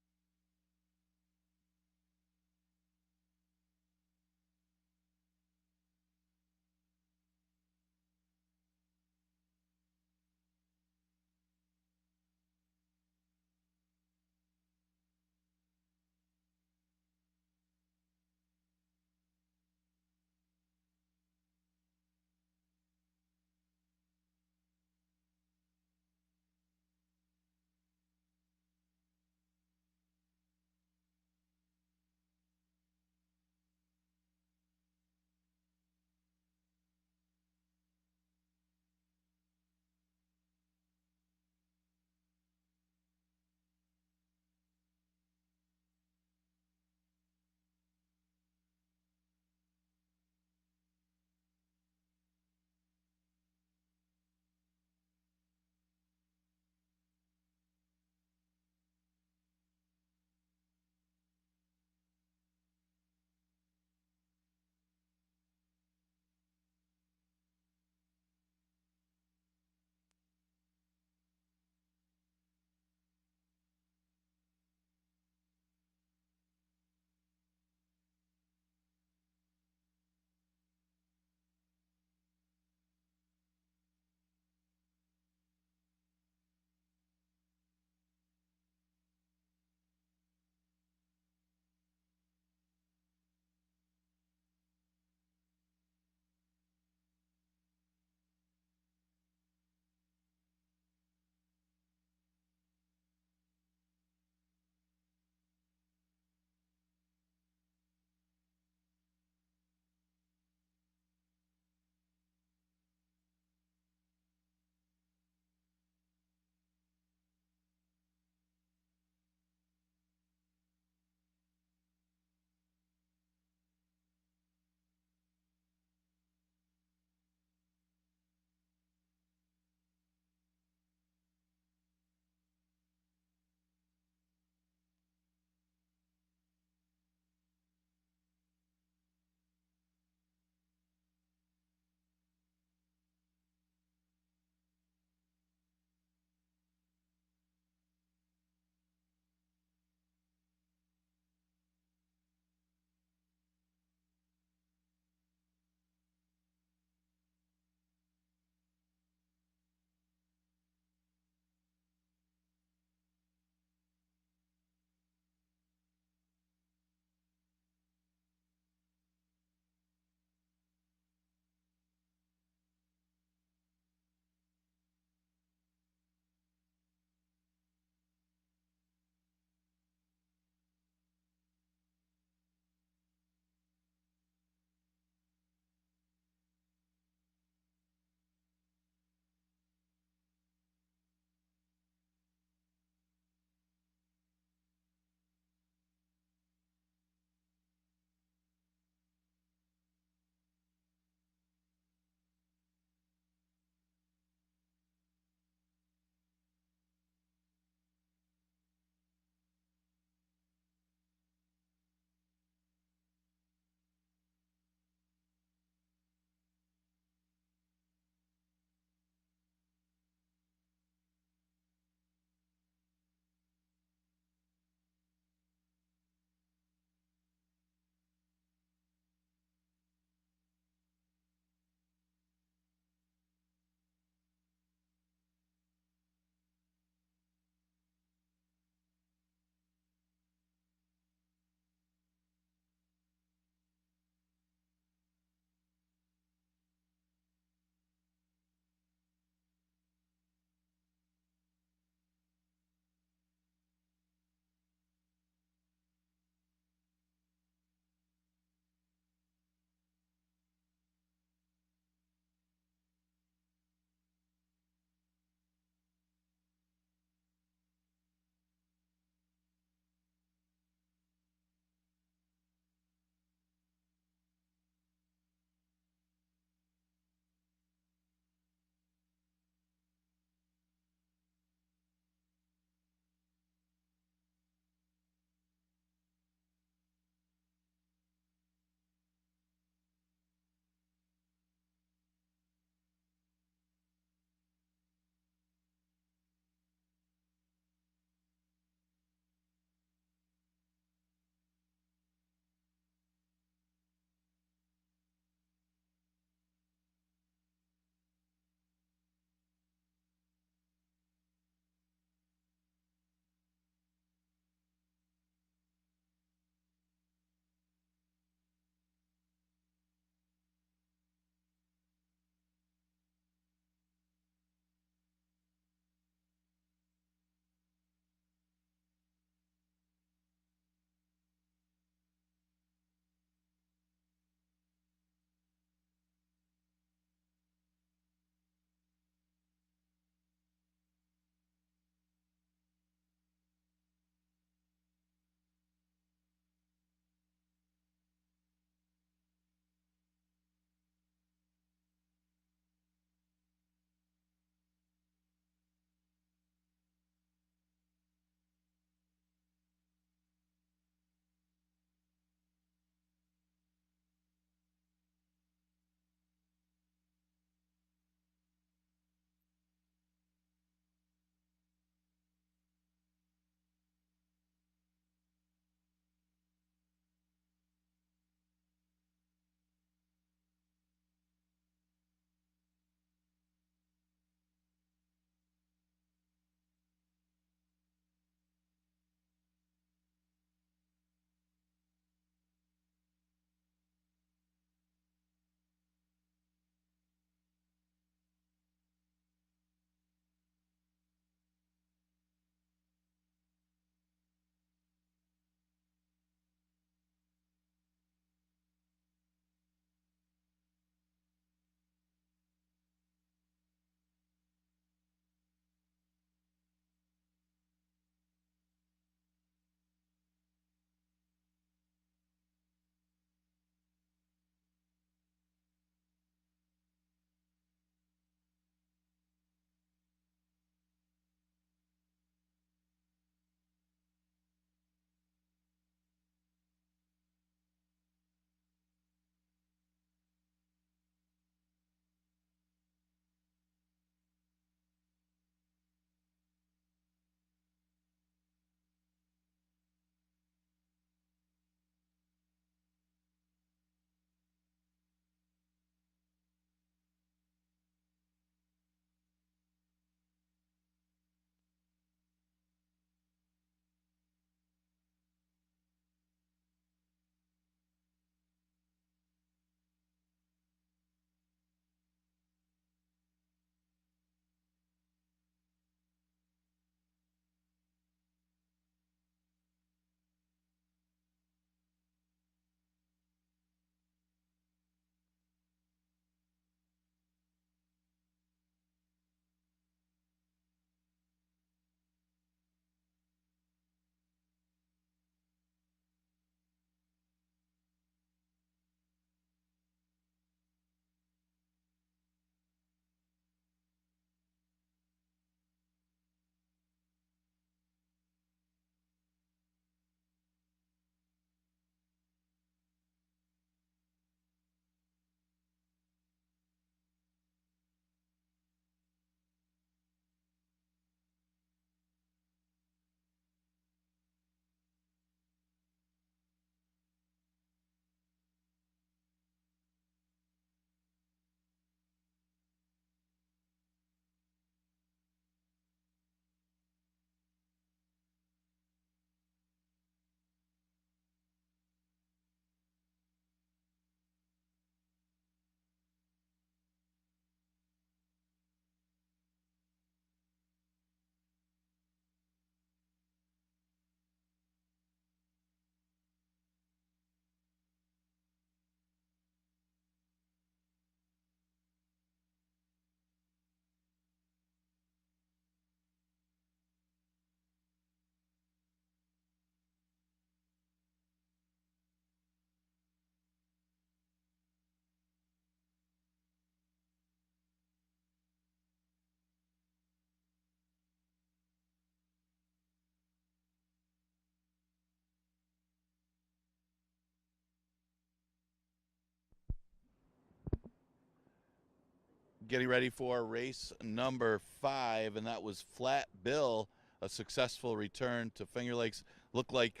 getting ready for race number 5, and that was Flat Bill, a successful return to Finger Lakes. Looked like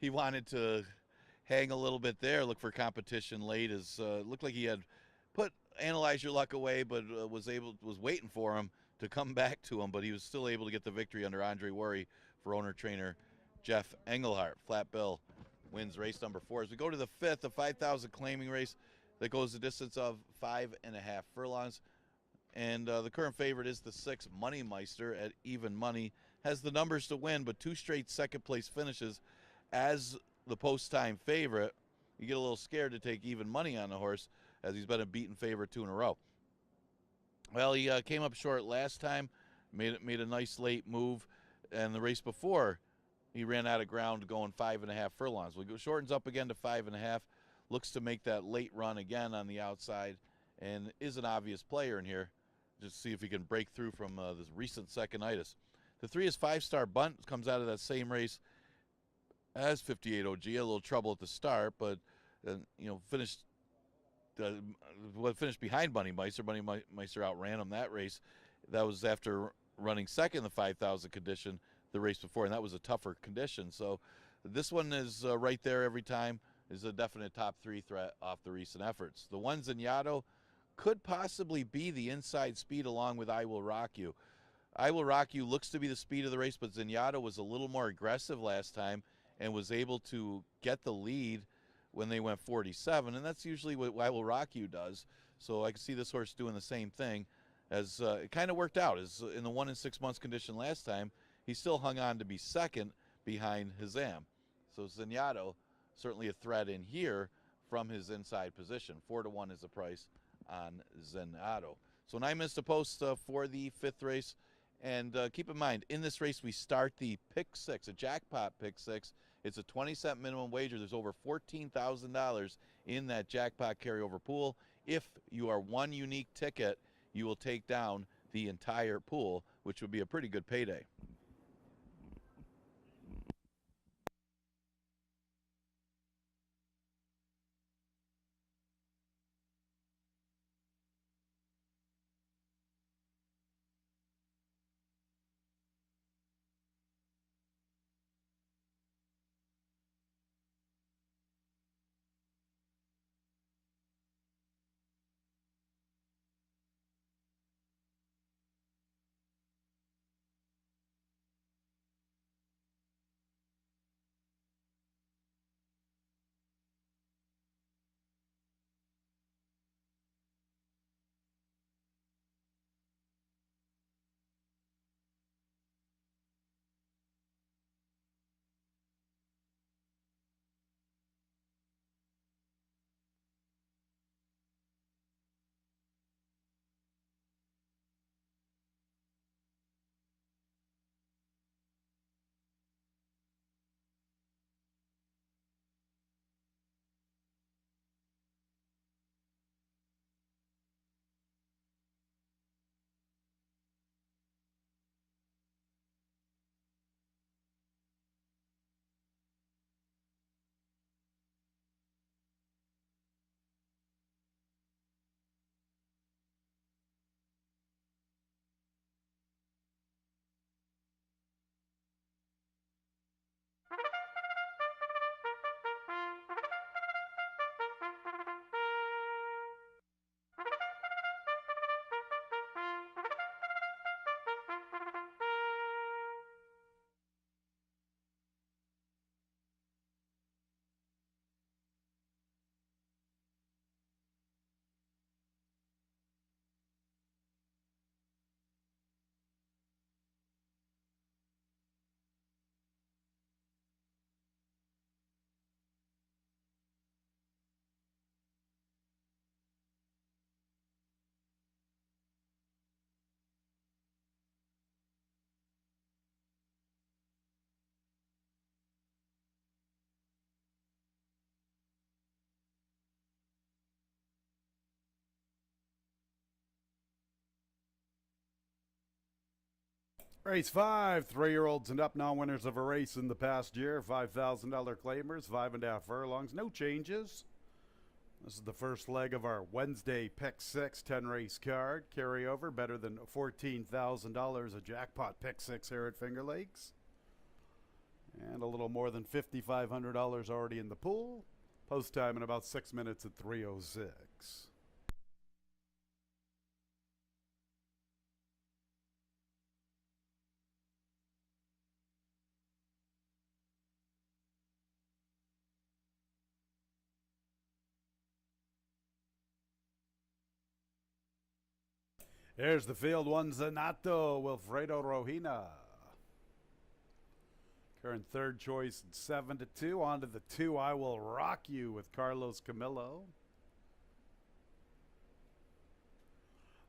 he wanted to hang a little bit there, look for competition late. Looked like he had put Analyze Your Luck away, but was waiting for him to come back to him, but he was still able to get the victory under Andre Worry for owner-trainer Jeff Engelhart. Flat Bill wins race number 4. As we go to the 5th, the 5,000 claiming race that goes the distance of 5.5 furlongs. And the current favorite is the 6 Money Meister at even money. Has the numbers to win, but 2 straight second-place finishes as the post-time favorite. You get a little scared to take even money on the horse, as he's been a beaten favorite 2 in a row. Well, he came up short last time, made a nice late move, and the race before, he ran out of ground going 5.5 furlongs. Well, he shortens up again to 5.5, looks to make that late run again on the outside, and is an obvious player in here. Just see if he can break through from this recent second-itis. The 3 is 5-Star Bunt, comes out of that same race as 58 OG. A little trouble at the start, but finished behind Bunny Meister. Bunny Meister outran him that race. That was after running second in the 5,000 condition the race before, and that was a tougher condition. So this one is right there every time, is a definite top 3 threat off the recent efforts. The 1 Zenyatta could possibly be the inside speed along with I Will Rock You. I Will Rock You looks to be the speed of the race, but Zenyatta was a little more aggressive last time and was able to get the lead when they went 47, and that's usually what I Will Rock You does. So I can see this horse doing the same thing, as it kind of worked out. As in the 1 in 6 months condition last time, he still hung on to be second behind Hazam. So Zenyatta, certainly a threat in here from his inside position. 4-1 is the price on Zenyatta. So 9 minutes to post for the 5th race. And keep in mind, in this race, we start the pick 6, a jackpot pick 6. It's a 20-cent minimum wager. There's over $14,000 in that jackpot carryover pool. If you are one unique ticket, you will take down the entire pool, which would be a pretty good payday. Race 5, 3-year-olds and up, non-winners of a race in the past year. $5,000 claimers, 5.5 furlongs, no changes. This is the first leg of our Wednesday Pick 6 10 race card. Carryover better than $14,000 a jackpot Pick 6 here at Finger Lakes. And a little more than $5,500 already in the pool. Post time in about 6 minutes at 3:06. Here's the field. One Zanato, Wilfredo Rohina. Current third choice at 7-2. On to the 2, I Will Rock You with Carlos Camillo.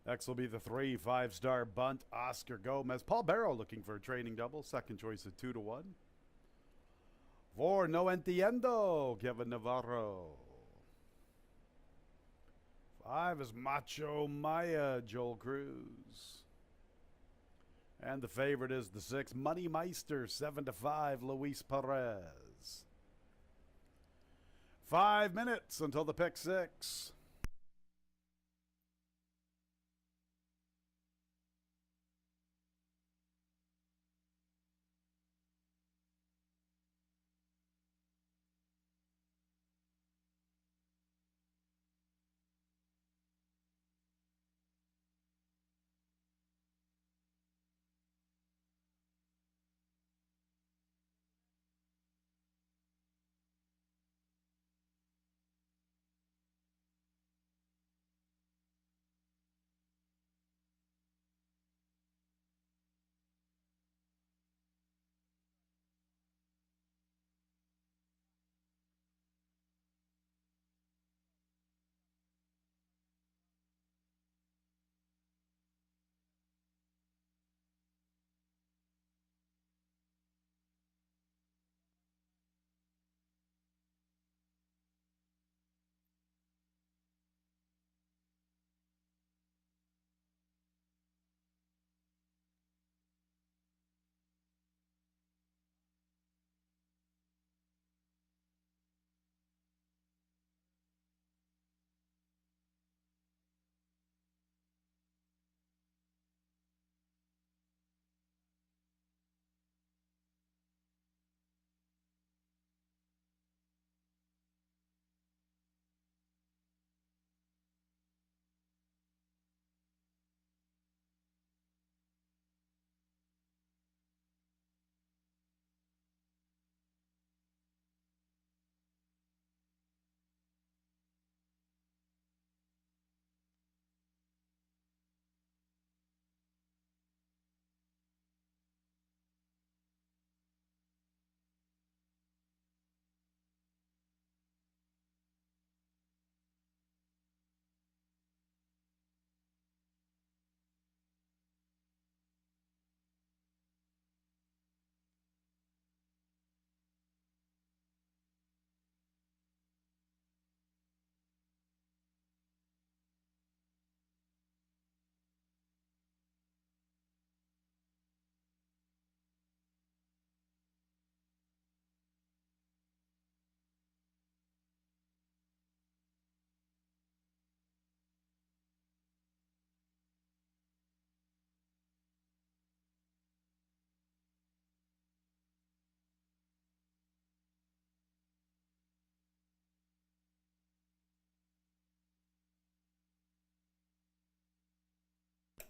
Next will be the 3, 5-star bunt, Oscar Gomez. Paul Barrow looking for a training double. Second choice at 2-1. 4, No Entiendo, Kevin Navarro. 5 is Macho Maya, Joel Cruz. And the favorite is the 6, Money Meister, 7-5, Luis Perez. 5 minutes until the Pick 6.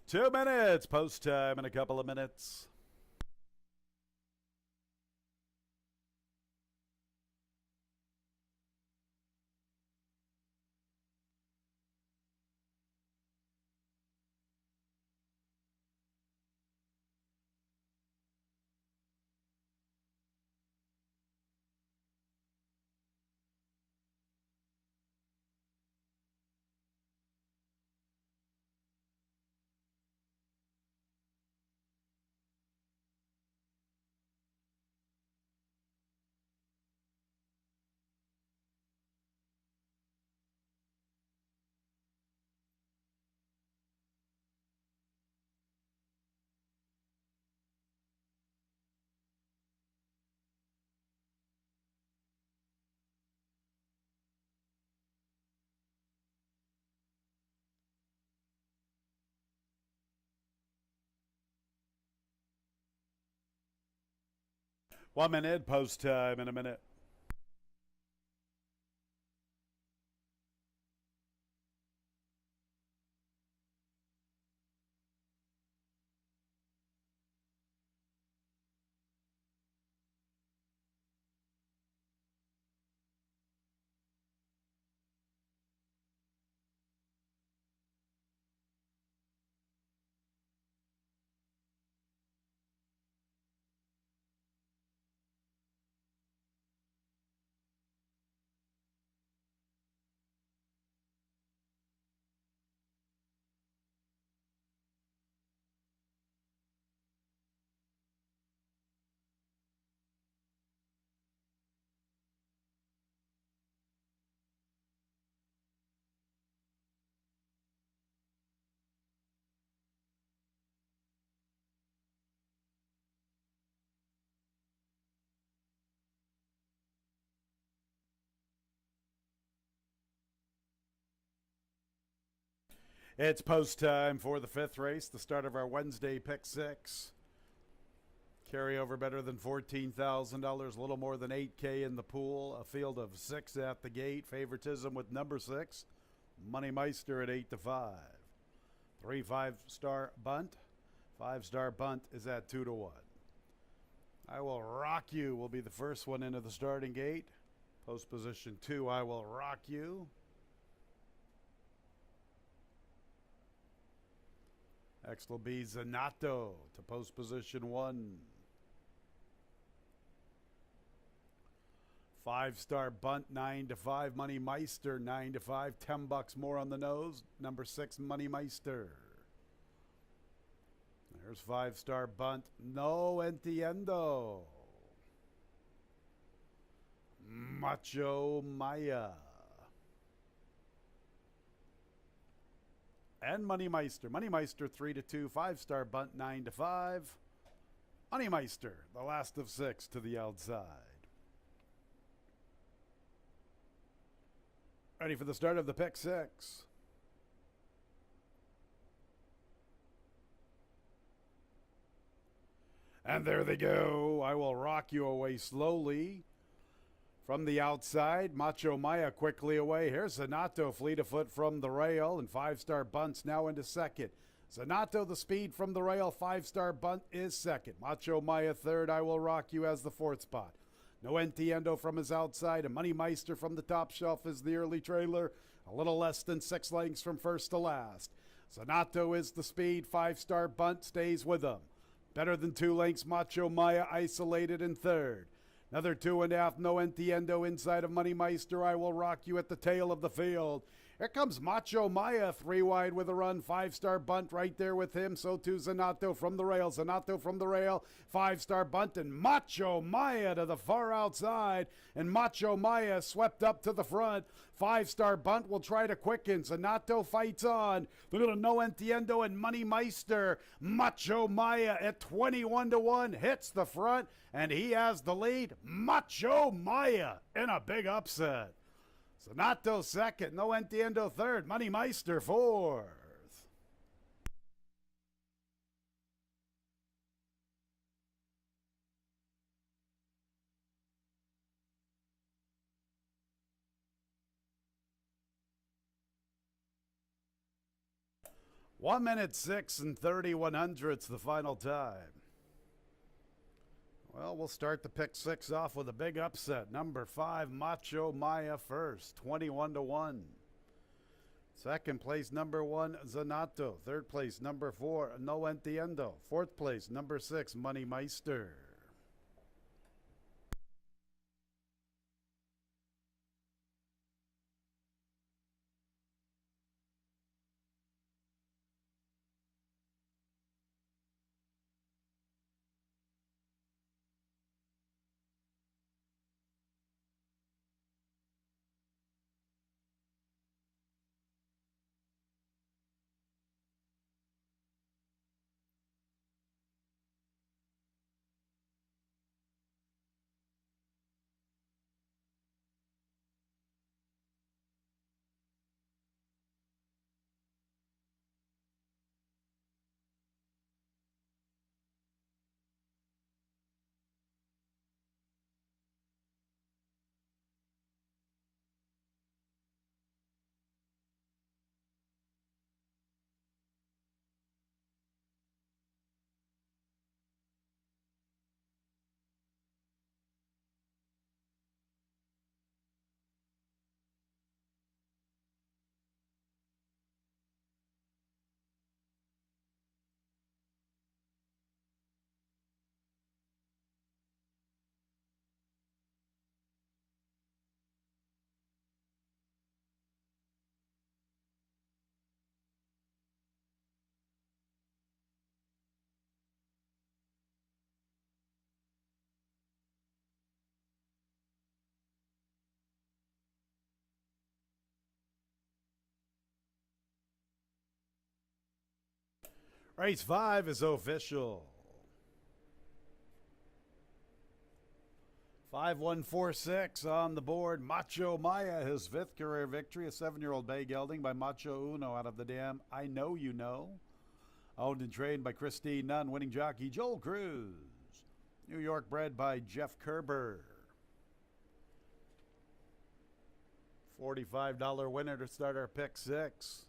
Two minutes. Post time in a couple of minutes. 1 minute, post time in a minute. It's post time for the fifth race, the start of our Wednesday pick six. Carryover better than $14,000, a little more than $8K in the pool. A field of six at the gate. Favoritism with number six, Money Meister at 8-5. 3 5-star bunt. 5-star bunt is at 2-1. I Will Rock You will be the first one into the starting gate. Post position 2, I Will Rock You. Next will be Zanato to post position 1. 5-star bunt, 9-5. Money Meister, 9-5. $10 more on the nose. Number 6, Money Meister. There's 5-star bunt, no entiendo. Macho Maya. And Money Meister. Money Meister 3-2. 5-star bunt 9-5. Money Meister, the last of 6 to the outside. Ready for the start of the pick 6. And there they go. I Will Rock You away slowly. From the outside, Macho Maya quickly away. Here's Zanato, fleet of foot from the rail, and 5-star bunts now into second. Zanato, the speed from the rail, 5-star bunt is second. Macho Maya third, I Will Rock You as the fourth spot. No Entiendo from his outside, and Money Meister from the top shelf is the early trailer, a little less than 6 lengths from first to last. Zanato is the speed, 5-star bunt stays with him. Better than 2 lengths, Macho Maya isolated in third. Another 2.5, No Entiendo inside of Money Meister. I Will Rock You at the tail of the field. Here comes Macho Maya, 3 wide with a run. 5-star bunt right there with him. So too Zanato from the rail. Zanato from the rail. 5-star bunt and Macho Maya to the far outside. And Macho Maya swept up to the front. 5-star bunt will try to quicken. Zanato fights on. Look at No Entiendo and Money Meister. Macho Maya at 21-1 hits the front, and he has the lead. Macho Maya in a big upset. Zanato second, No Entiendo third, Money Meister fourth. One minute 6 and 30/100ths the final time. Well, we'll start the pick 6 off with a big upset. Number 5, Macho Maya first, 21-1. Second place, number 1, Zanato. Third place, number 4, No Entiendo. Fourth place, number 6, Money Meister. Race 5 is official. 5146 on the board. Macho Maya, his 5th career victory. A 7-year-old bay gelding by Macho Uno out of the dam I Know You Know. Owned and trained by Christine Nunn. Winning jockey Joel Cruz. New York bred by Jeff Kerber. $45 winner to start our pick 6.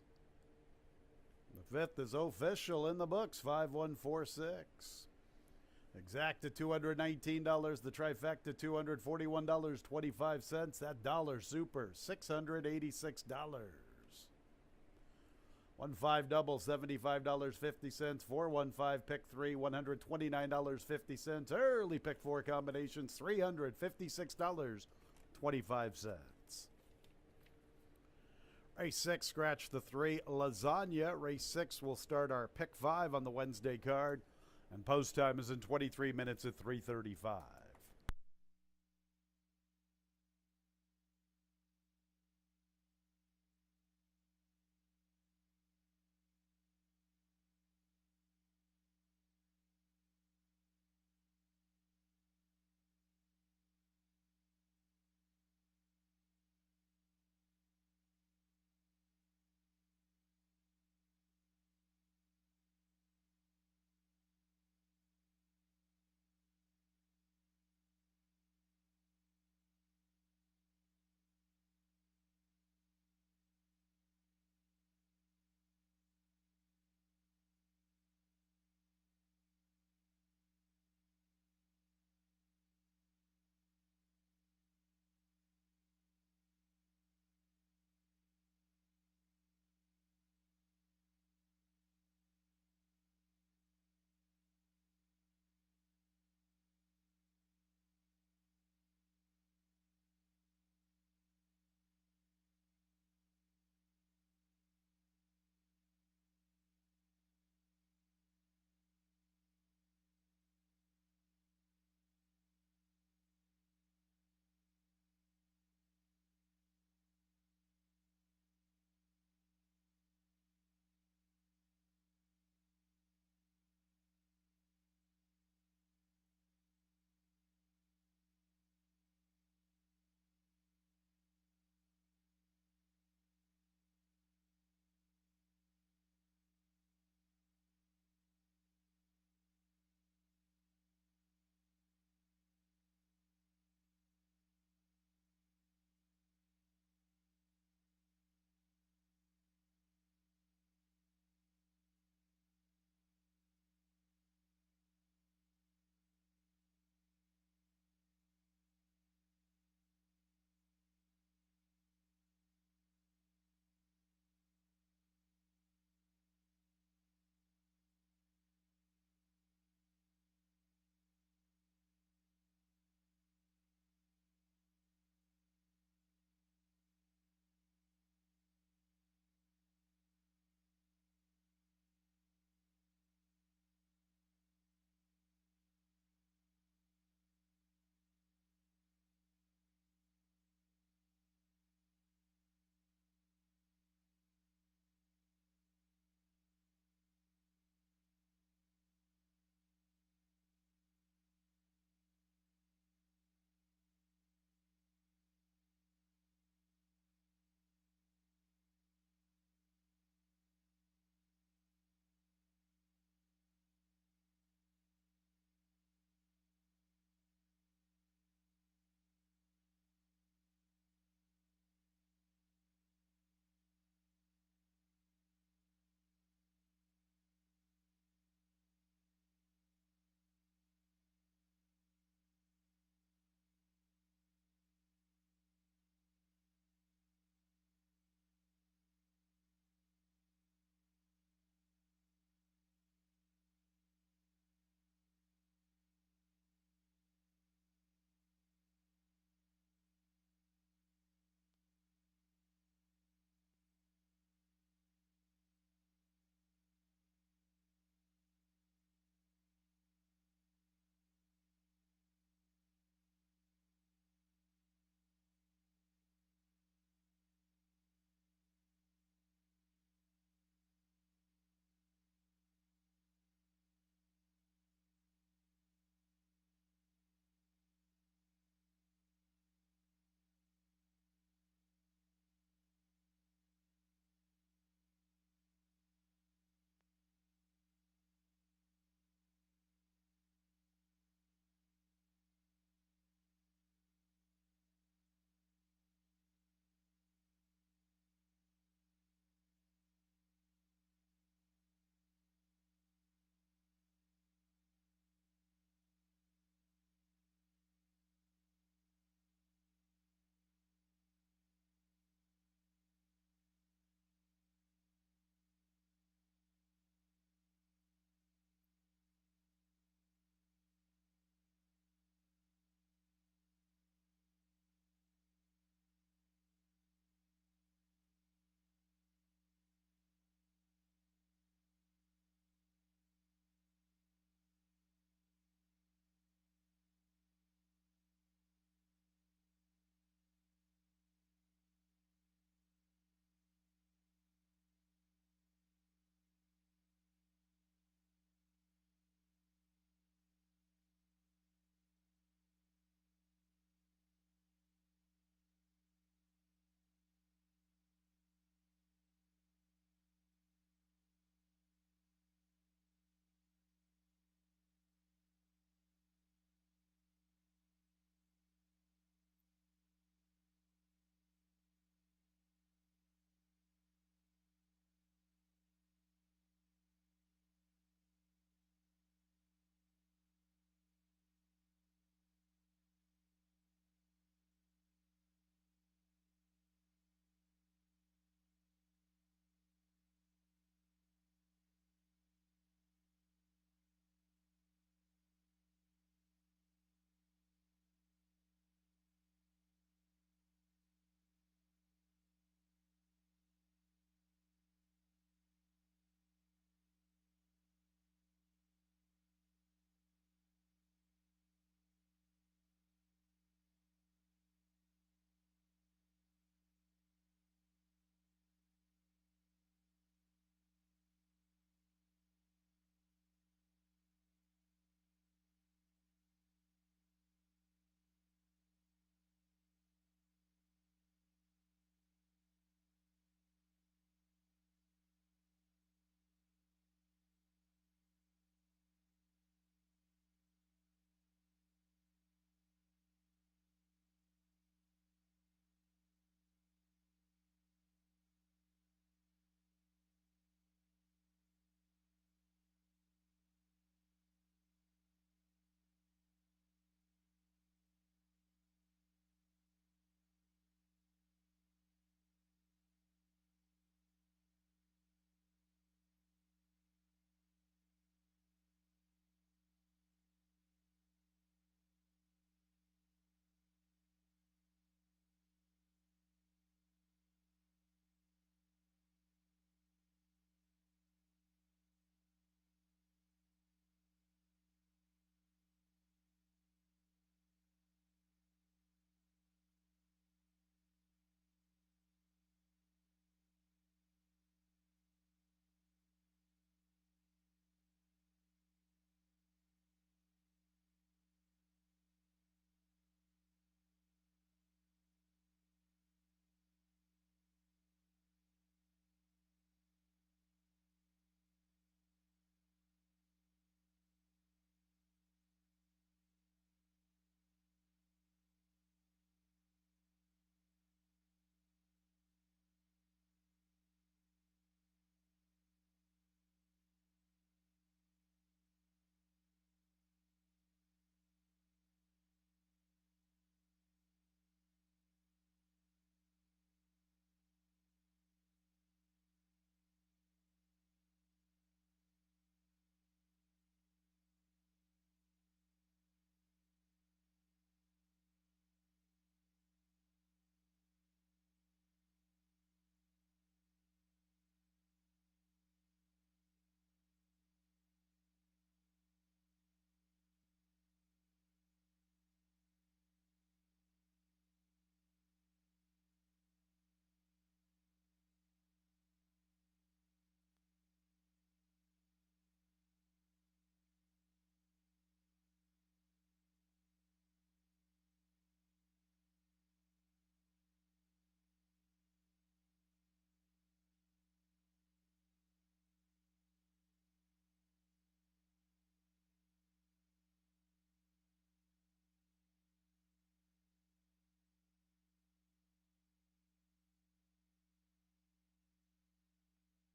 The 5th is official in the books, 5146. Exact at $219. The trifecta, $241.25. That dollar super, $686. 1-5 double, $75.50. 4-1-5 pick 3, $129.50. Early pick 4 combinations, $356.25. Race 6, scratch the 3, Lasagna. Race 6 will start our pick 5 on the Wednesday card. And post time is in 23 minutes at 3:35.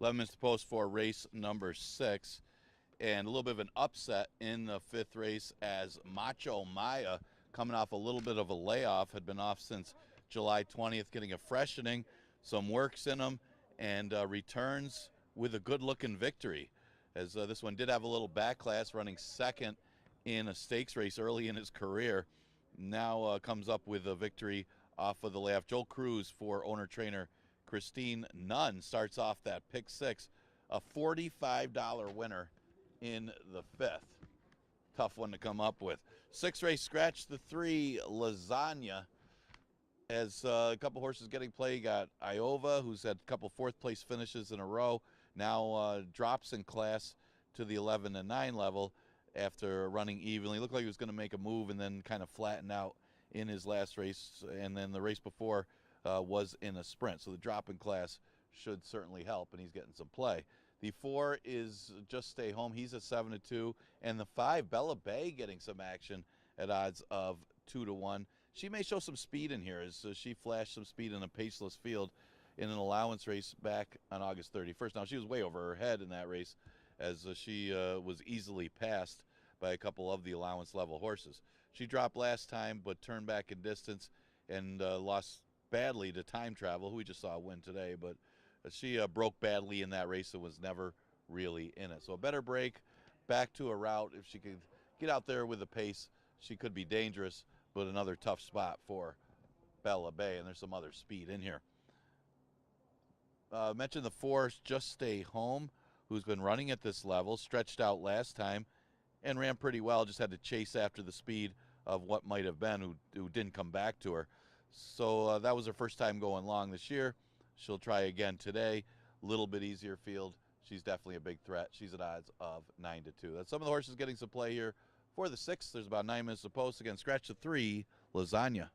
11 minutes to post for race number 6. And a little bit of an upset in the 5th race as Macho Maya, coming off a little bit of a layoff, had been off since July 20th, getting a freshening, some works in him, and returns with a good-looking victory. As this one did have a little backlash, running second in a stakes race early in his career. Now comes up with a victory off of the layoff. Joel Cruz for owner-trainer Christine Nunn starts off that pick 6, a $45 winner in the 5th. Tough one to come up with. 6th race, scratch the 3, Lasagna. As a couple horses getting play, you got Iova, who's had a couple 4th place finishes in a row, now drops in class to the 11 and 9 level after running evenly. Looked like he was going to make a move and then kind of flatten out in his last race, and then the race before was in a sprint. So the drop in class should certainly help, and he's getting some play. The 4 is Just Stay Home. He's a 7-2. And the 5, Bella Bay, getting some action at odds of 2-1. She may show some speed in here, as she flashed some speed in a paceless field in an allowance race back on August 31st. Now, she was way over her head in that race, as she was easily passed by a couple of the allowance level horses. She dropped last time, but turned back in distance and lost badly to Time Travel, who we just saw win today, but she broke badly in that race and was never really in it. So a better break, back to a route. If she could get out there with the pace, she could be dangerous, but another tough spot for Bella Bay, and there's some other speed in here. Mentioned the 4, Just Stay Home, who's been running at this level, stretched out last time and ran pretty well, just had to chase after the speed of what might have been, who didn't come back to her. So that was her first time going long this year. She'll try again today. A little bit easier field. She's definitely a big threat. She's at odds of 9-2. That's some of the horses getting some play here. For the 6th, there's about 9 minutes to post. Again, scratch the 3, Lasagna.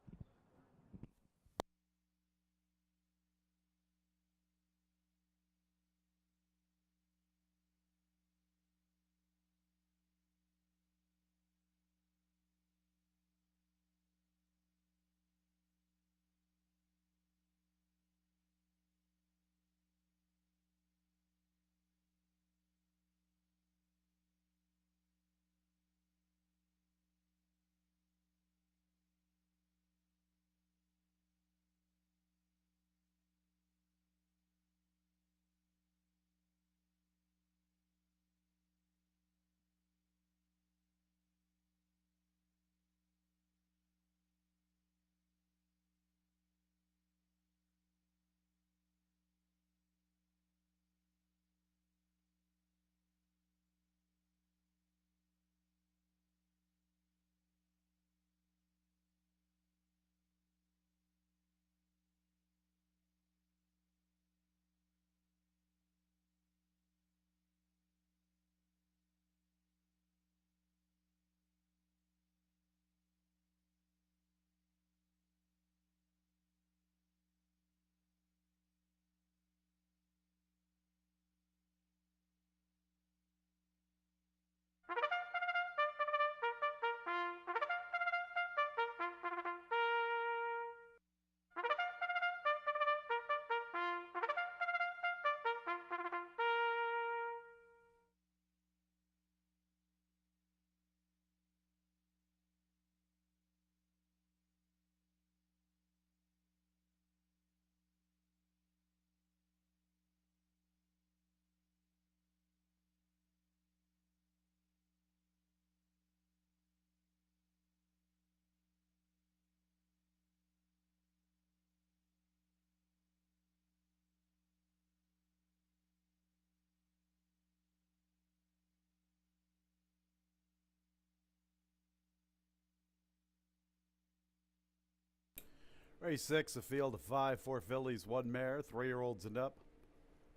Race 6, a field of 5, 4 fillies, 1 mare, 3-year-olds and up.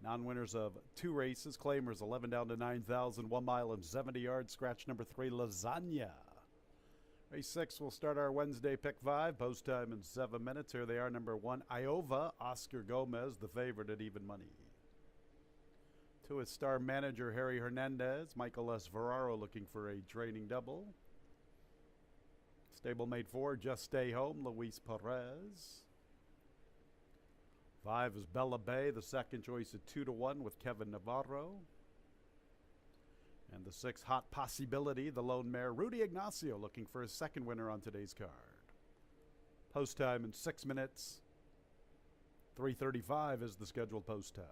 Non-winners of 2 races. Claimers 11 down to 9,000, 1 mile and 70 yards. Scratch number 3, Lasagna. Race 6 will start our Wednesday pick 5. Post time in 7 minutes. Here they are. Number 1, Iova, Oscar Gomez, the favorite at even money. 2 is star manager Harry Hernandez. Michael S. Ferraro looking for a training double. Stablemate 4, Just Stay Home, Luis Perez. 5 is Bella Bay, the second choice at 2-1 with Kevin Navarro. And the 6, Hot Possibility, the lone mare, Rudy Ignacio, looking for his second winner on today's card. Post time in 6 minutes. 3:35 is the scheduled post time.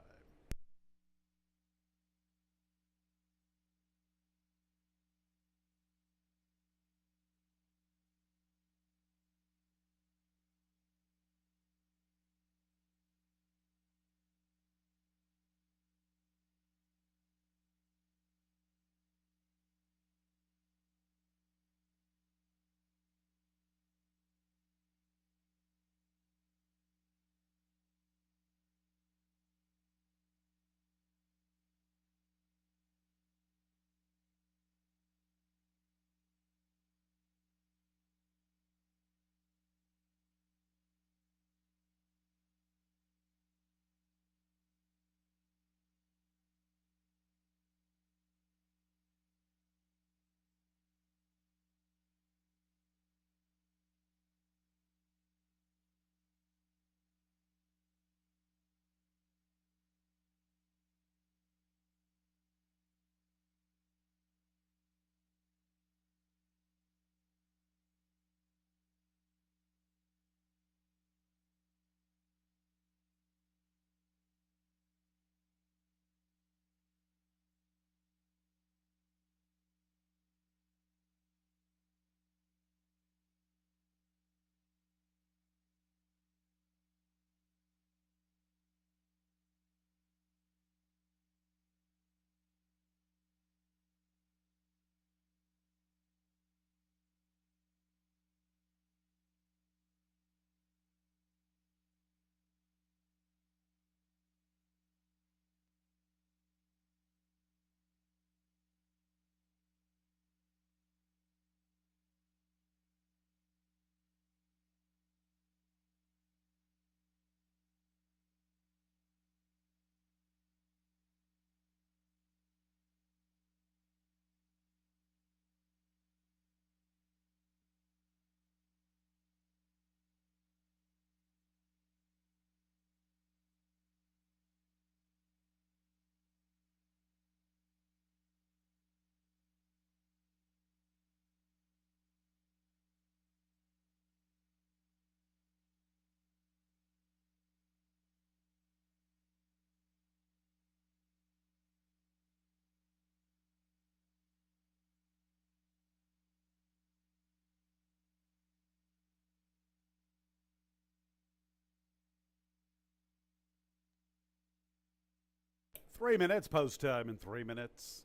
Three minutes post time in 3 minutes.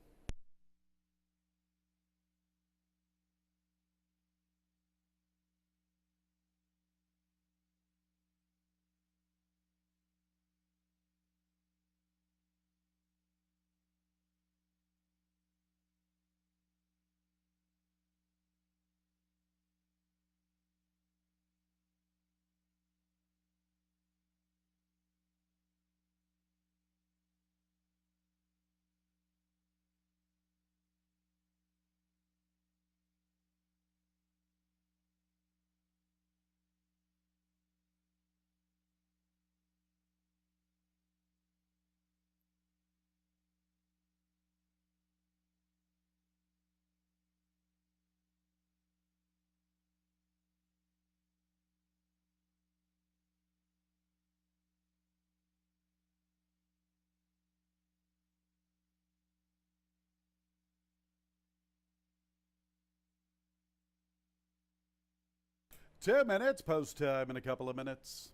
Two minutes post time in a couple of minutes.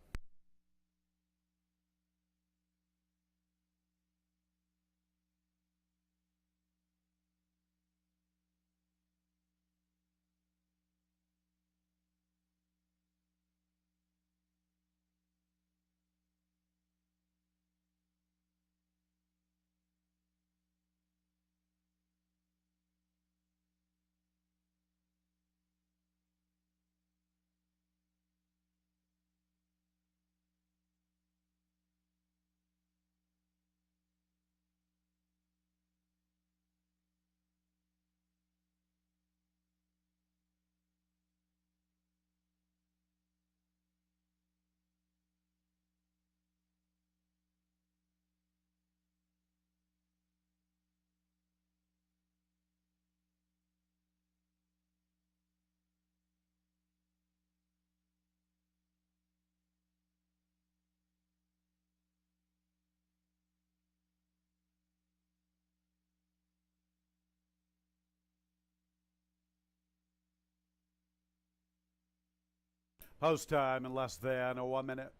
Post time in less than 1 minute.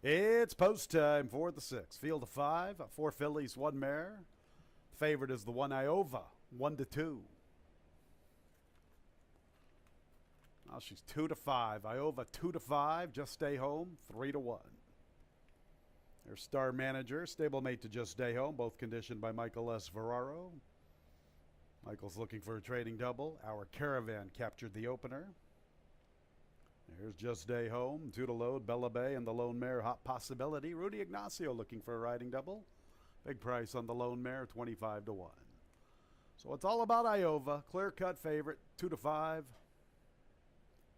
It's post time for the 6. Field of 5, 4 fillies, 1 mare. Favorite is the 1 Iova, 1-2. Now she's 2-5. Iova 2-5. Just Stay Home, 3-1. There's Star Manager, stablemate to Just Stay Home, both conditioned by Michael S. Ferraro. Michael's looking for a trading double. Our Caravan captured the opener. Here's Just Stay Home, 2 to load, Bella Bay and the Lone Mare, Hot Possibility. Rudy Ignacio looking for a riding double. Big price on the Lone Mare, 25-1. So it's all about Iova, clear-cut favorite, 2-5.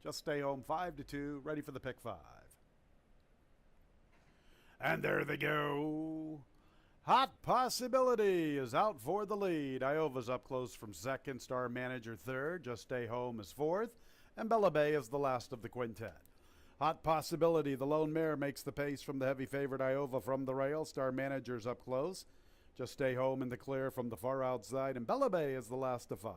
Just Stay Home, 5-2, ready for the pick 5. And there they go. Hot Possibility is out for the lead. Iova's up close from second, Star Manager third, Just Stay Home is fourth, and Bella Bay is the last of the quintet. Hot Possibility, the Lone Mare, makes the pace from the heavy favorite Iova from the rail. Star Manager's up close. Just Stay Home in the clear from the far outside, and Bella Bay is the last of 5.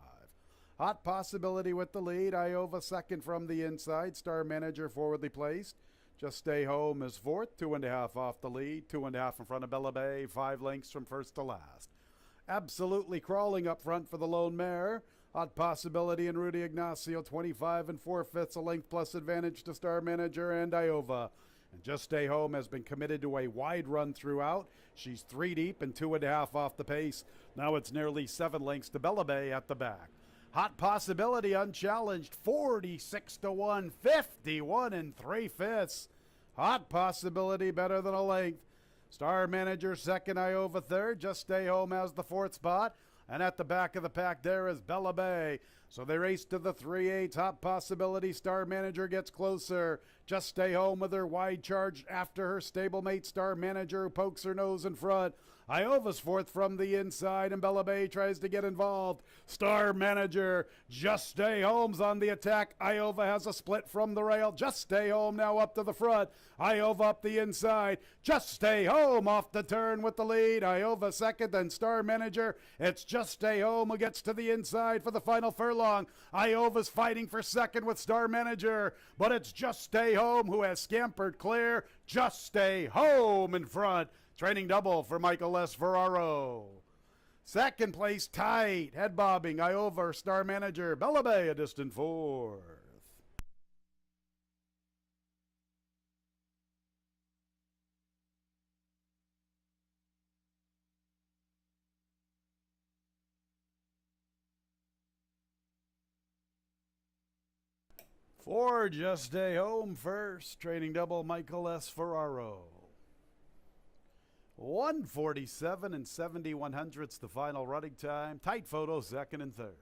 Hot Possibility with the lead. Iova second from the inside. Star Manager forwardly placed. Just Stay Home is fourth, 2.5 off the lead, 2.5 in front of Bella Bay, 5 lengths from first to last. Absolutely crawling up front for the Lone Mare. Hot Possibility and Rudy Ignacio, 25 4/5, a length plus advantage to Star Manager and Iova. And Just Stay Home has been committed to a wide run throughout. She's 3 deep and 2.5 off the pace. Now it's nearly 7 lengths to Bella Bay at the back. Hot Possibility unchallenged, 46-1, 51 3/5. Hot Possibility better than a length. Star Manager second, Iova third. Just Stay Home has the 4th spot. And at the back of the pack there is Bella Bay. So they race to the 3/8. Hot Possibility. Star Manager gets closer. Just Stay Home with her wide charge after her stablemate Star Manager, who pokes her nose in front. Iova's 4th from the inside, and Bella Bay tries to get involved. Star Manager, Just Stay Home's on the attack. Iova has a split from the rail. Just Stay Home now up to the front. Iova up the inside. Just Stay Home off the turn with the lead. Iova second, then Star Manager. It's Just Stay Home who gets to the inside for the final furlong. Iova's fighting for second with Star Manager, but it's Just Stay Home who has scampered clear. Just Stay Home in front. Training double for Michael S. Ferraro. Second place tight. Head bobbing. Iova, Star Manager. Bella Bay a distant 4th. For Just Stay Home first. Training double Michael S. Ferraro. 1:47 and 71/100ths the final running time. Tight photo, second and third.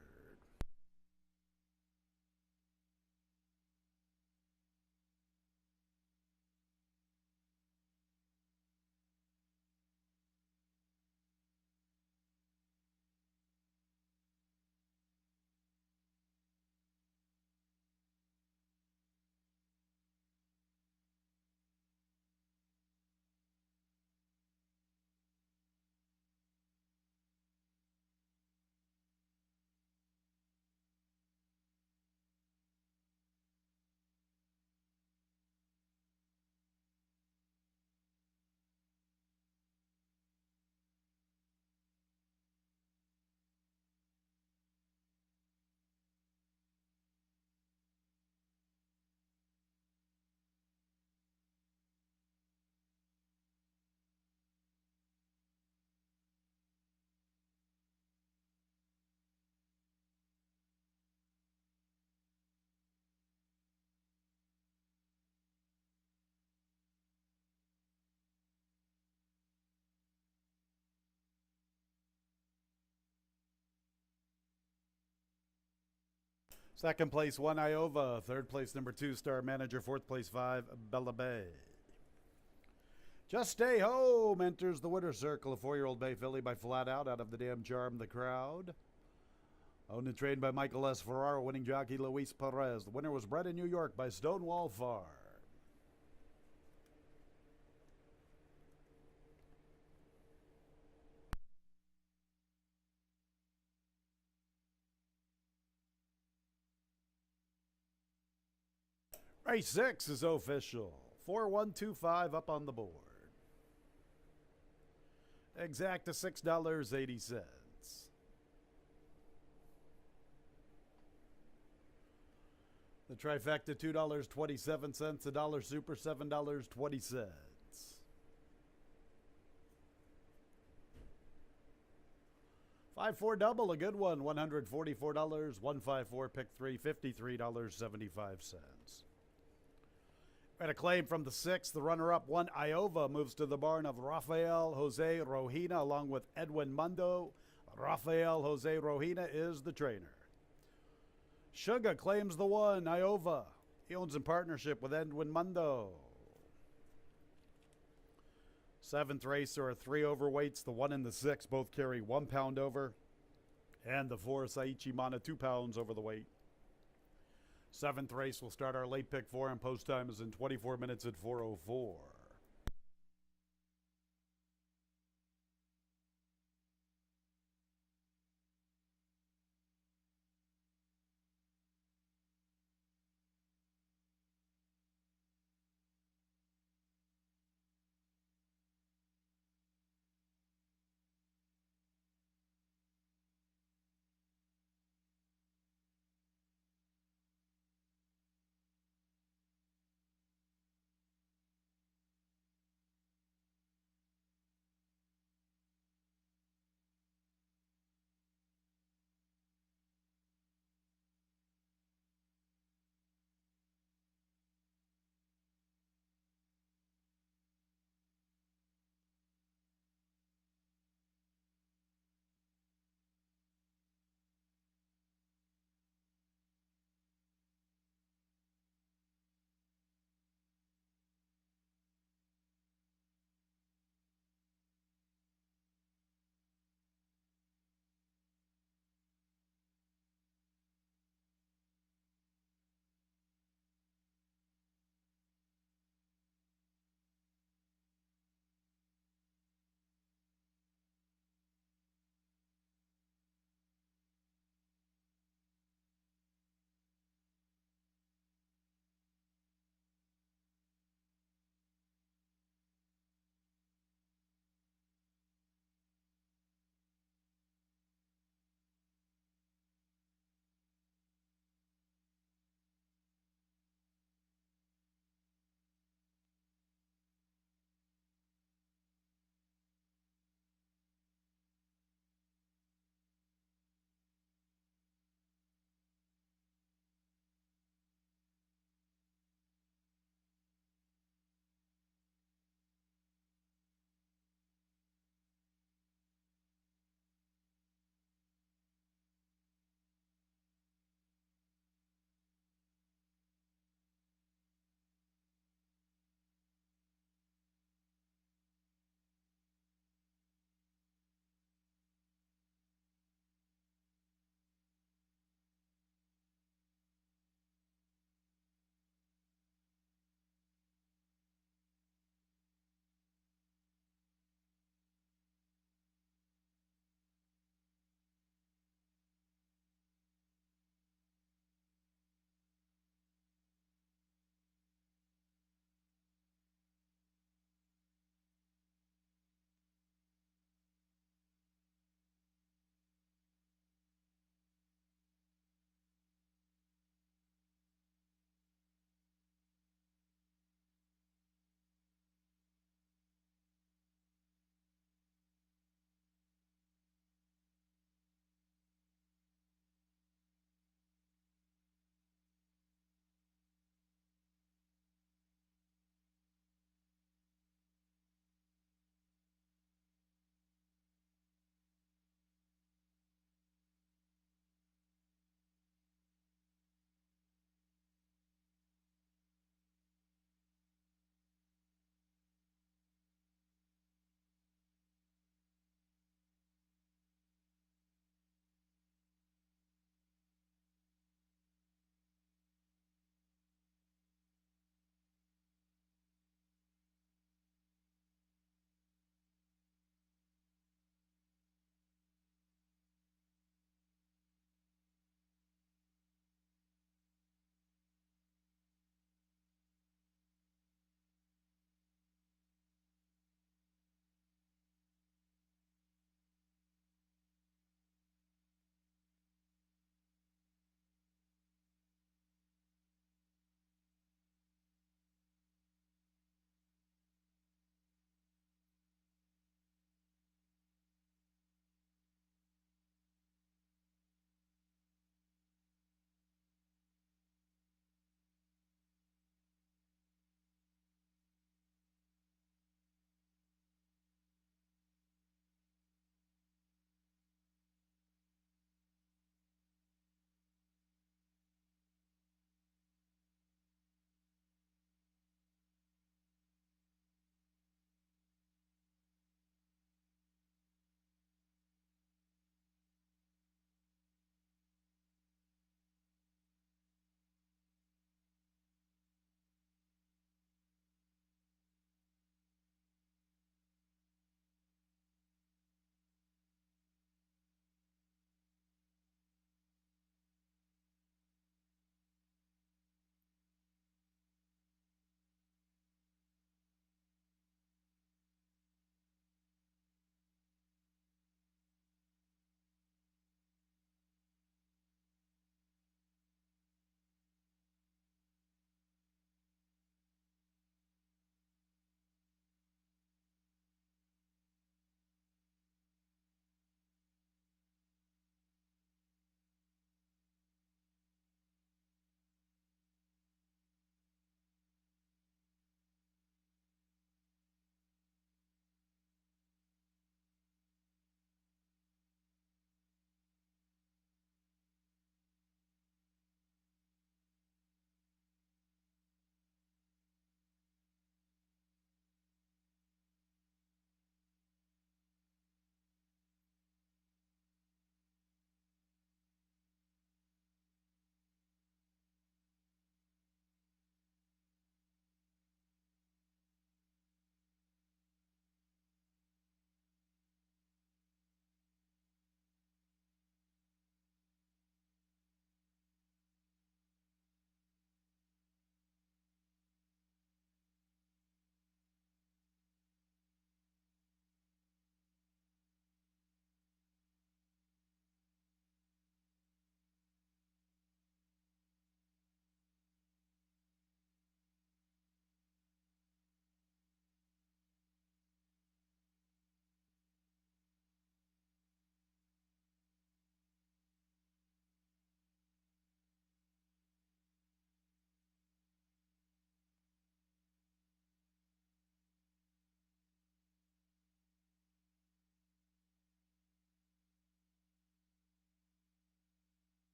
Second place, 1 Iova. Third place, number 2, Star Manager. Fourth place, 5 Bella Bay. Just Stay Home enters the winner's circle. A 4-year-old Bay filly by Flat Out of the Damn Charm the Crowd. Owned and trained by Michael S. Ferraro, winning jockey Luis Perez. The winner was bred in New York by Stonewall Farm. Race 6 is official. 4125 up on the board. Exact to $6.80. The trifecta $2.27, a dollar super $7.20. 5-4 double, a good one, $144. 154 pick 3, $53.75. And a claim from the 6th, the runner-up, 1 Iova, moves to the barn of Rafael Jose Rojina along with Edwin Mundo. Rafael Jose Rojina is the trainer. Sugar claims the 1 Iova. He owns in partnership with Edwin Mundo. 7th race, there are 3 overweights. The 1 and the 6 both carry 1 pound over. And the 4 Saichi Mana 2 pounds over the weight. 7th race will start our late pick 4, and post time is in 24 minutes at 4:04.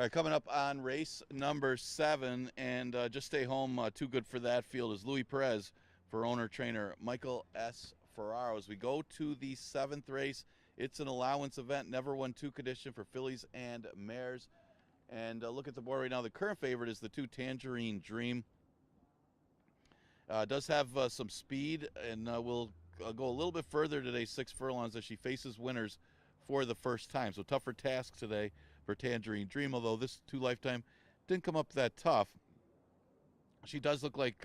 All right, coming up on race number 7, and just stay home. Too good for that field is Louis Perez for owner-trainer Michael S. Ferraro. As we go to the 7th race, it's an allowance event, never won 2 condition for fillies and mares. And look at the board right now. The current favorite is the 2 Tangerine Dream. Does have some speed, and will go a little bit further today, 6 furlongs, as she faces winners for the first time. So tougher task today for Tangerine Dream, although this 2 Lifetime didn't come up that tough. She does look like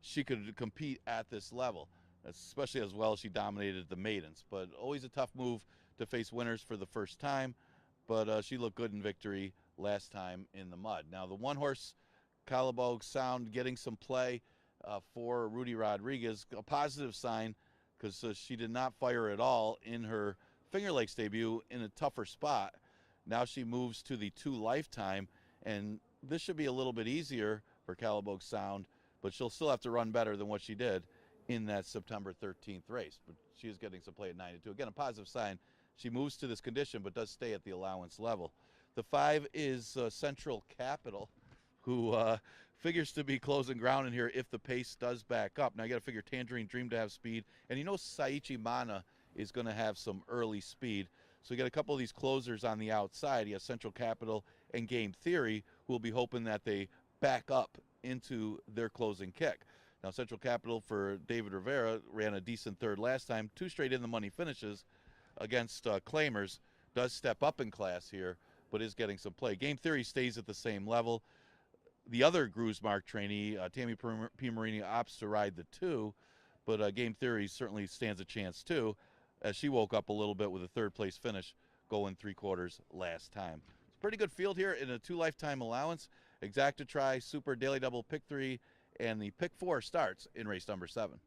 she could compete at this level, especially as well as she dominated the maidens. But always a tough move to face winners for the first time, but she looked good in victory last time in the mud. Now the 1-horse Calabogue Sound getting some play for Rudy Rodriguez, a positive sign, because she did not fire at all in her Finger Lakes debut in a tougher spot. Now she moves to the 2 Lifetime, and this should be a little bit easier for Calabogue Sound, but she'll still have to run better than what she did in that September 13th race. But she is getting some play at 9-2. Again, a positive sign. She moves to this condition, but does stay at the allowance level. The 5 is Central Capital, who figures to be closing ground in here if the pace does back up. Now you got to figure Tangerine Dream to have speed, and you know Saichi Mana is going to have some early speed. So you got a couple of these closers on the outside. You have Central Capital and Game Theory, who will be hoping that they back up into their closing kick. Now Central Capital for David Rivera ran a decent 3rd last time. 2 straight in the money finishes against Claimers. Does step up in class here, but is getting some play. Game Theory stays at the same level. The other Grusmark trainee, Tammy P. Marini, opts to ride the 2, but Game Theory certainly stands a chance too, as she woke up a little bit with a 3rd place finish going 3/4 last time. It's a pretty good field here in a 2 Lifetime allowance. Exacta Try, Super Daily Double, Pick 3, and the Pick 4 starts in race number 7.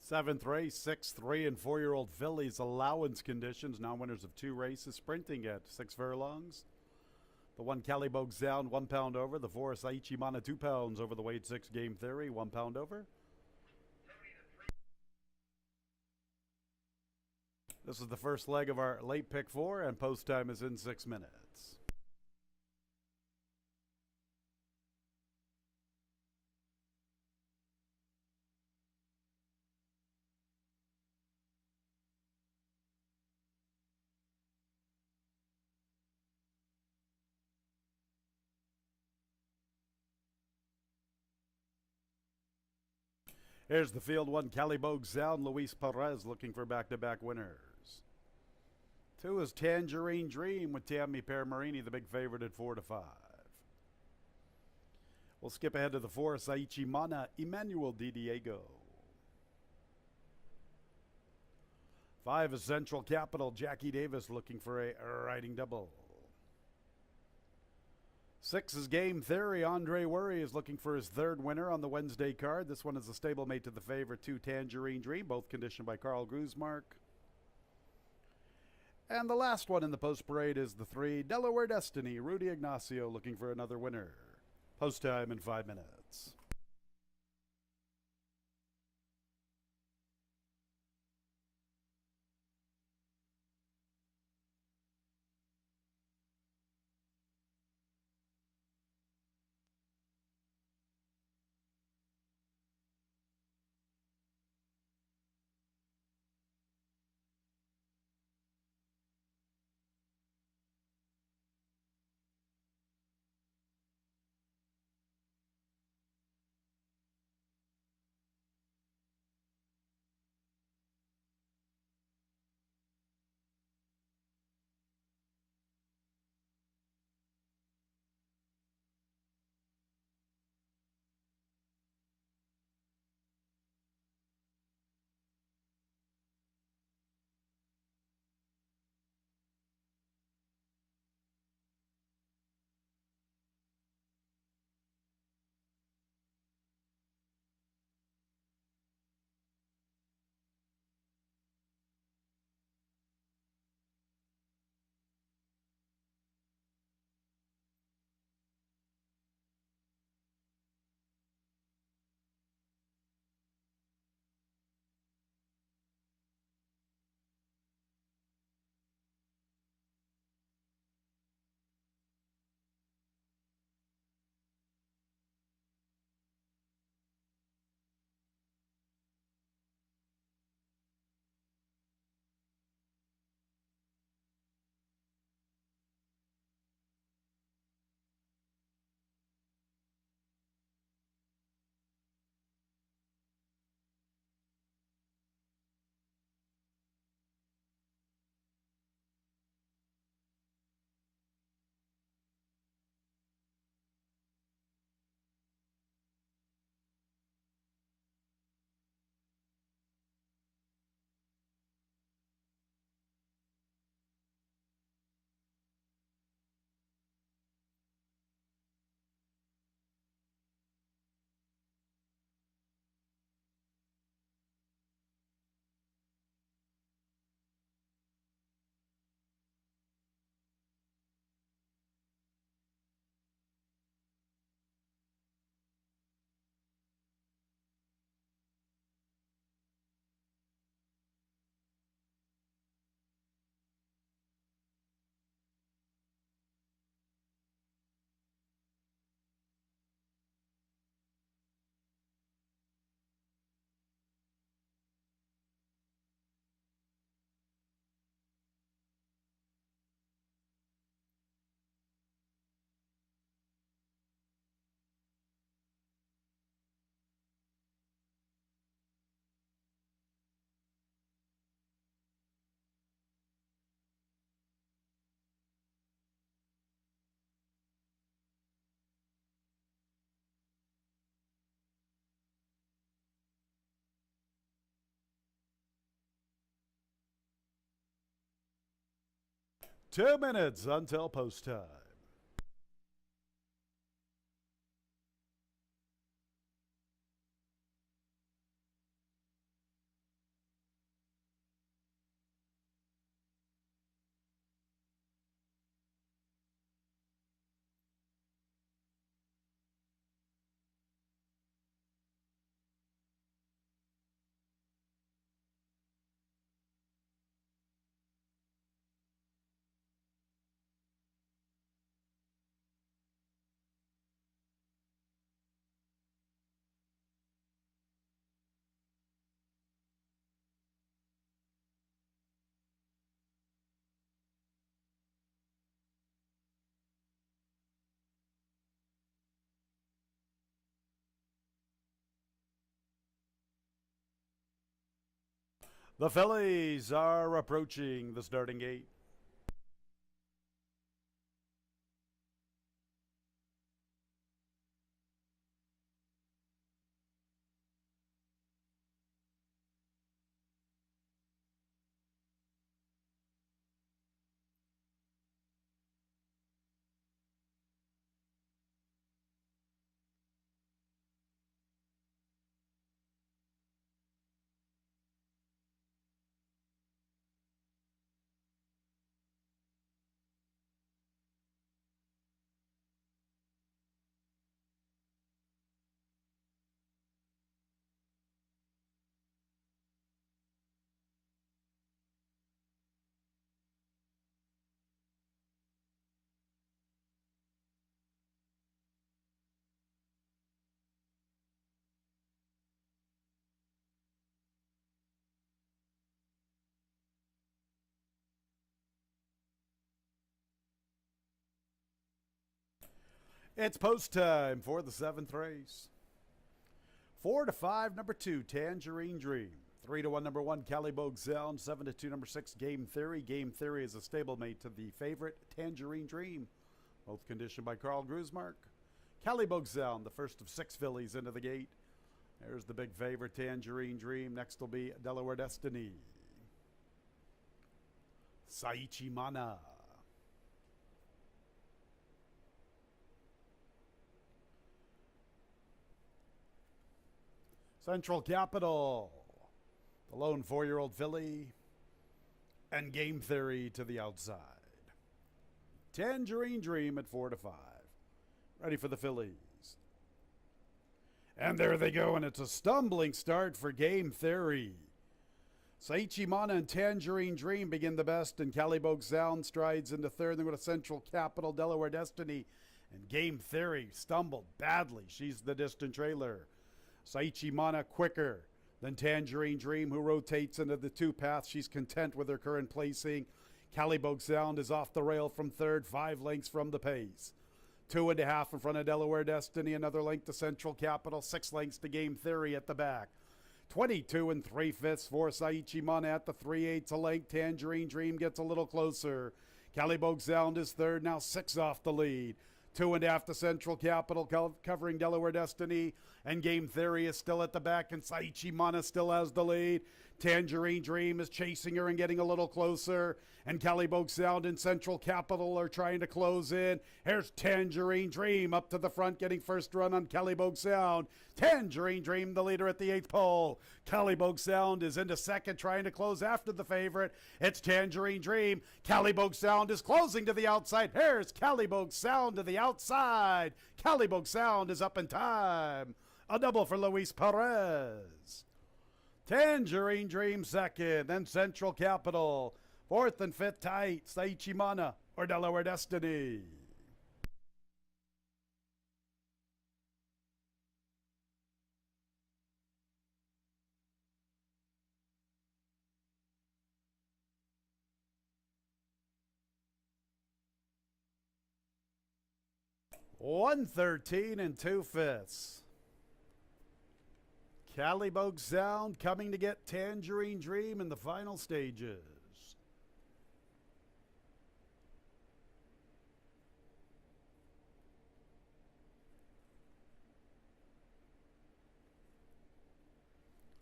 Seventh race, 6, 3, and 4-year-old fillies, allowance conditions. Now winners of 2 races, sprinting at 6 furlongs. The 1 Calabogue Sound, 1 pound over. The 4 Saichi Mana, 2 pounds over. The weight 6 Game Theory, 1 pound over. This is the first leg of our late pick 4, and post time is in 6 minutes. Here's the field one, Calibogue Sound, Luis Perez looking for back-to-back winners. 2 is Tangerine Dream with Tammy Permarini, the big favorite at 4-5. We'll skip ahead to the 4, Saichi Mana, Emmanuel Di Diego. 5 is Central Capital, Jackie Davis looking for a riding double. 6 is Game Theory, Andre Worry is looking for his 3rd winner on the Wednesday card. This one is a stablemate to the favorite 2, Tangerine Dream, both conditioned by Carl Grusmark. And the last one in the post parade is the 3, Delaware Destiny, Rudy Ignacio looking for another winner. Post time in 5 minutes. Two minutes until post time. The fillies are approaching the starting gate. It's post time for the 7th race. 4 to 5, number 2, Tangerine Dream. 3 to 1, number 1, Calibogue Sound. 7 to 2, number 6, Game Theory. Game Theory is a stablemate to the favorite Tangerine Dream, both conditioned by Carl Grusmark. Calibogue Sound, the first of 6 fillies into the gate. There's the big favorite, Tangerine Dream. Next will be Delaware Destiny. Saichi Mana. Central Capital, the lone 4-year-old filly, and Game Theory to the outside. Tangerine Dream at 4 to 5. Ready for the fillies. And there they go, and it's a stumbling start for Game Theory. Saichi Mana and Tangerine Dream begin the best, and Calibogue Sound strides into third. Then go to Central Capital, Delaware Destiny, and Game Theory stumbled badly. She's the distant trailer. Saichi Mana quicker than Tangerine Dream, who rotates into the 2 path. She's content with her current placing. Calibogue Sound is off the rail from third, 5 lengths from the pace. 2.5 in front of Delaware Destiny, another length to Central Capital, 6 lengths to Game Theory at the back. 22 3/5 for Saichi Mana at the 3/8 a length. Tangerine Dream gets a little closer. Calibogue Sound is third, now 6 off the lead. 2.5 to Central Capital, covering Delaware Destiny, and Game Theory is still at the back, and Saichi Mana still has the lead. Tangerine Dream is chasing her and getting a little closer, and Calibogue Sound and Central Capital are trying to close in. Here's Tangerine Dream up to the front, getting first run on Calibogue Sound. Tangerine Dream, the leader at the 8th pole. Calibogue Sound is into second, trying to close after the favorite. It's Tangerine Dream. Calibogue Sound is closing to the outside. Here's Calibogue Sound to the outside. Calibogue Sound is up in time. A double for Luis Perez. Tangerine Dream second, then Central Capital. 4th and 5th tight, Saichi Mana or Delaware Destiny. $113 2/5. Calibogue Sound coming to get Tangerine Dream in the final stages.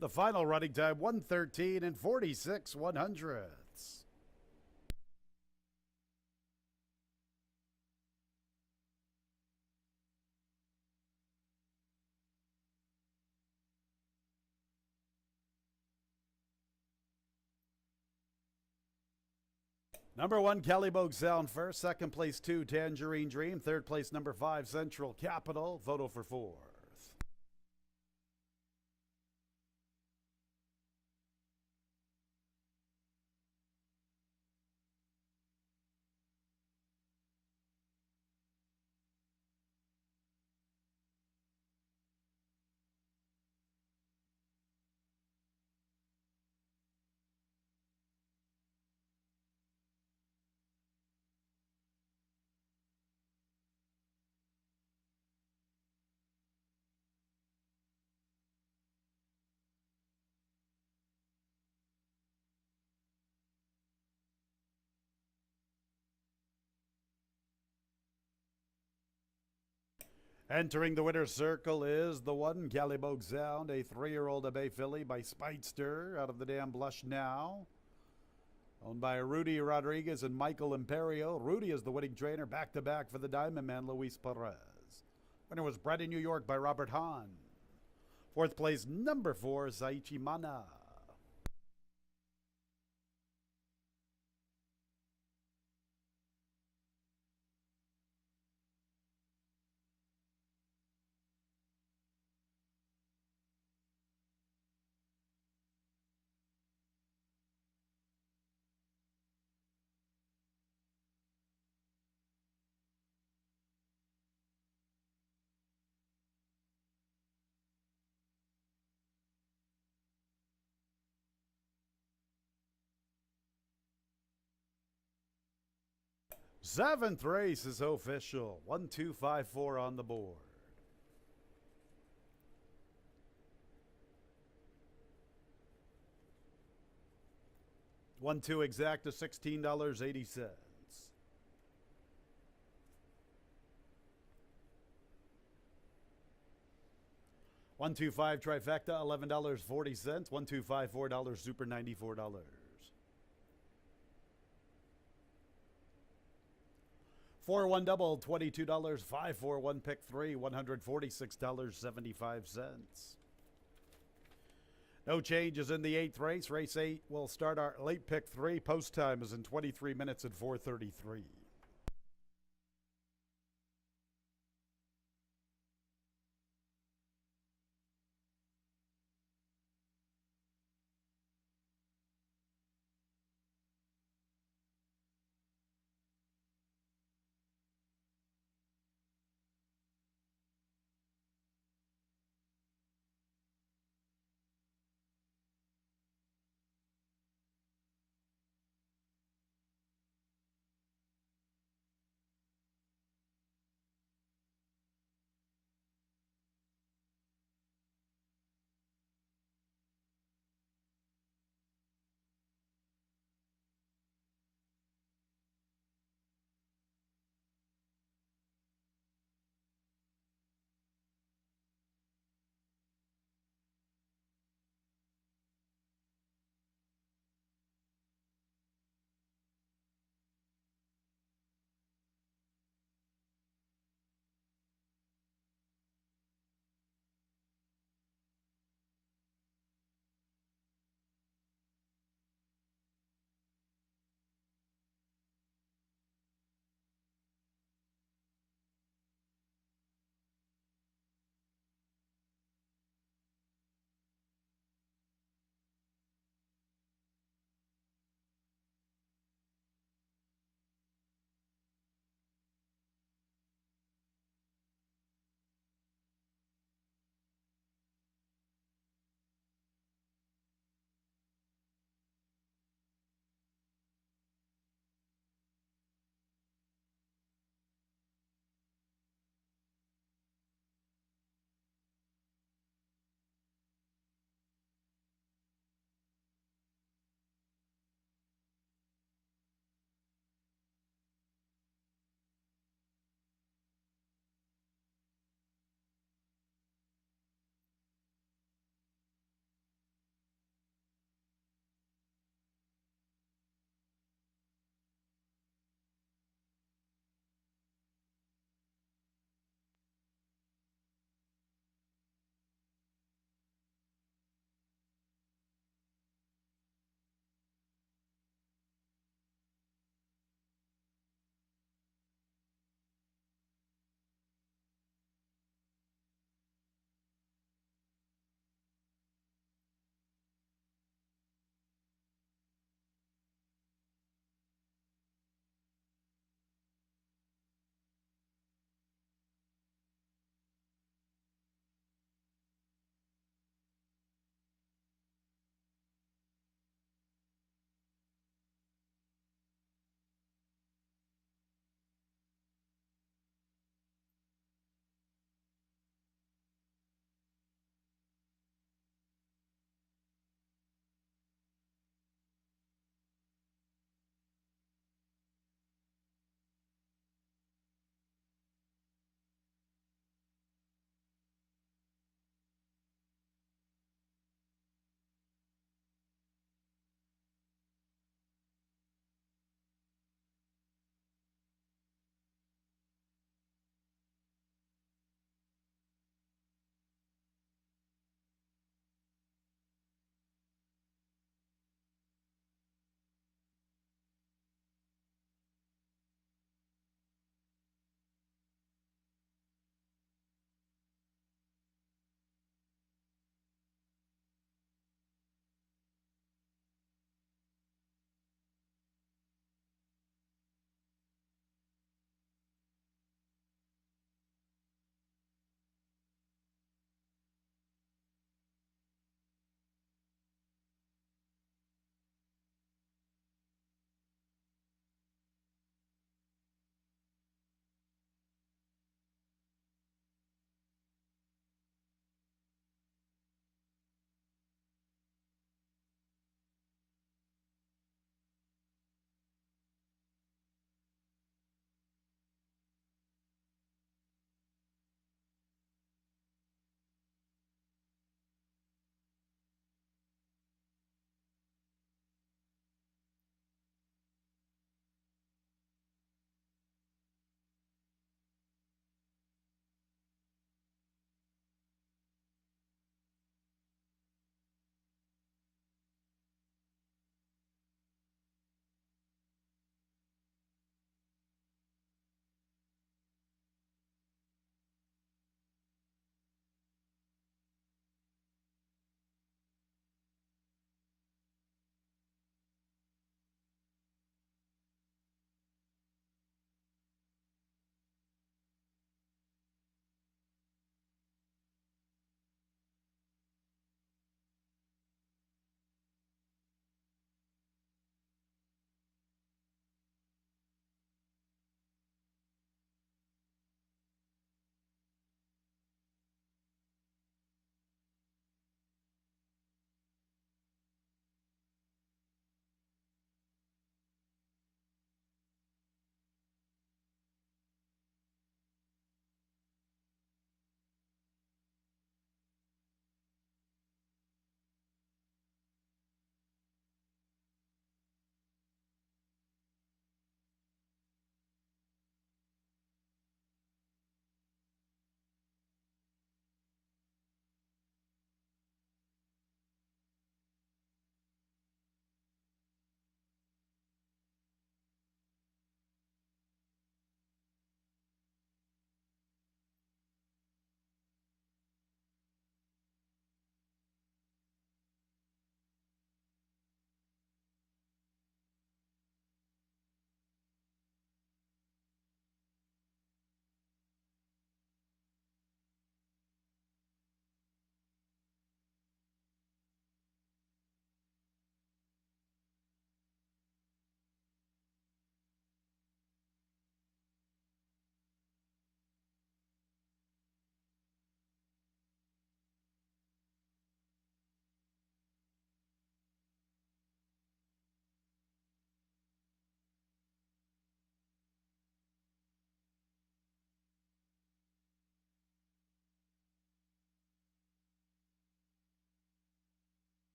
The final running time, 113 46/100. Number 1, Calibogue Sound first. Second place, 2, Tangerine Dream. Third place, number 5, Central Capital. Photo for 4. Entering the winner's circle is the one, Calibogue Sound, a 3-year-old Abbey filly by Speightster out of the dam Blush Now. Owned by Rudy Rodriguez and Michael Imperio. Rudy is the winning trainer, back-to-back for the Diamond Man, Luis Perez. Winner was bred in New York by Robert Hahn. Fourth place, number 4, Saichi Mana. Seventh race is official. 1, 2, 5, 4 on the board. 1, 2 exacta, $16.80. 1, 2, 5 trifecta, $11.40. 1, 2, 5, $4 super, $94. 4, 1 double, $22. 5, 4, 1 pick 3, $146.75. No changes in the 8th race. Race 8 will start our late pick 3. Post time is in 23 minutes at 4:33.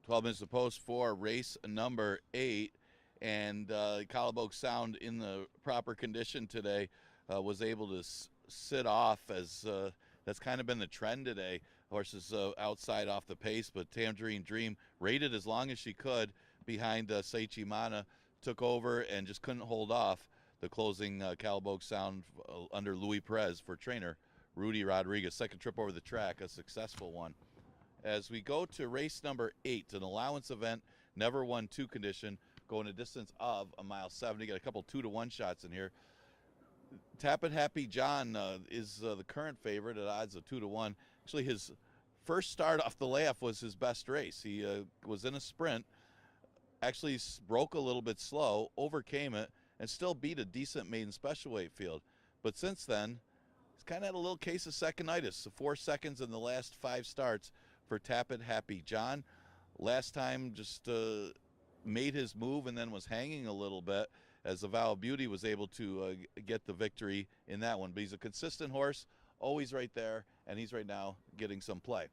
12 minutes to post for race number 8. And Calabogue Sound, in the proper condition today, was able to sit off, as that's kind of been the trend today. Horses outside off the pace, but Tangerine Dream rated as long as she could behind Seichi Mana, took over and just couldn't hold off the closing Calabogue Sound under Louis Perez for trainer Rudy Rodriguez. Second trip over the track, a successful one. As we go to race number 8, an allowance event, never won 2 condition, going a distance of 1.70 miles. Got a couple 2-to-1 shots in here. Tappin' Happy John is the current favorite at odds of 2-to-1. Actually, his first start off the layoff was his best race. He was in a sprint, actually broke a little bit slow, overcame it, and still beat a decent maiden special weight field. But since then, he's kind of had a little case of second-itis. So 4 seconds in the last 5 starts for Tappin' Happy John. Last time just made his move and then was hanging a little bit, as the Vow of Beauty was able to get the victory in that one. But he's a consistent horse, always right there, and he's right now getting some play.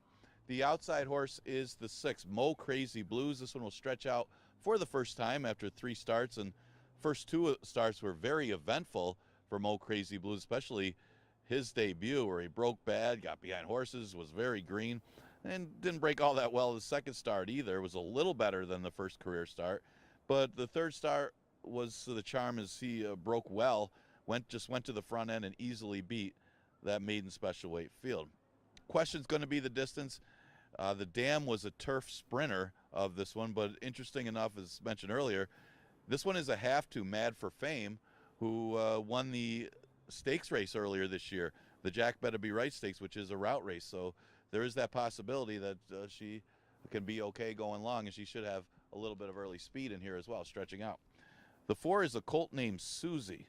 The outside horse is the 6, Mo Crazy Blues. This one will stretch out for the first time after 3 starts, and first 2 starts were very eventful for Mo Crazy Blues, especially his debut where he broke bad, got behind horses, was very green, and didn't break all that well the second start either. It was a little better than the first career start, but the third start was the charm, as he broke well, went to the front end and easily beat that maiden special weight field. Question's going to be the distance. The Dam was a turf sprinter of this one, but interesting enough, as mentioned earlier, this one is a half to Mad for Fame, who won the stakes race earlier this year, the Jack Better Be Right Stakes, which is a route race. So there is that possibility that she can be okay going long, and she should have a little bit of early speed in here as well, stretching out. The 4 is a colt named Susie.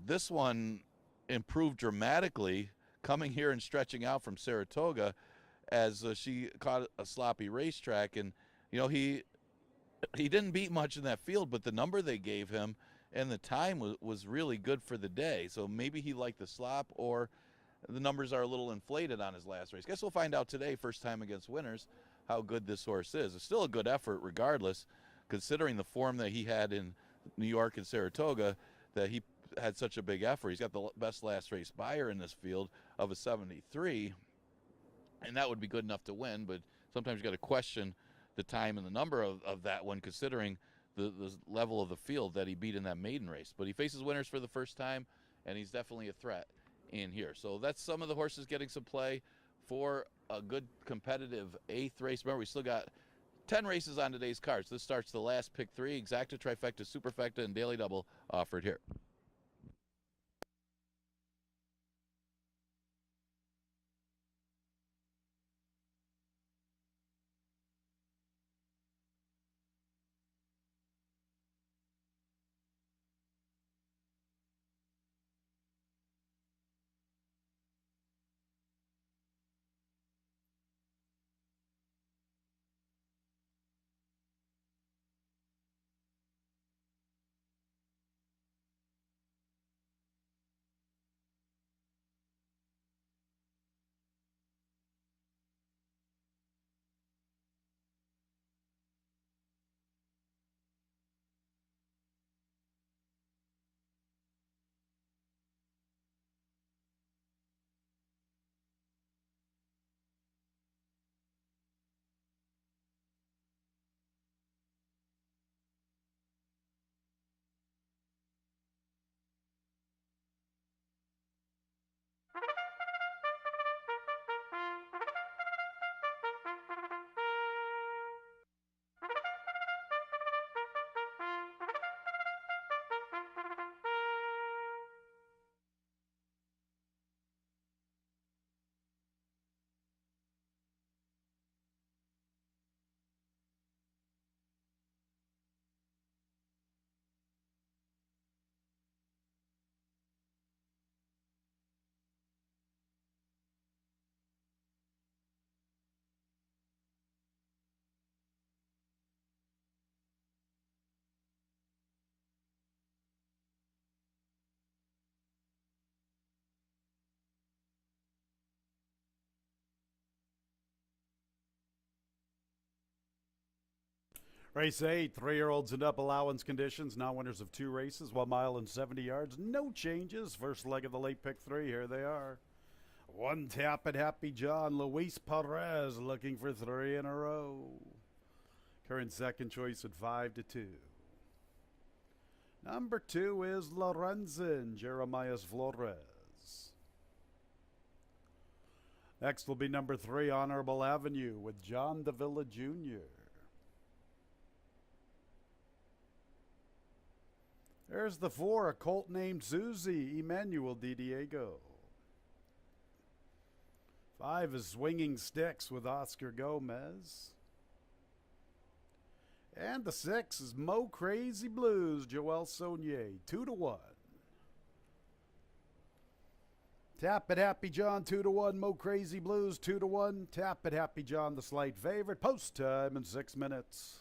This one improved dramatically, coming here and stretching out from Saratoga, as she caught a sloppy racetrack. And, you know, he didn't beat much in that field, but the number they gave him and the time was really good for the day. So maybe he liked the slop, or the numbers are a little inflated on his last race. Guess we'll find out today, first time against winners, how good this horse is. It's still a good effort regardless, considering the form that he had in New York and Saratoga, that he had such a big effort. He's got the best last race buyer in this field of a 73, and that would be good enough to win, but sometimes you got to question the time and the number of that one, considering the level of the field that he beat in that maiden race. But he faces winners for the first time, and he's definitely a threat in here. So that's some of the horses getting some play for a good competitive 8th race. Remember, we still got 10 races on today's cards. This starts the last pick 3, exacta, trifecta, superfecta, and daily double offered here. Race 8, 3-year-olds and up allowance conditions. Now winners of 2 races, 1 mile and 70 yards. No changes. First leg of the late pick 3. Here they are. 1 Tap at Happy John. Luis Perez looking for 3 in a row. Current second choice at 5-2. Number 2 is Lorenzen, Jeremias Flores. Next will be number 3, Honorable Avenue, with John Davila Jr. There's the 4, a colt named Susie, Emmanuel Di Diego. 5 is Swinging Sticks with Oscar Gomez. And the 6 is Mo Crazy Blues, Joel Saunier, 2-1. Tap at Happy John, 2-1. Mo Crazy Blues, 2-1. Tap at Happy John, the slight favorite. Post time in 6 minutes.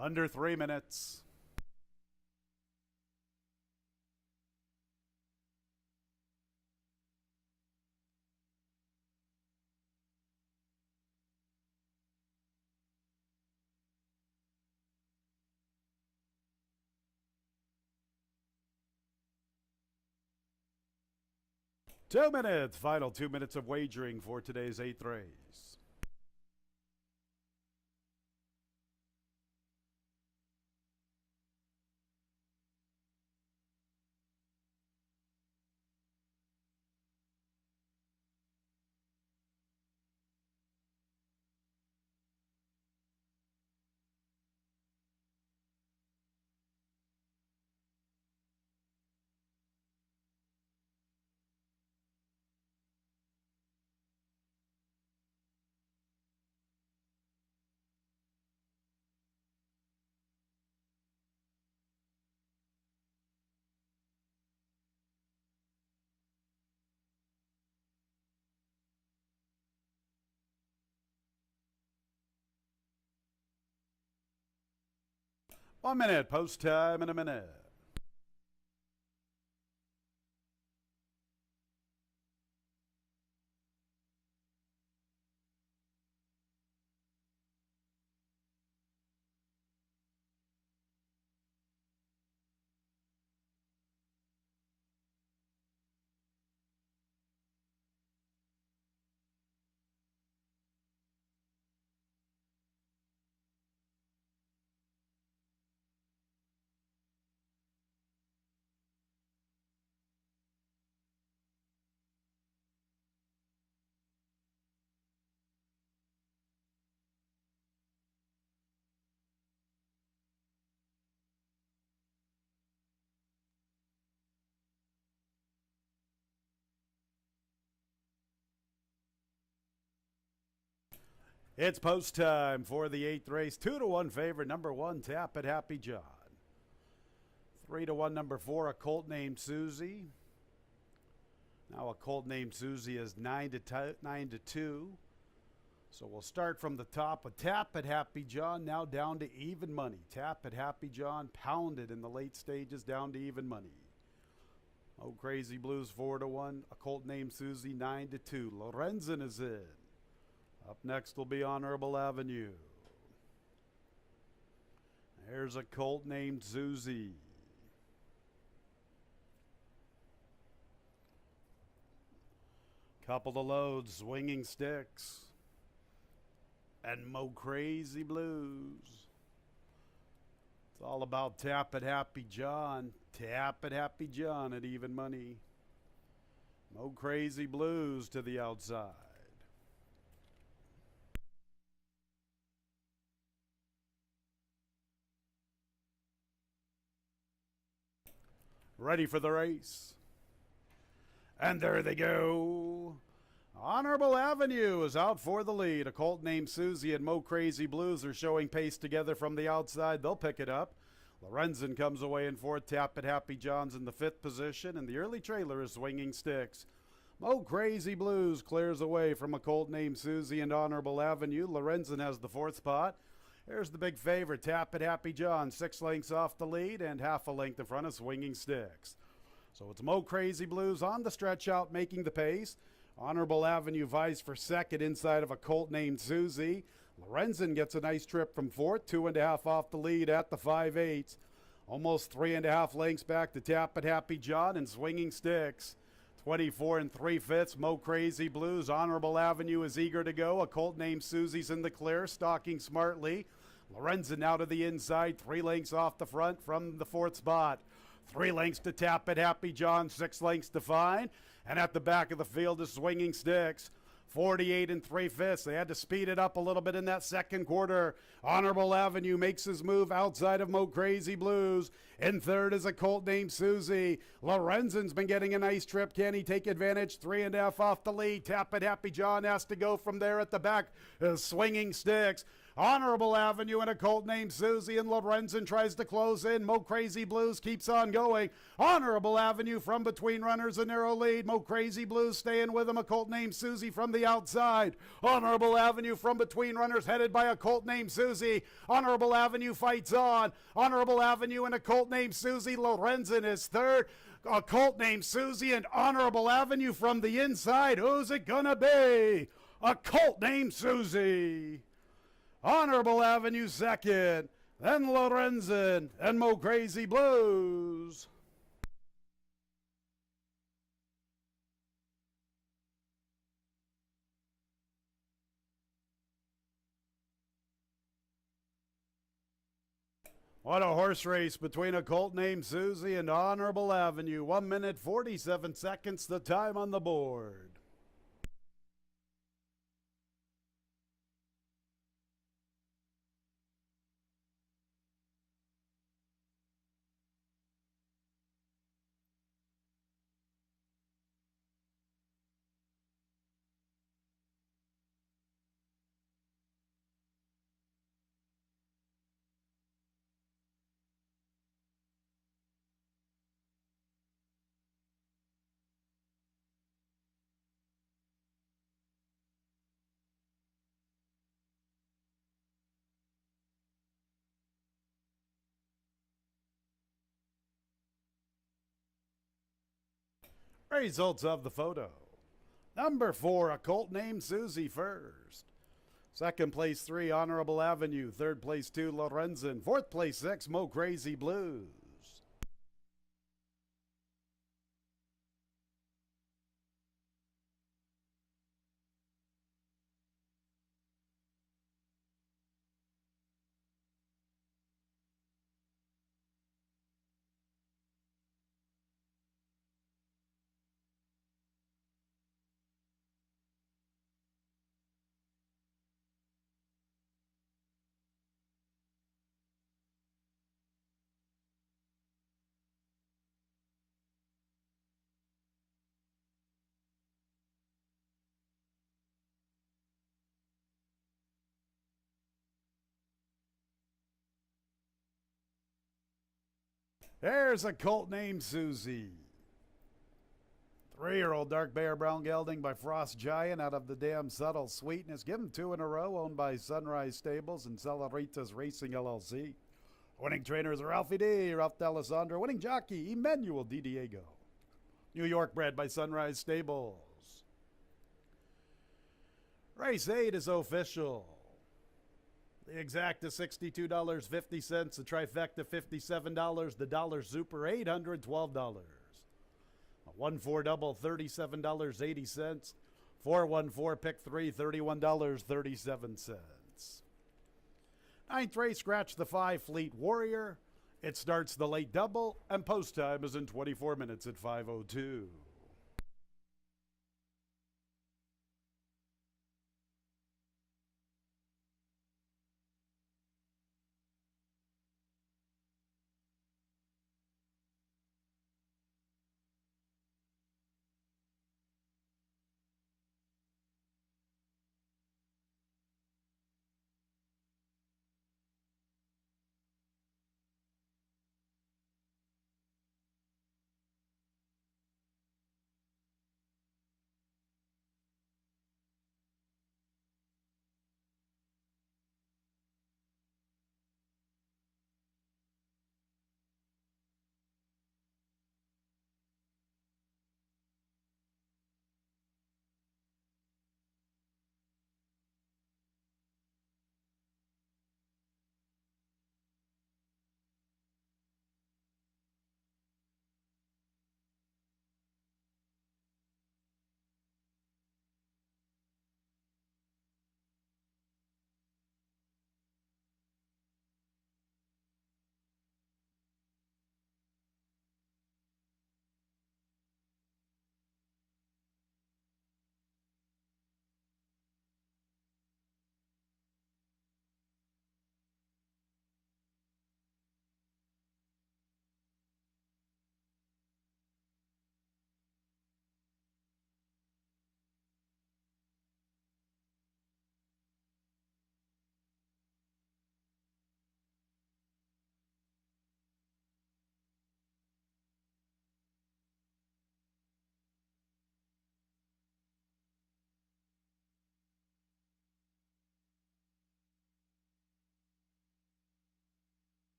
Under 3 minutes. Two minutes. Final 2 minutes of wagering for today's 8th race. 1 minute, post time in a minute. It's post time for the 8th race. 2-1 favorite, number 1, Tap It Happy John. 3-1, number 4, a colt named Susie. Now a colt named Susie is 9-2. So we'll start from the top with Tap It Happy John, now down to even money. Tap It Happy John pounded in the late stages down to even money. Oh Crazy Blues 4-1, a colt named Susie 9-2. Lorenzen is in. Up next will be Honorable Avenue. There's a colt named Susie. Couple of loads, Swinging Sticks. And Mo Crazy Blues. It's all about Tap It Happy John. Tap It Happy John at even money. Mo Crazy Blues to the outside. Ready for the race. And there they go. Honorable Avenue is out for the lead. A colt named Susie and Mo Crazy Blues are showing pace together from the outside. They'll pick it up. Lorenzen comes away in fourth. Tap It Happy John's in the 5th position, and the early trailer is Swinging Sticks. Mo Crazy Blues clears away from a colt named Susie and Honorable Avenue. Lorenzen has the 4th spot. Here's the big favorite, Tap It Happy John, 6 lengths off the lead and half a length in front of Swinging Sticks. So it's Mo Crazy Blues on the stretch out making the pace. Honorable Avenue vies for second inside of a colt named Susie. Lorenzen gets a nice trip from 4th, 2.5 off the lead at the 5/8. Almost 3.5 lengths back to Tap It Happy John and Swinging Sticks. 24 3/5, Mo Crazy Blues. Honorable Avenue is eager to go. A colt named Susie's in the clear, stalking smartly. Lorenzen now to the inside, 3 lengths off the front from the 4th spot. 3 lengths to Tap It Happy John, 6 lengths to Fine. And at the back of the field is Swinging Sticks. 48 3/5. They had to speed it up a little bit in that second quarter. Honorable Avenue makes his move outside of Mo Crazy Blues. In third is a colt named Susie. Lorenzen's been getting a nice trip. Can he take advantage? 3.5 off the lead. Tap It Happy John has to go from there. At the back is Swinging Sticks. Honorable Avenue and a colt named Susie, and Lorenzen tries to close in. Mo Crazy Blues keeps on going. Honorable Avenue from between runners, a narrow lead. Mo Crazy Blues staying with him, a colt named Susie from the outside. Honorable Avenue from between runners, headed by a colt named Susie. Honorable Avenue fights on. Honorable Avenue and a colt named Susie. Lorenzen is third. A colt named Susie and Honorable Avenue from the inside. Who's it gonna be? A colt named Susie. Honorable Avenue second, then Lorenzen and Mo Crazy Blues. What a horse race between a colt named Susie and Honorable Avenue. 1 minute, 47 seconds, the time on the board. Results of the photo. Number 4, a colt named Susie first. Second place 3, Honorable Avenue. Third place 2, Lorenzen. Fourth place 6, Mo Crazy Blues. There's a colt named Susie. 3-year-old dark bear brown gelding by Frost Giant out of the Damn Subtle Sweetness. Give him 2 in a row, owned by Sunrise Stables and Celeritas Racing LLC. Winning trainers are Ralphie D, Ralph D'Alessandro. Winning jockey, Emmanuel Di Diego. New York bred by Sunrise Stables. Race 8 is official. The exact is $62.50. The trifecta $57. The dollar super $812. A 1-4 double $37.80. 4-1-4 pick 3 $31.37. Ninth race, scratch the 5 Fleet Warrior. It starts the late double, and post time is in 24 minutes at 5:02.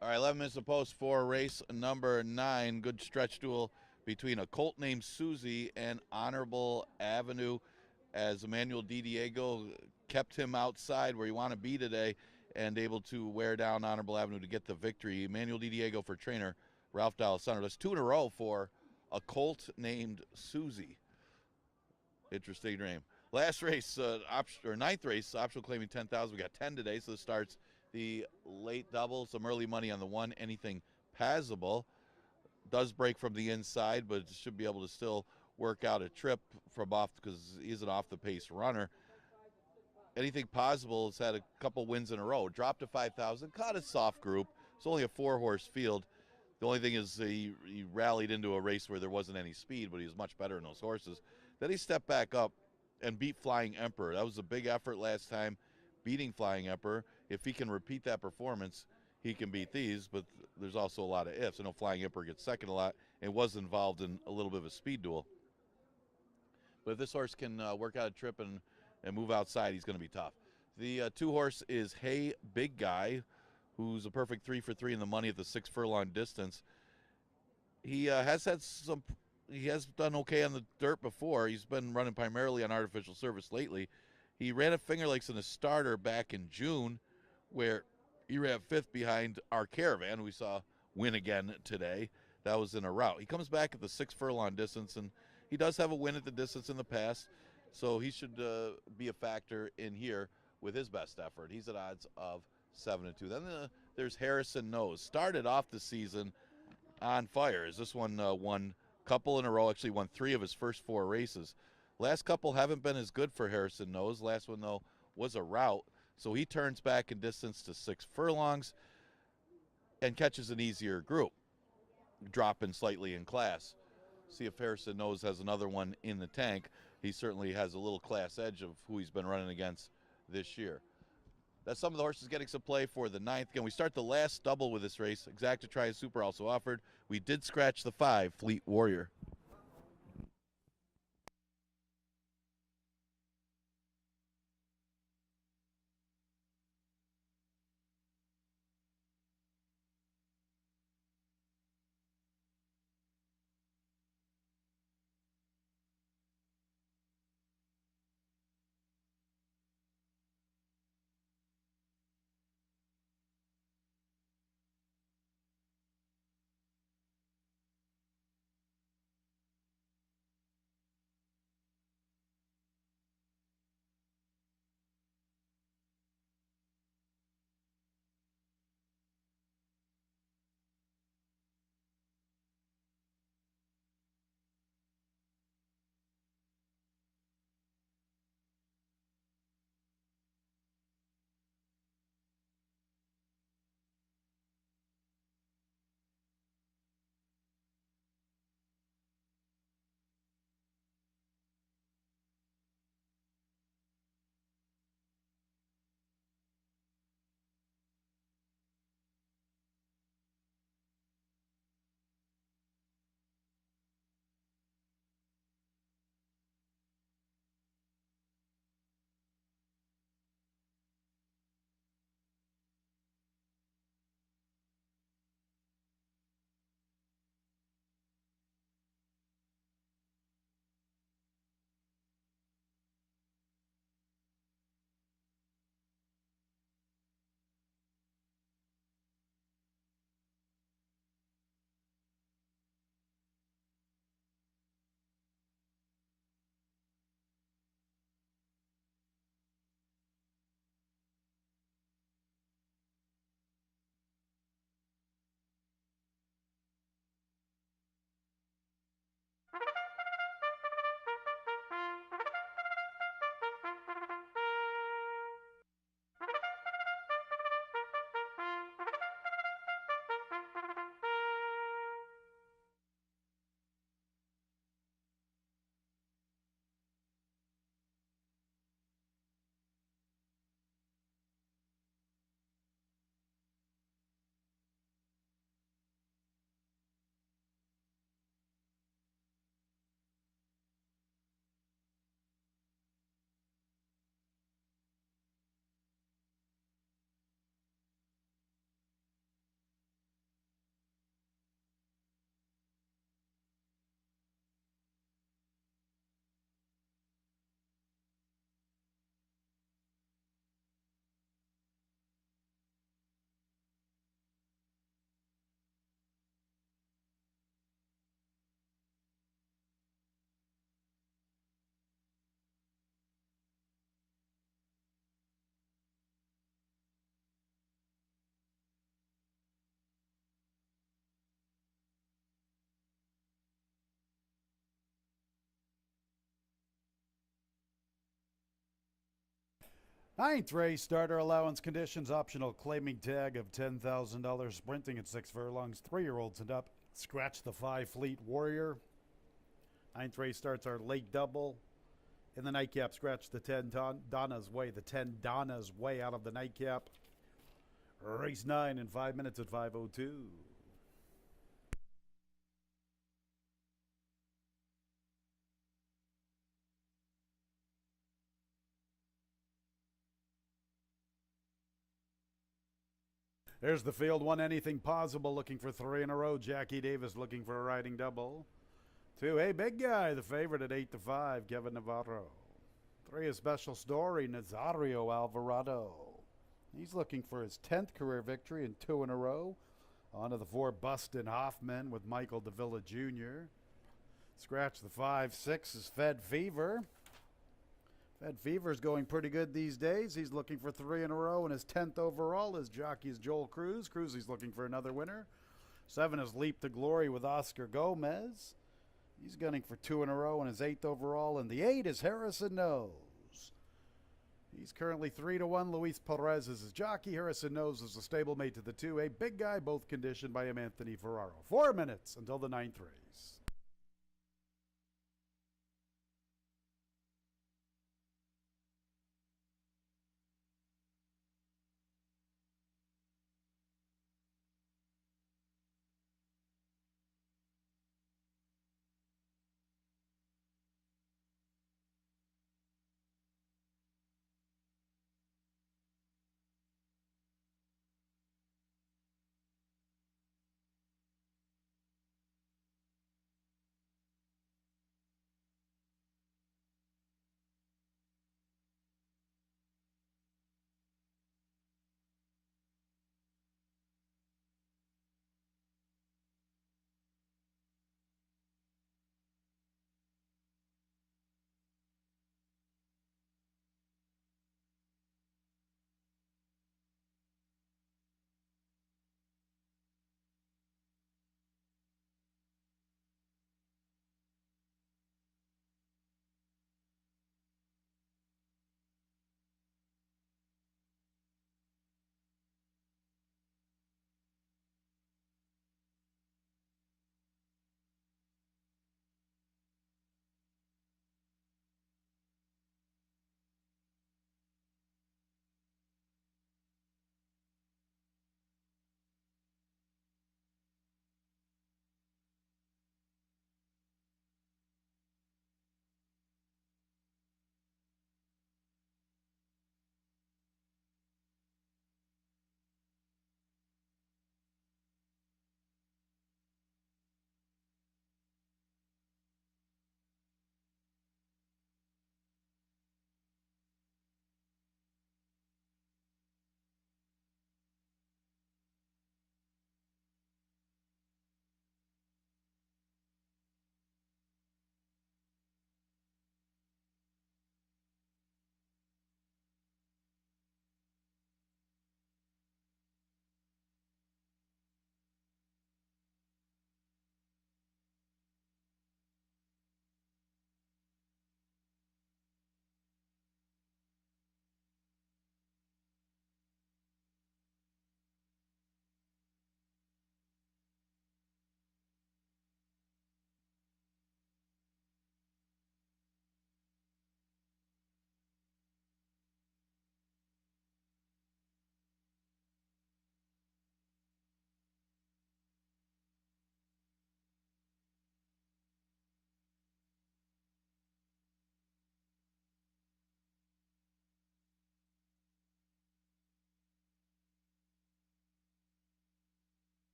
All right, 11 minutes to post for race number 9. Good stretch duel between a colt named Susie and Honorable Avenue, as Emmanuel Di Diego kept him outside where he wanted to be today and able to wear down Honorable Avenue to get the victory. Emmanuel Di Diego for trainer Ralph D'Alessandro. That's 2 in a row for a colt named Susie. Interesting name. Last race, ninth race, optional claiming 10,000. We got 10 today, so this starts the late double. Some early money on the 1, anything passable. Does break from the inside, but should be able to still work out a trip from off because he's an off-the-pace runner. Anything possible has had a couple wins in a row. Dropped to 5,000, caught a soft group. It's only a 4-horse field. The only thing is he rallied into a race where there wasn't any speed, but he was much better in those horses. Then he stepped back up and beat Flying Emperor. That was a big effort last time, beating Flying Emperor. If he can repeat that performance, he can beat these, but there's also a lot of ifs. I know Flying Emperor gets second a lot and was involved in a little bit of a speed duel. But if this horse can work out a trip and move outside, he's going to be tough. The 2-horse is Hey Big Guy, who's a perfect 3 for 3 in the money at the 6 furlong distance. He has done okay on the dirt before. He's been running primarily on artificial surface lately. He ran at Finger Lakes in a starter back in June, where he ran 5th behind our Caravan, who we saw win again today. That was in a rout. He comes back at the 6 furlong distance, and he does have a win at the distance in the past, so he should be a factor in here with his best effort. He's at odds of 7-2. Then there's Harrison Nose. Started off the season on fire, as this one won a couple in a row, actually won 3 of his first 4 races. Last couple haven't been as good for Harrison Nose. Last one, though, was a rout. So he turns back in distance to 6 furlongs and catches an easier group, dropping slightly in class. See if Harrison Nose has another one in the tank. He certainly has a little class edge of who he's been running against this year. That's some of the horses getting some play for the 9th. Again, we start the last double with this race. Exacta Tri Super also offered. We did scratch the 5, Fleet Warrior. Ninth race, starter allowance conditions, optional claiming tag of $10,000, sprinting at 6 furlongs, 3-year-olds and up. Scratch the 5 Fleet Warrior. Ninth race starts our late double. In the nightcap, scratch the 10 Donna's Way. The 10 Donna's Way out of the nightcap. Race 9 in 5 minutes at 5:02. There's the field. One anything possible, looking for 3 in a row. Jackie Davis looking for a riding double. 2, hey, big guy, the favorite at 8-5, Kevin Navarro. 3, a special story, Nazario Alvarado. He's looking for his 10th career victory and 2 in a row. On to the 4, Bustin Hoffman with Michael Davila Jr. Scratch the 5, 6 is Fed Fever. Fed Fever's going pretty good these days. He's looking for 3 in a row, and his 10th overall. His jockey is Joel Cruz. Cruz, looking for another winner. 7 is Leap to Glory with Oscar Gomez. He's gunning for 2 in a row, and his 8th overall. And the 8 is Harrison Knows. He's currently 3-1. Luis Perez is his jockey. Harrison Knows is a stablemate to the 2. A big guy, both conditioned by him, Anthony Ferraro. 4 minutes until the 9th race.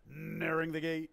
Nearing the gate.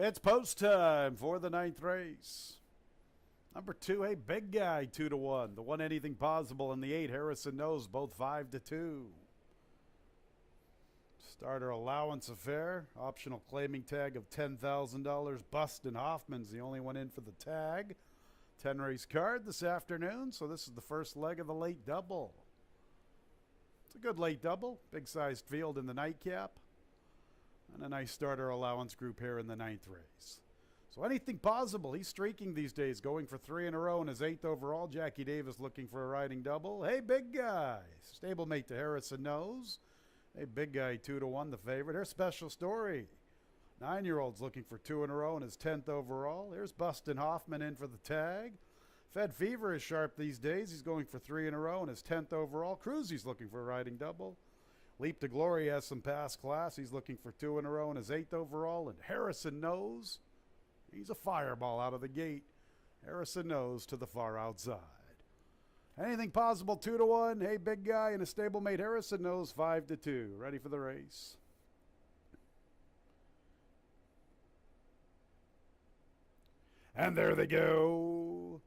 It's post time for the 9th race. Number 2, hey, big guy, 2-1. The 1, anything possible, and the 8, Harrison Knows, both 5-2. Starter allowance affair. Optional claiming tag of $10,000. Bustin' Hoffman's the only one in for the tag. 10 race card this afternoon, so this is the first leg of the late double. It's a good late double. Big sized field in the nightcap. And a nice starter allowance group here in the 9th race. So anything possible. He's streaking these days, going for 3 in a row in his 8th overall. Jackie Davis looking for a riding double. Hey, big guy. Stablemate to Harrison Knows. Hey, big guy, 2-1, the favorite. Here's Special Story. 9-year-old's looking for 2 in a row in his 10th overall. Here's Bustin' Hoffman in for the tag. Fed Fever is sharp these days. He's going for 3 in a row in his 10th overall. Cruzy's looking for a riding double. Leap to Glory has some past class. He's looking for 2 in a row in his 8th overall. And Harrison Knows. He's a fireball out of the gate. Harrison Knows to the far outside. Anything possible, 2-1. Hey, big guy, and a stablemate. Harrison Knows, 5-2. Ready for the race. And there they go.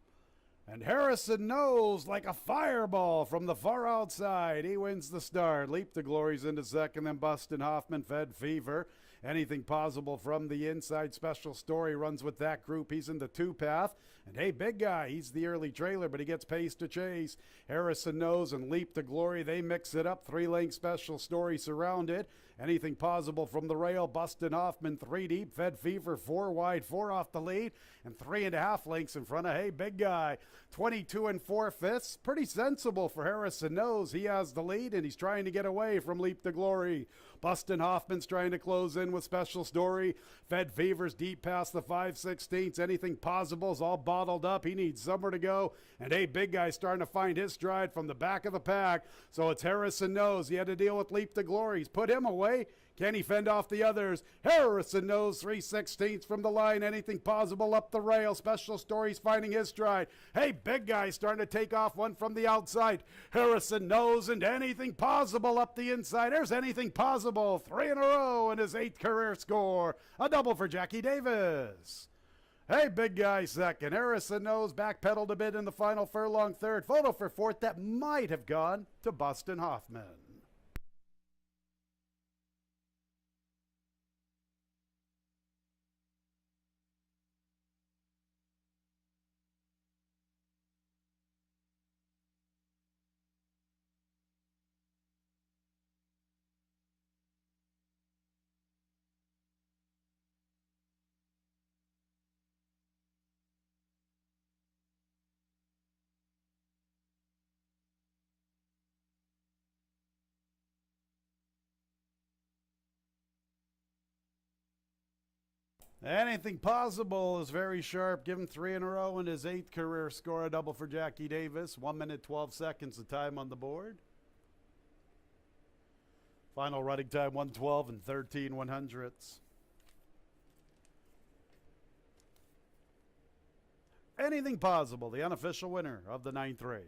And Harrison Knows like a fireball from the far outside. He wins the start. Leap to Glory's into second, then Bustin' Hoffman, Fed Fever. Anything possible from the inside. Special Story runs with that group. He's in the 2 path. And hey, big guy, he's the early trailer, but he gets pace to chase. Harrison Knows and Leap to Glory, they mix it up. 3-length Special Story surrounded. Anything possible from the rail. Bustin' Hoffman, 3 deep. Fed Fever, 4 wide, 4 off the lead. And 3.5 lengths in front of, hey, big guy. 22 4/5. Pretty sensible for Harrison Knows. He has the lead, and he's trying to get away from Leap to Glory. Bustin' Hoffman's trying to close in with Special Story. Fed Fever's deep past the 5/16. Anything possible is all bottled up. He needs somewhere to go. And hey, big guy's starting to find his stride from the back of the pack. So it's Harrison Knows. He had to deal with Leap to Glory. He's put him away. Can he fend off the others? Harrison Knows, 3/16 from the line. Anything possible up the rail. Special Story's finding his stride. Hey, big guy starting to take off one from the outside. Harrison Knows, and anything possible up the inside. There's anything possible. 3 in a row in his 8th career score. A double for Jackie Davis. Hey, big guy second. Harrison Knows backpedaled a bit in the final furlong third. Photo for fourth that might have gone to Bustin' Hoffman. Anything possible is very sharp. Give him 3 in a row in his 8th career score. A double for Jackie Davis. 1 minute, 12 seconds, the time on the board. Final running time, 1:12 and 13/100ths. Anything possible, the unofficial winner of the 9th race.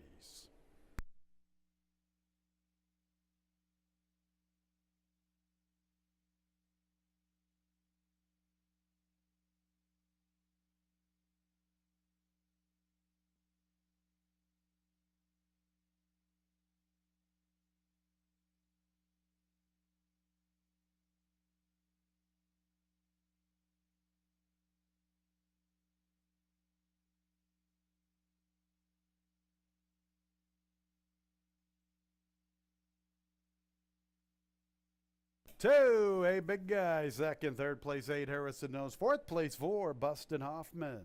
Two, a big guy. Second, third place, 8, Harrison Knows. Fourth place, 4, Bustin' Hoffman.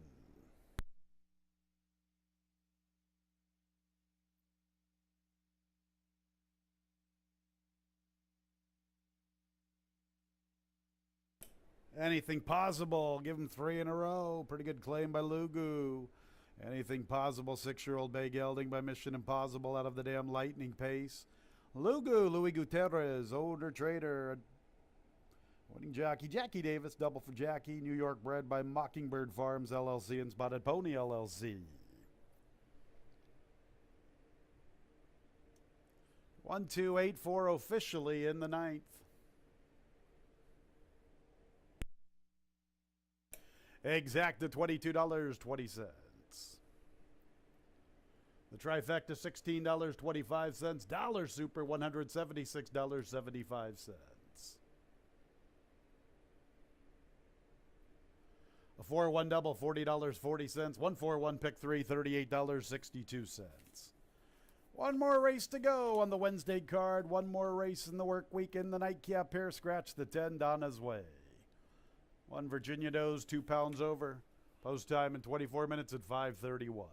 Anything possible. Give him 3 in a row. Pretty good claim by Lugu. Anything possible. 6-year-old Bay Gelding by Mission Impossible out of the damn lightning pace. Lugu, Louis Gutierrez, older trader. Winning jockey, Jackie Davis, double for Jackie. New York bred by Mockingbird Farms LLC and Spotted Pony LLC. 1, 2, 8, 4 officially in the 9th. Exacta $22.20. The trifecta $16.25. Dollar Super $176.75. A 4-1 double $40.40. 1-4-1 pick 3 $38.62. One more race to go on the Wednesday card. One more race in the work week in the nightcap pair. Scratch the 10 Donna's way. One Virginia Does 2 pounds over. Post time in 24 minutes at 5:31.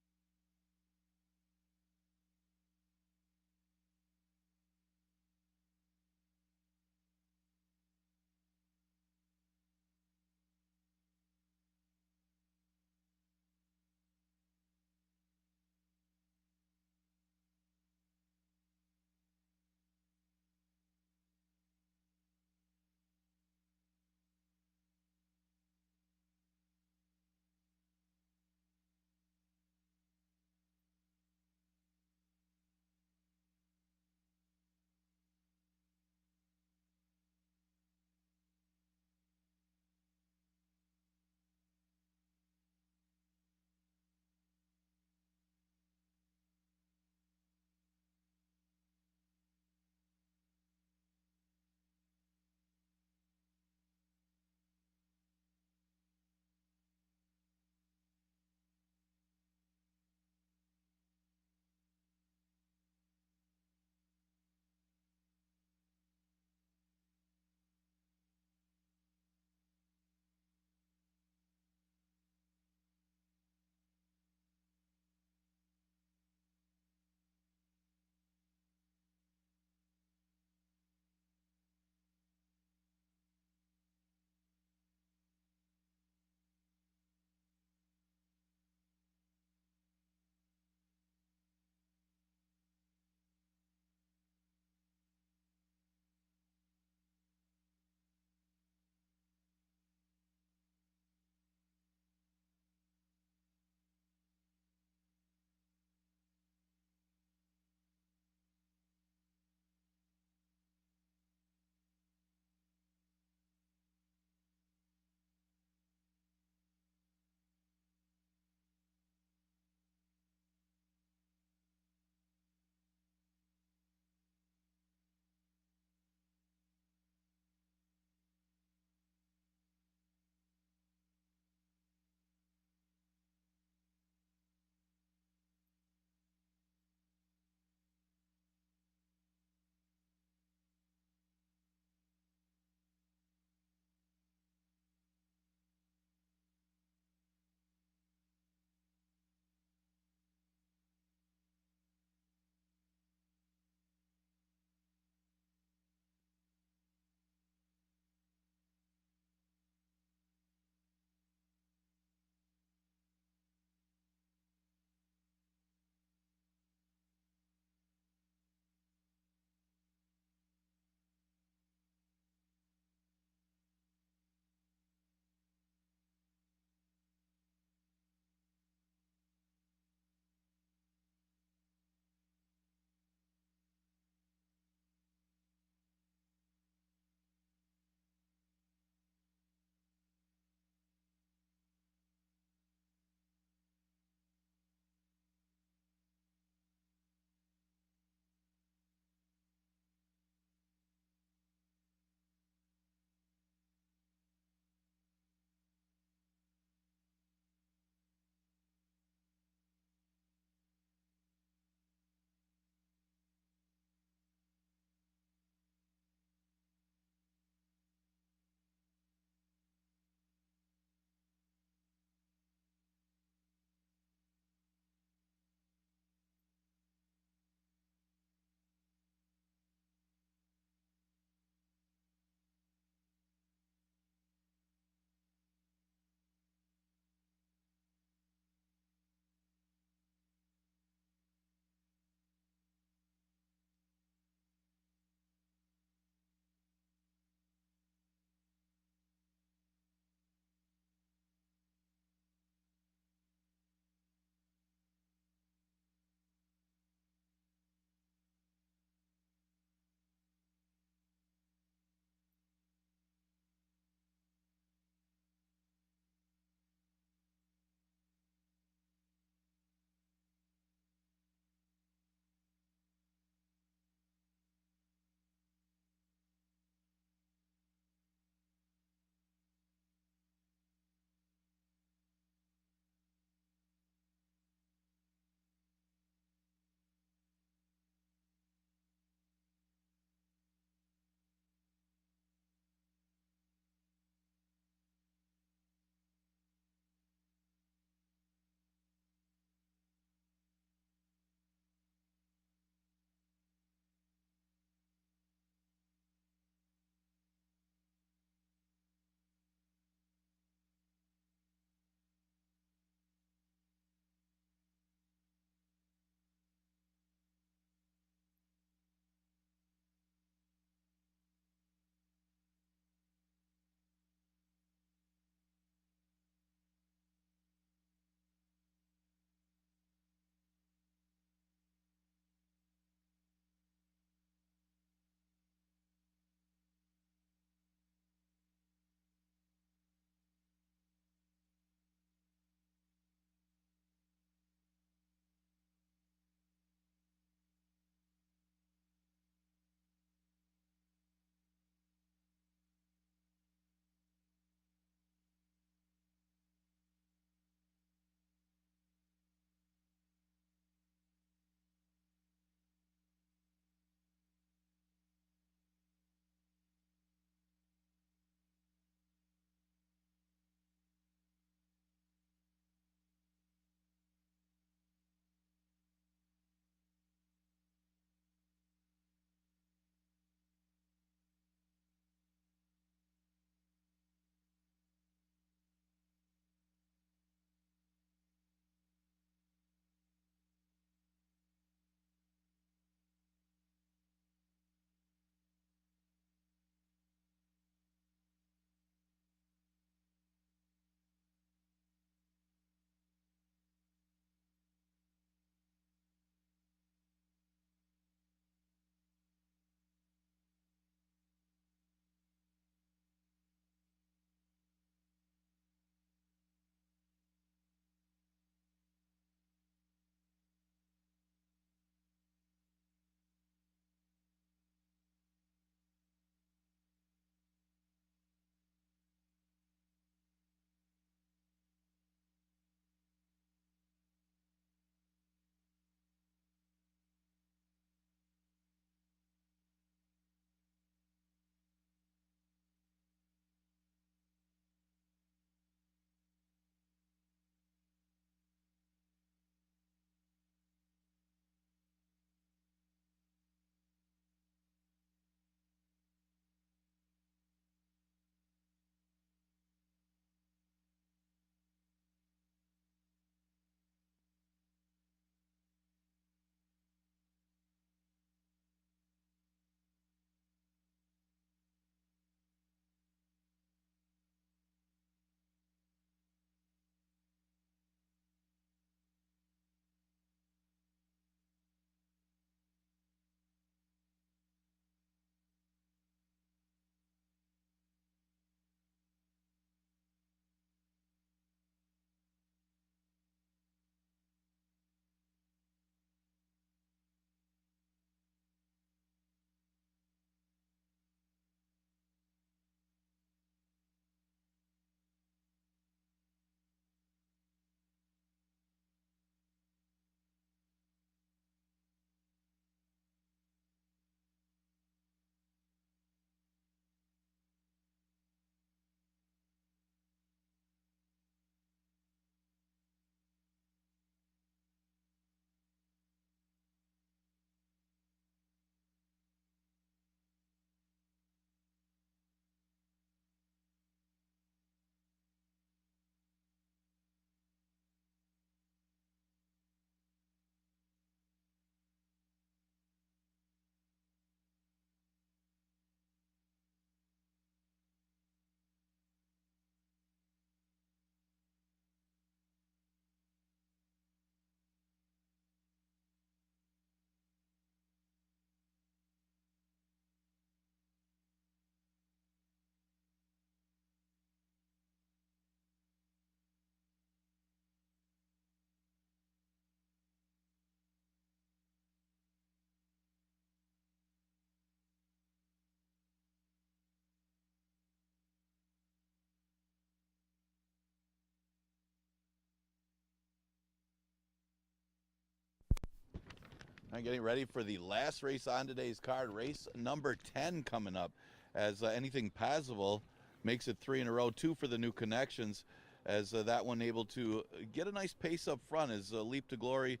I'm getting ready for the last race on today's card, race number 10 coming up, as anything possible makes it 3 in a row, 2 for the new connections, as that one able to get a nice pace up front as Leap to Glory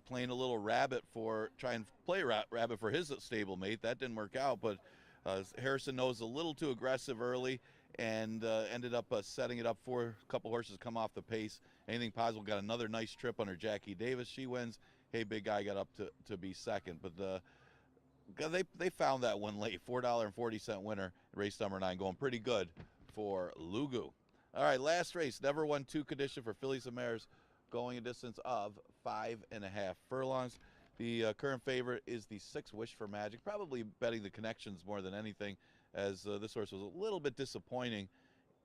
playing a little rabbit for, trying to play rabbit for his stablemate. That didn't work out, but Harrison Knows a little too aggressive early and ended up setting it up for a couple horses come off the pace. Anything Possible got another nice trip under Jackie Davis. She wins. Hey Big Guy got up to be second, but they found that one late. $4.40 winner, race number 9, going pretty good for Lugu. All right, last race, never won 2 condition for fillies and mares, going a distance of 5.5 furlongs. The current favorite is the 6 Wish for Magic, probably betting the connections more than anything, as this horse was a little bit disappointing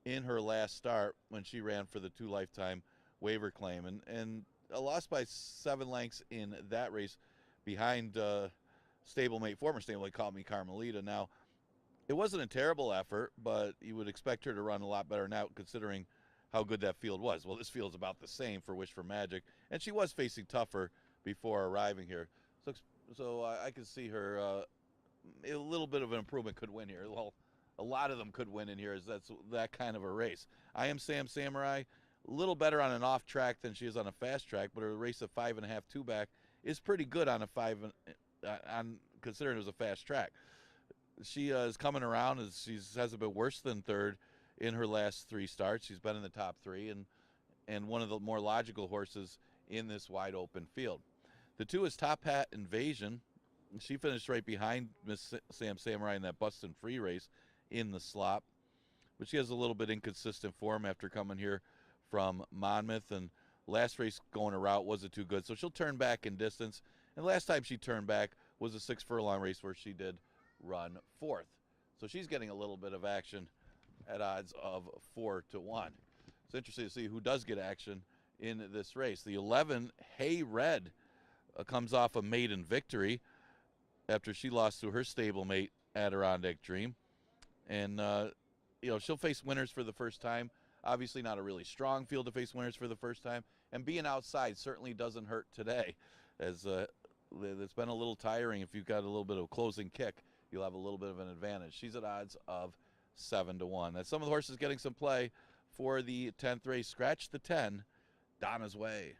in her last start when she ran for the 2 lifetime waiver claim, and a loss by 7 lengths in that race behind former stablemate Call Me Carmelita. Now, it wasn't a terrible effort, but you would expect her to run a lot better now considering how good that field was. Well, this field's about the same for Wish for Magic, and she was facing tougher before arriving here. So I could see her, a little bit of an improvement could win here. Well, a lot of them could win in here, as that's that kind of a race. I Am Sam Samurai, a little better on an off track than she is on a fast track, but her race of 5.5 2-back is pretty good on a 5 on considering it was a fast track. She is coming around as she hasn't been worse than third in her last 3 starts. She's been in the top 3 and one of the more logical horses in this wide open field. The 2 is Top Hat Invasion. She finished right behind Miss Sam Samurai in that Bustin' Free race in the slop, but she has a little bit inconsistent form after coming here from Monmouth, and last race going a route wasn't too good, so she'll turn back in distance. And last time she turned back was a 6 furlong race where she did run 4th. So she's getting a little bit of action at odds of 4 to 1. It's interesting to see who does get action in this race. The 11, Hey Red, comes off a maiden victory after she lost to her stablemate Adirondack Dream. And, she'll face winners for the first time. Obviously not a really strong field to face winners for the first time. And being outside certainly doesn't hurt today, as it's been a little tiring. If you've got a little bit of closing kick, you'll have a little bit of an advantage. She's at odds of 7 to 1. That's some of the horses getting some play for the 10th race. Scratch the 10, Donna's Way.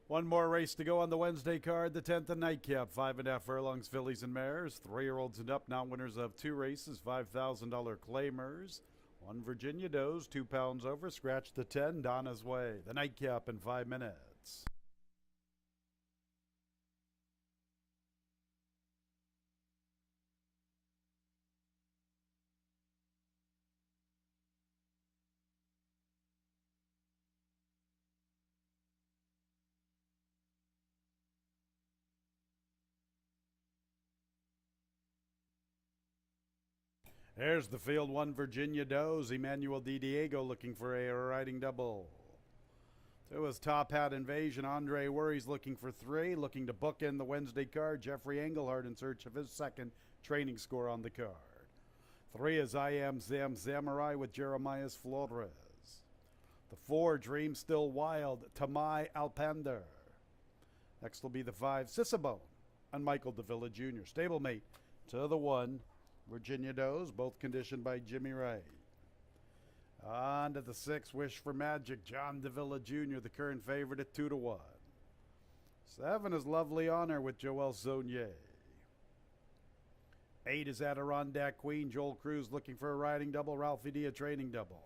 One more race to go on the Wednesday card, the 10th and nightcap. 5.5 furlongs, fillies and mares. 3-year-olds and up, now winners of 2 races, $5,000 claimers. 1 Virginia Does, 2 pounds over. Scratch the 10, Donna's Way. The nightcap in 5 minutes. There's the field. 1 Virginia Does. Emmanuel Di Diego looking for a riding double. 2 is Top Hat Invasion. Andre Worry's looking for 3. Looking to bookend the Wednesday card. Jeffrey Engelhardt in search of his second training score on the card. 3 is I Am Zam Samurai with Jeremias Flores. The 4, Dream Still Wild, Tamai Alpander. Next will be the 5, Sissabone and Michael Davila Jr. Stablemate to the 1, Virginia Does, both conditioned by Jimmy Wright. On to the 6, Wish for Magic, John Davila Jr., the current favorite at 2-1. 7 is Lovely Honor with Joel Saunier. 8 is Adirondack Queen, Joel Cruz looking for a riding double, Ralphie D a training double.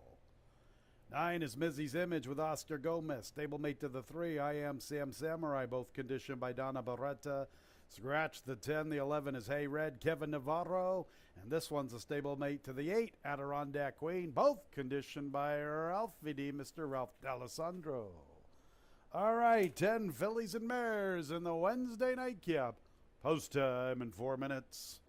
9 is Mizzy's Image with Oscar Gomez. Stablemate to the 3, I Am Sam Samurai, both conditioned by Donna Barretta. Scratch the 10. The 11 is Hey Red, Kevin Navarro. And this one's a stablemate to the 8, Adirondack Queen, both conditioned by Ralphie D, Mr. Ralph D'Alessandro. All right, 10 fillies and mares in the Wednesday nightcap. Post time in 4 minutes.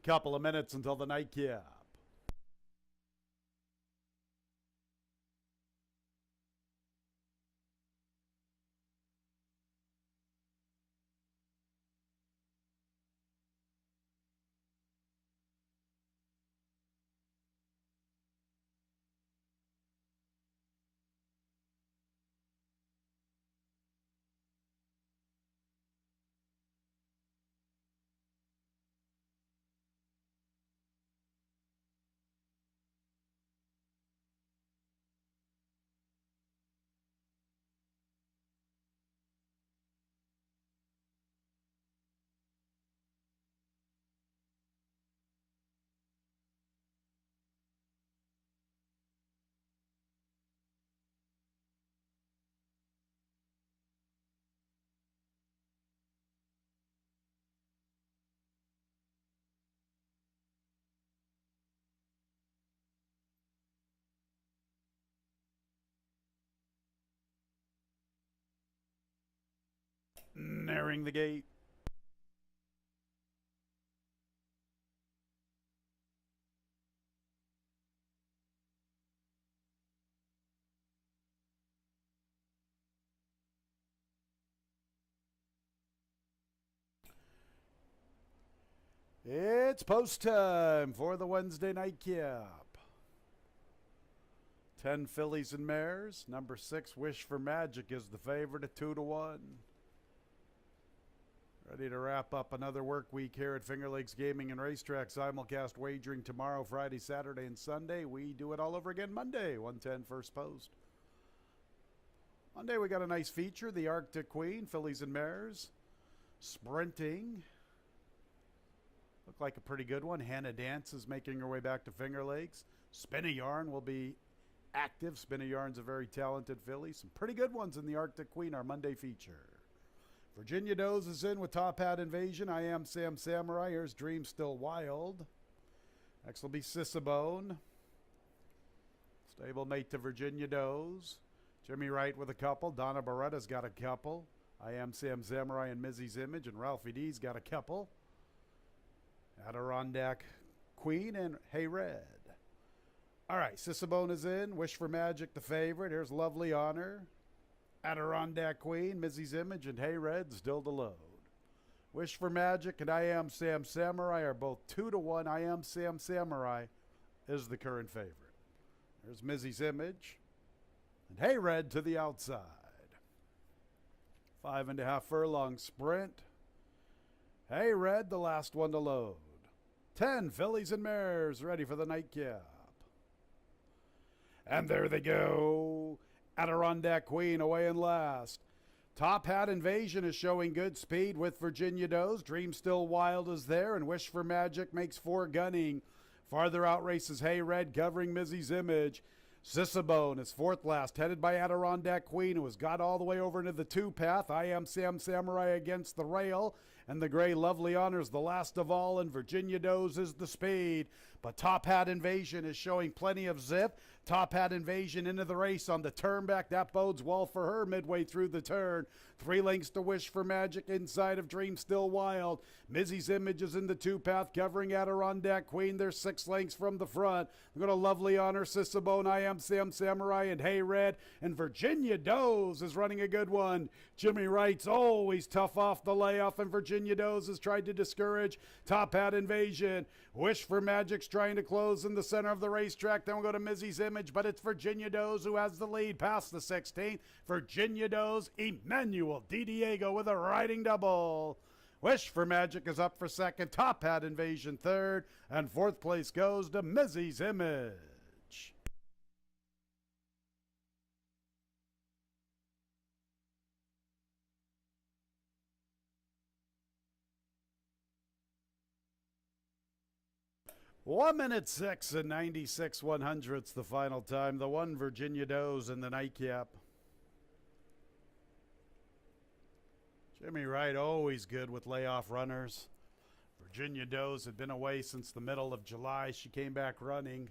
Couple of minutes until the nightcap. Nearing the gate. It's post time for the Wednesday night cap. 10 fillies and mares. Number 6, Wish for Magic, is the favorite at 2-1. Ready to wrap up another work week here at Finger Lakes Gaming and Racetrack. Simulcast wagering tomorrow, Friday, Saturday, and Sunday. We do it all over again Monday, 110 first post. Monday we got a nice feature, the Arctic Queen, fillies and mares. Sprinting. Looked like a pretty good one. Hannah Dance is making her way back to Finger Lakes. Spin a Yarn will be active. Spin a Yarn's a very talented filly. Some pretty good ones in the Arctic Queen, our Monday feature. Virginia Doze is in with Top Hat Invasion. I Am Sam Samurai. Here's Dream Still Wild. Next will be Sissabone. Stablemate to Virginia Doze. Jimmy Wright with a couple. Donna Beretta's got a couple. I Am Sam Samurai and Missy's Image. And Ralphie D's got a couple. Adirondack Queen and Hey Red. All right, Sissabone is in. Wish for Magic, the favorite. Here's Lovely Honor. Adirondack Queen, Missy's Image, and Hey Red still to load. Wish for Magic and I Am Sam Samurai are both 2-1. I Am Sam Samurai is the current favorite. There's Missy's Image. And Hey Red to the outside. 5.5 furlong sprint. Hey Red, the last one to load. 10 fillies and mares ready for the nightcap. And there they go. Adirondack Queen away in last. Top Hat Invasion is showing good speed with Virginia Doze. Dream Still Wild is there, and Wish for Magic makes 4 gunning. Farther out races Hey Red covering Missy's Image. Sissabone is 4th last, headed by Adirondack Queen, who has got all the way over into the 2 path. I Am Sam Samurai against the rail, and the gray Lovely Honor's the last of all, and Virginia Doze is the speed. But Top Hat Invasion is showing plenty of zip. Top Hat Invasion into the race on the turn back. That bodes well for her midway through the turn. 3 lengths to Wish for Magic inside of Dream Still Wild. Missy's Image is in the 2 path covering Adirondack Queen. They're 6 lengths from the front. They're going to Lovely Honor, Sissabone, I Am Sam Samurai, and Hey Red. And Virginia Doze is running a good one. Jimmy Wright's always tough off the layoff, and Virginia Doze has tried to discourage Top Hat Invasion. Wish for Magic's trying to close in the center of the racetrack. Then we'll go to Missy's Image, but it's Virginia Doze who has the lead past the 16th. Virginia Doze, Emmanuel Di Diego with a riding double. Wish for Magic is up for second. Top Hat Invasion third. And 4th place goes to Missy's Image. One minute 6 and 96 100ths the final time. The one Virginia Doze in the nightcap. Jimmy Wright always good with layoff runners. Virginia Doze had been away since the middle of July. She came back running.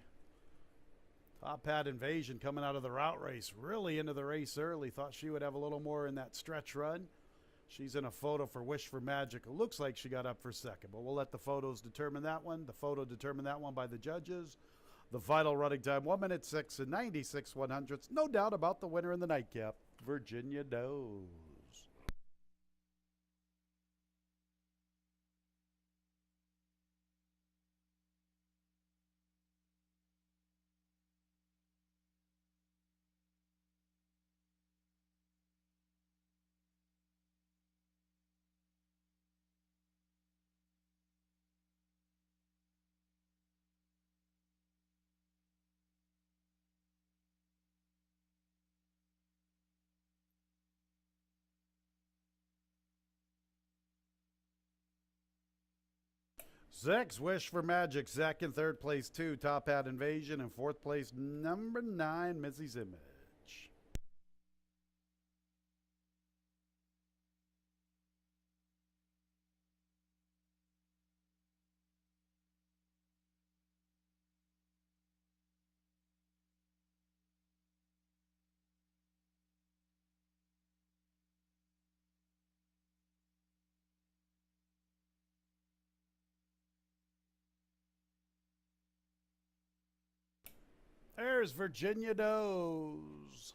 Top Hat Invasion coming out of the route race, really into the race early. Thought she would have a little more in that stretch run. She's in a photo for Wish for Magic. It looks like she got up for second, but we'll let the photos determine that one. The photo determined that one by the judges. The final running time, 1 minute 6 and 96 100ths. No doubt about the winner in the nightcap, Virginia Doze. Six, Wish for Magic, second. 3rd place, 2, Top Hat Invasion. And 4th place, number 9, Missy's Image. There's Virginia Doze.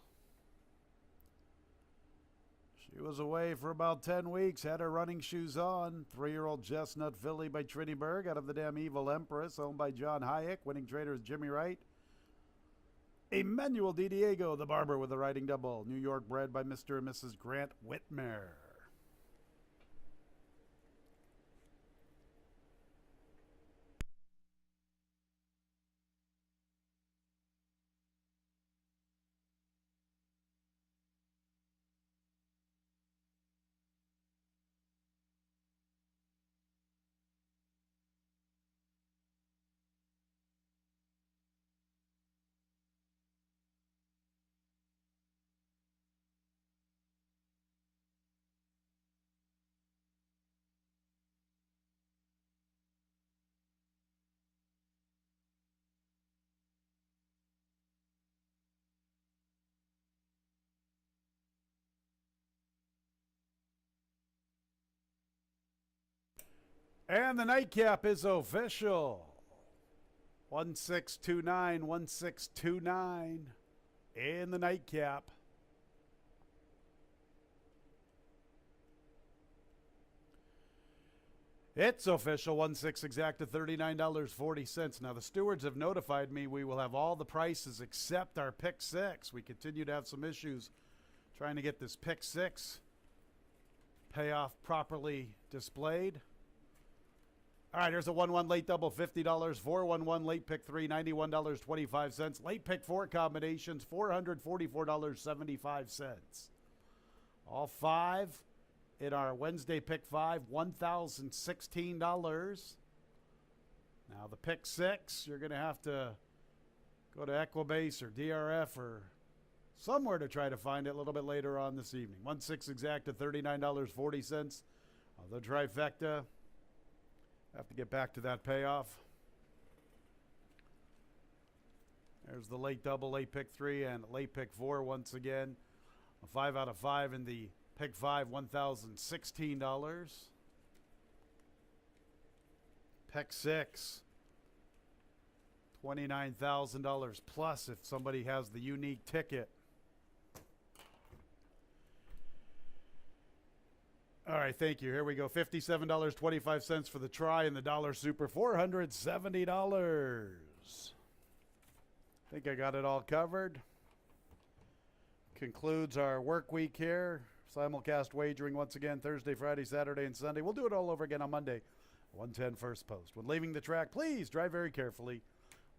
She She was away for about 10 weeks, had her running shoes on. 3-year-old Chestnut Filly by Trinity Berg out of the Damn Evil Empress, owned by John Hayek. Winning trainer is Jimmy Wright. Emmanuel Di Diego, the barber with the riding double. New York bred by Mr. and Mrs. Grant Whitmer. And the nightcap is official. 1629, 1629 in the nightcap. It's official, 16 exact to $39.40. Now, the stewards have notified me we will have all the prices except our pick six. We continue to have some issues trying to get this pick six payoff properly displayed. All right, here's a 1-1 late double, $50. 4-1-1 late pick 3, $91.25. Late pick 4 combinations, $444.75. All 5 in our Wednesday pick 5, $1,016. Now the pick 6, you're going to have to go to Equibase or DRF or somewhere to try to find it a little bit later on this evening. 1-6 exact at $39.40. The trifecta. Have to get back to that payoff. There's the late double, late pick 3, and late pick 4 once again. A 5 out of 5 in the pick 5, $1,016. Pick 6, $29,000 plus if somebody has the unique ticket. All right, thank you. Here we go. $57.25 for the try and the dollar super, $470. Think I got it all covered. Concludes our work week here. Simulcast wagering once again Thursday, Friday, Saturday, and Sunday. We'll do it all over again on Monday, 110 first post. When leaving the track, please drive very carefully.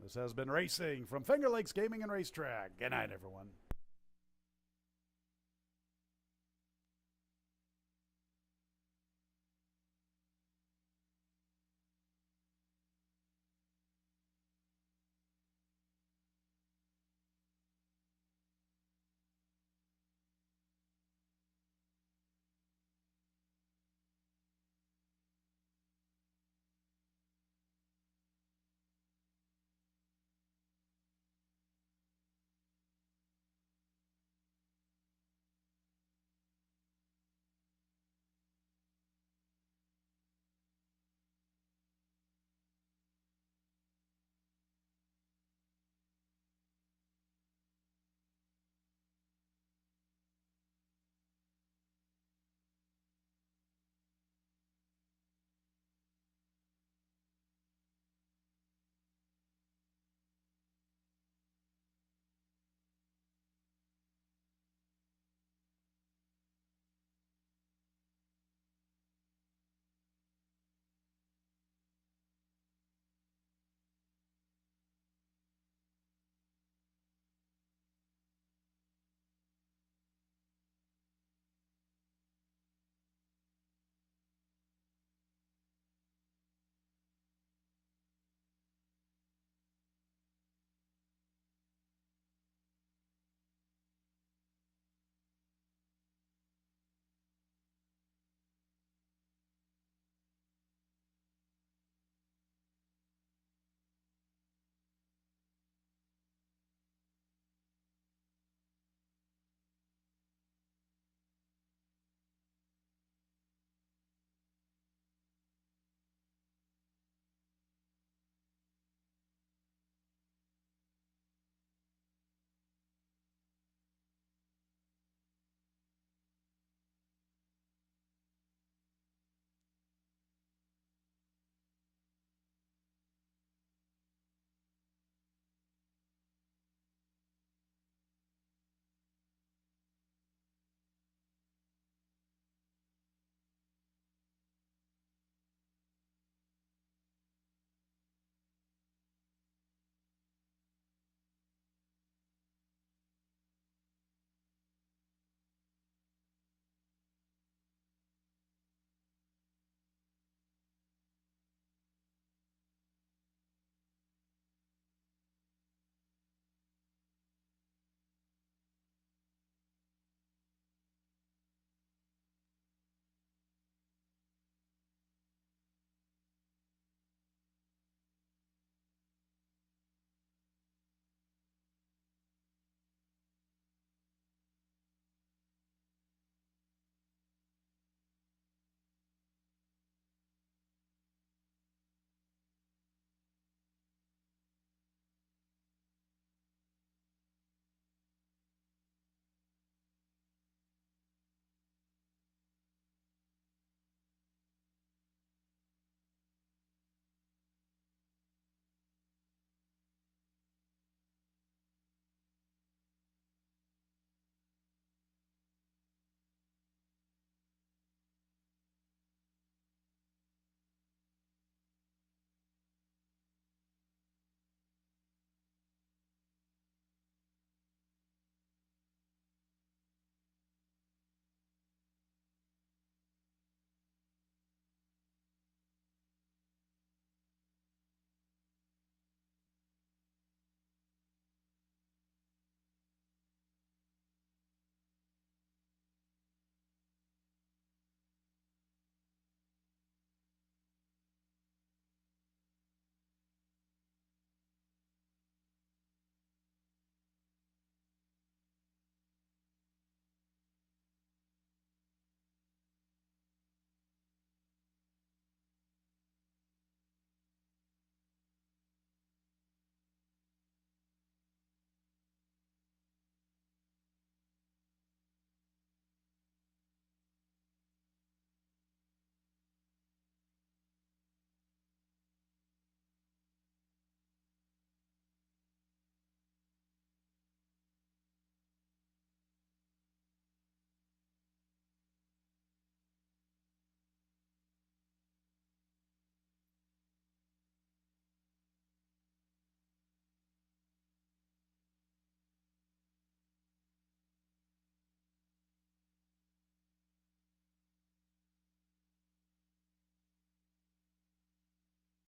This has been Racing from Finger Lakes Gaming and Racetrack. Good night, everyone.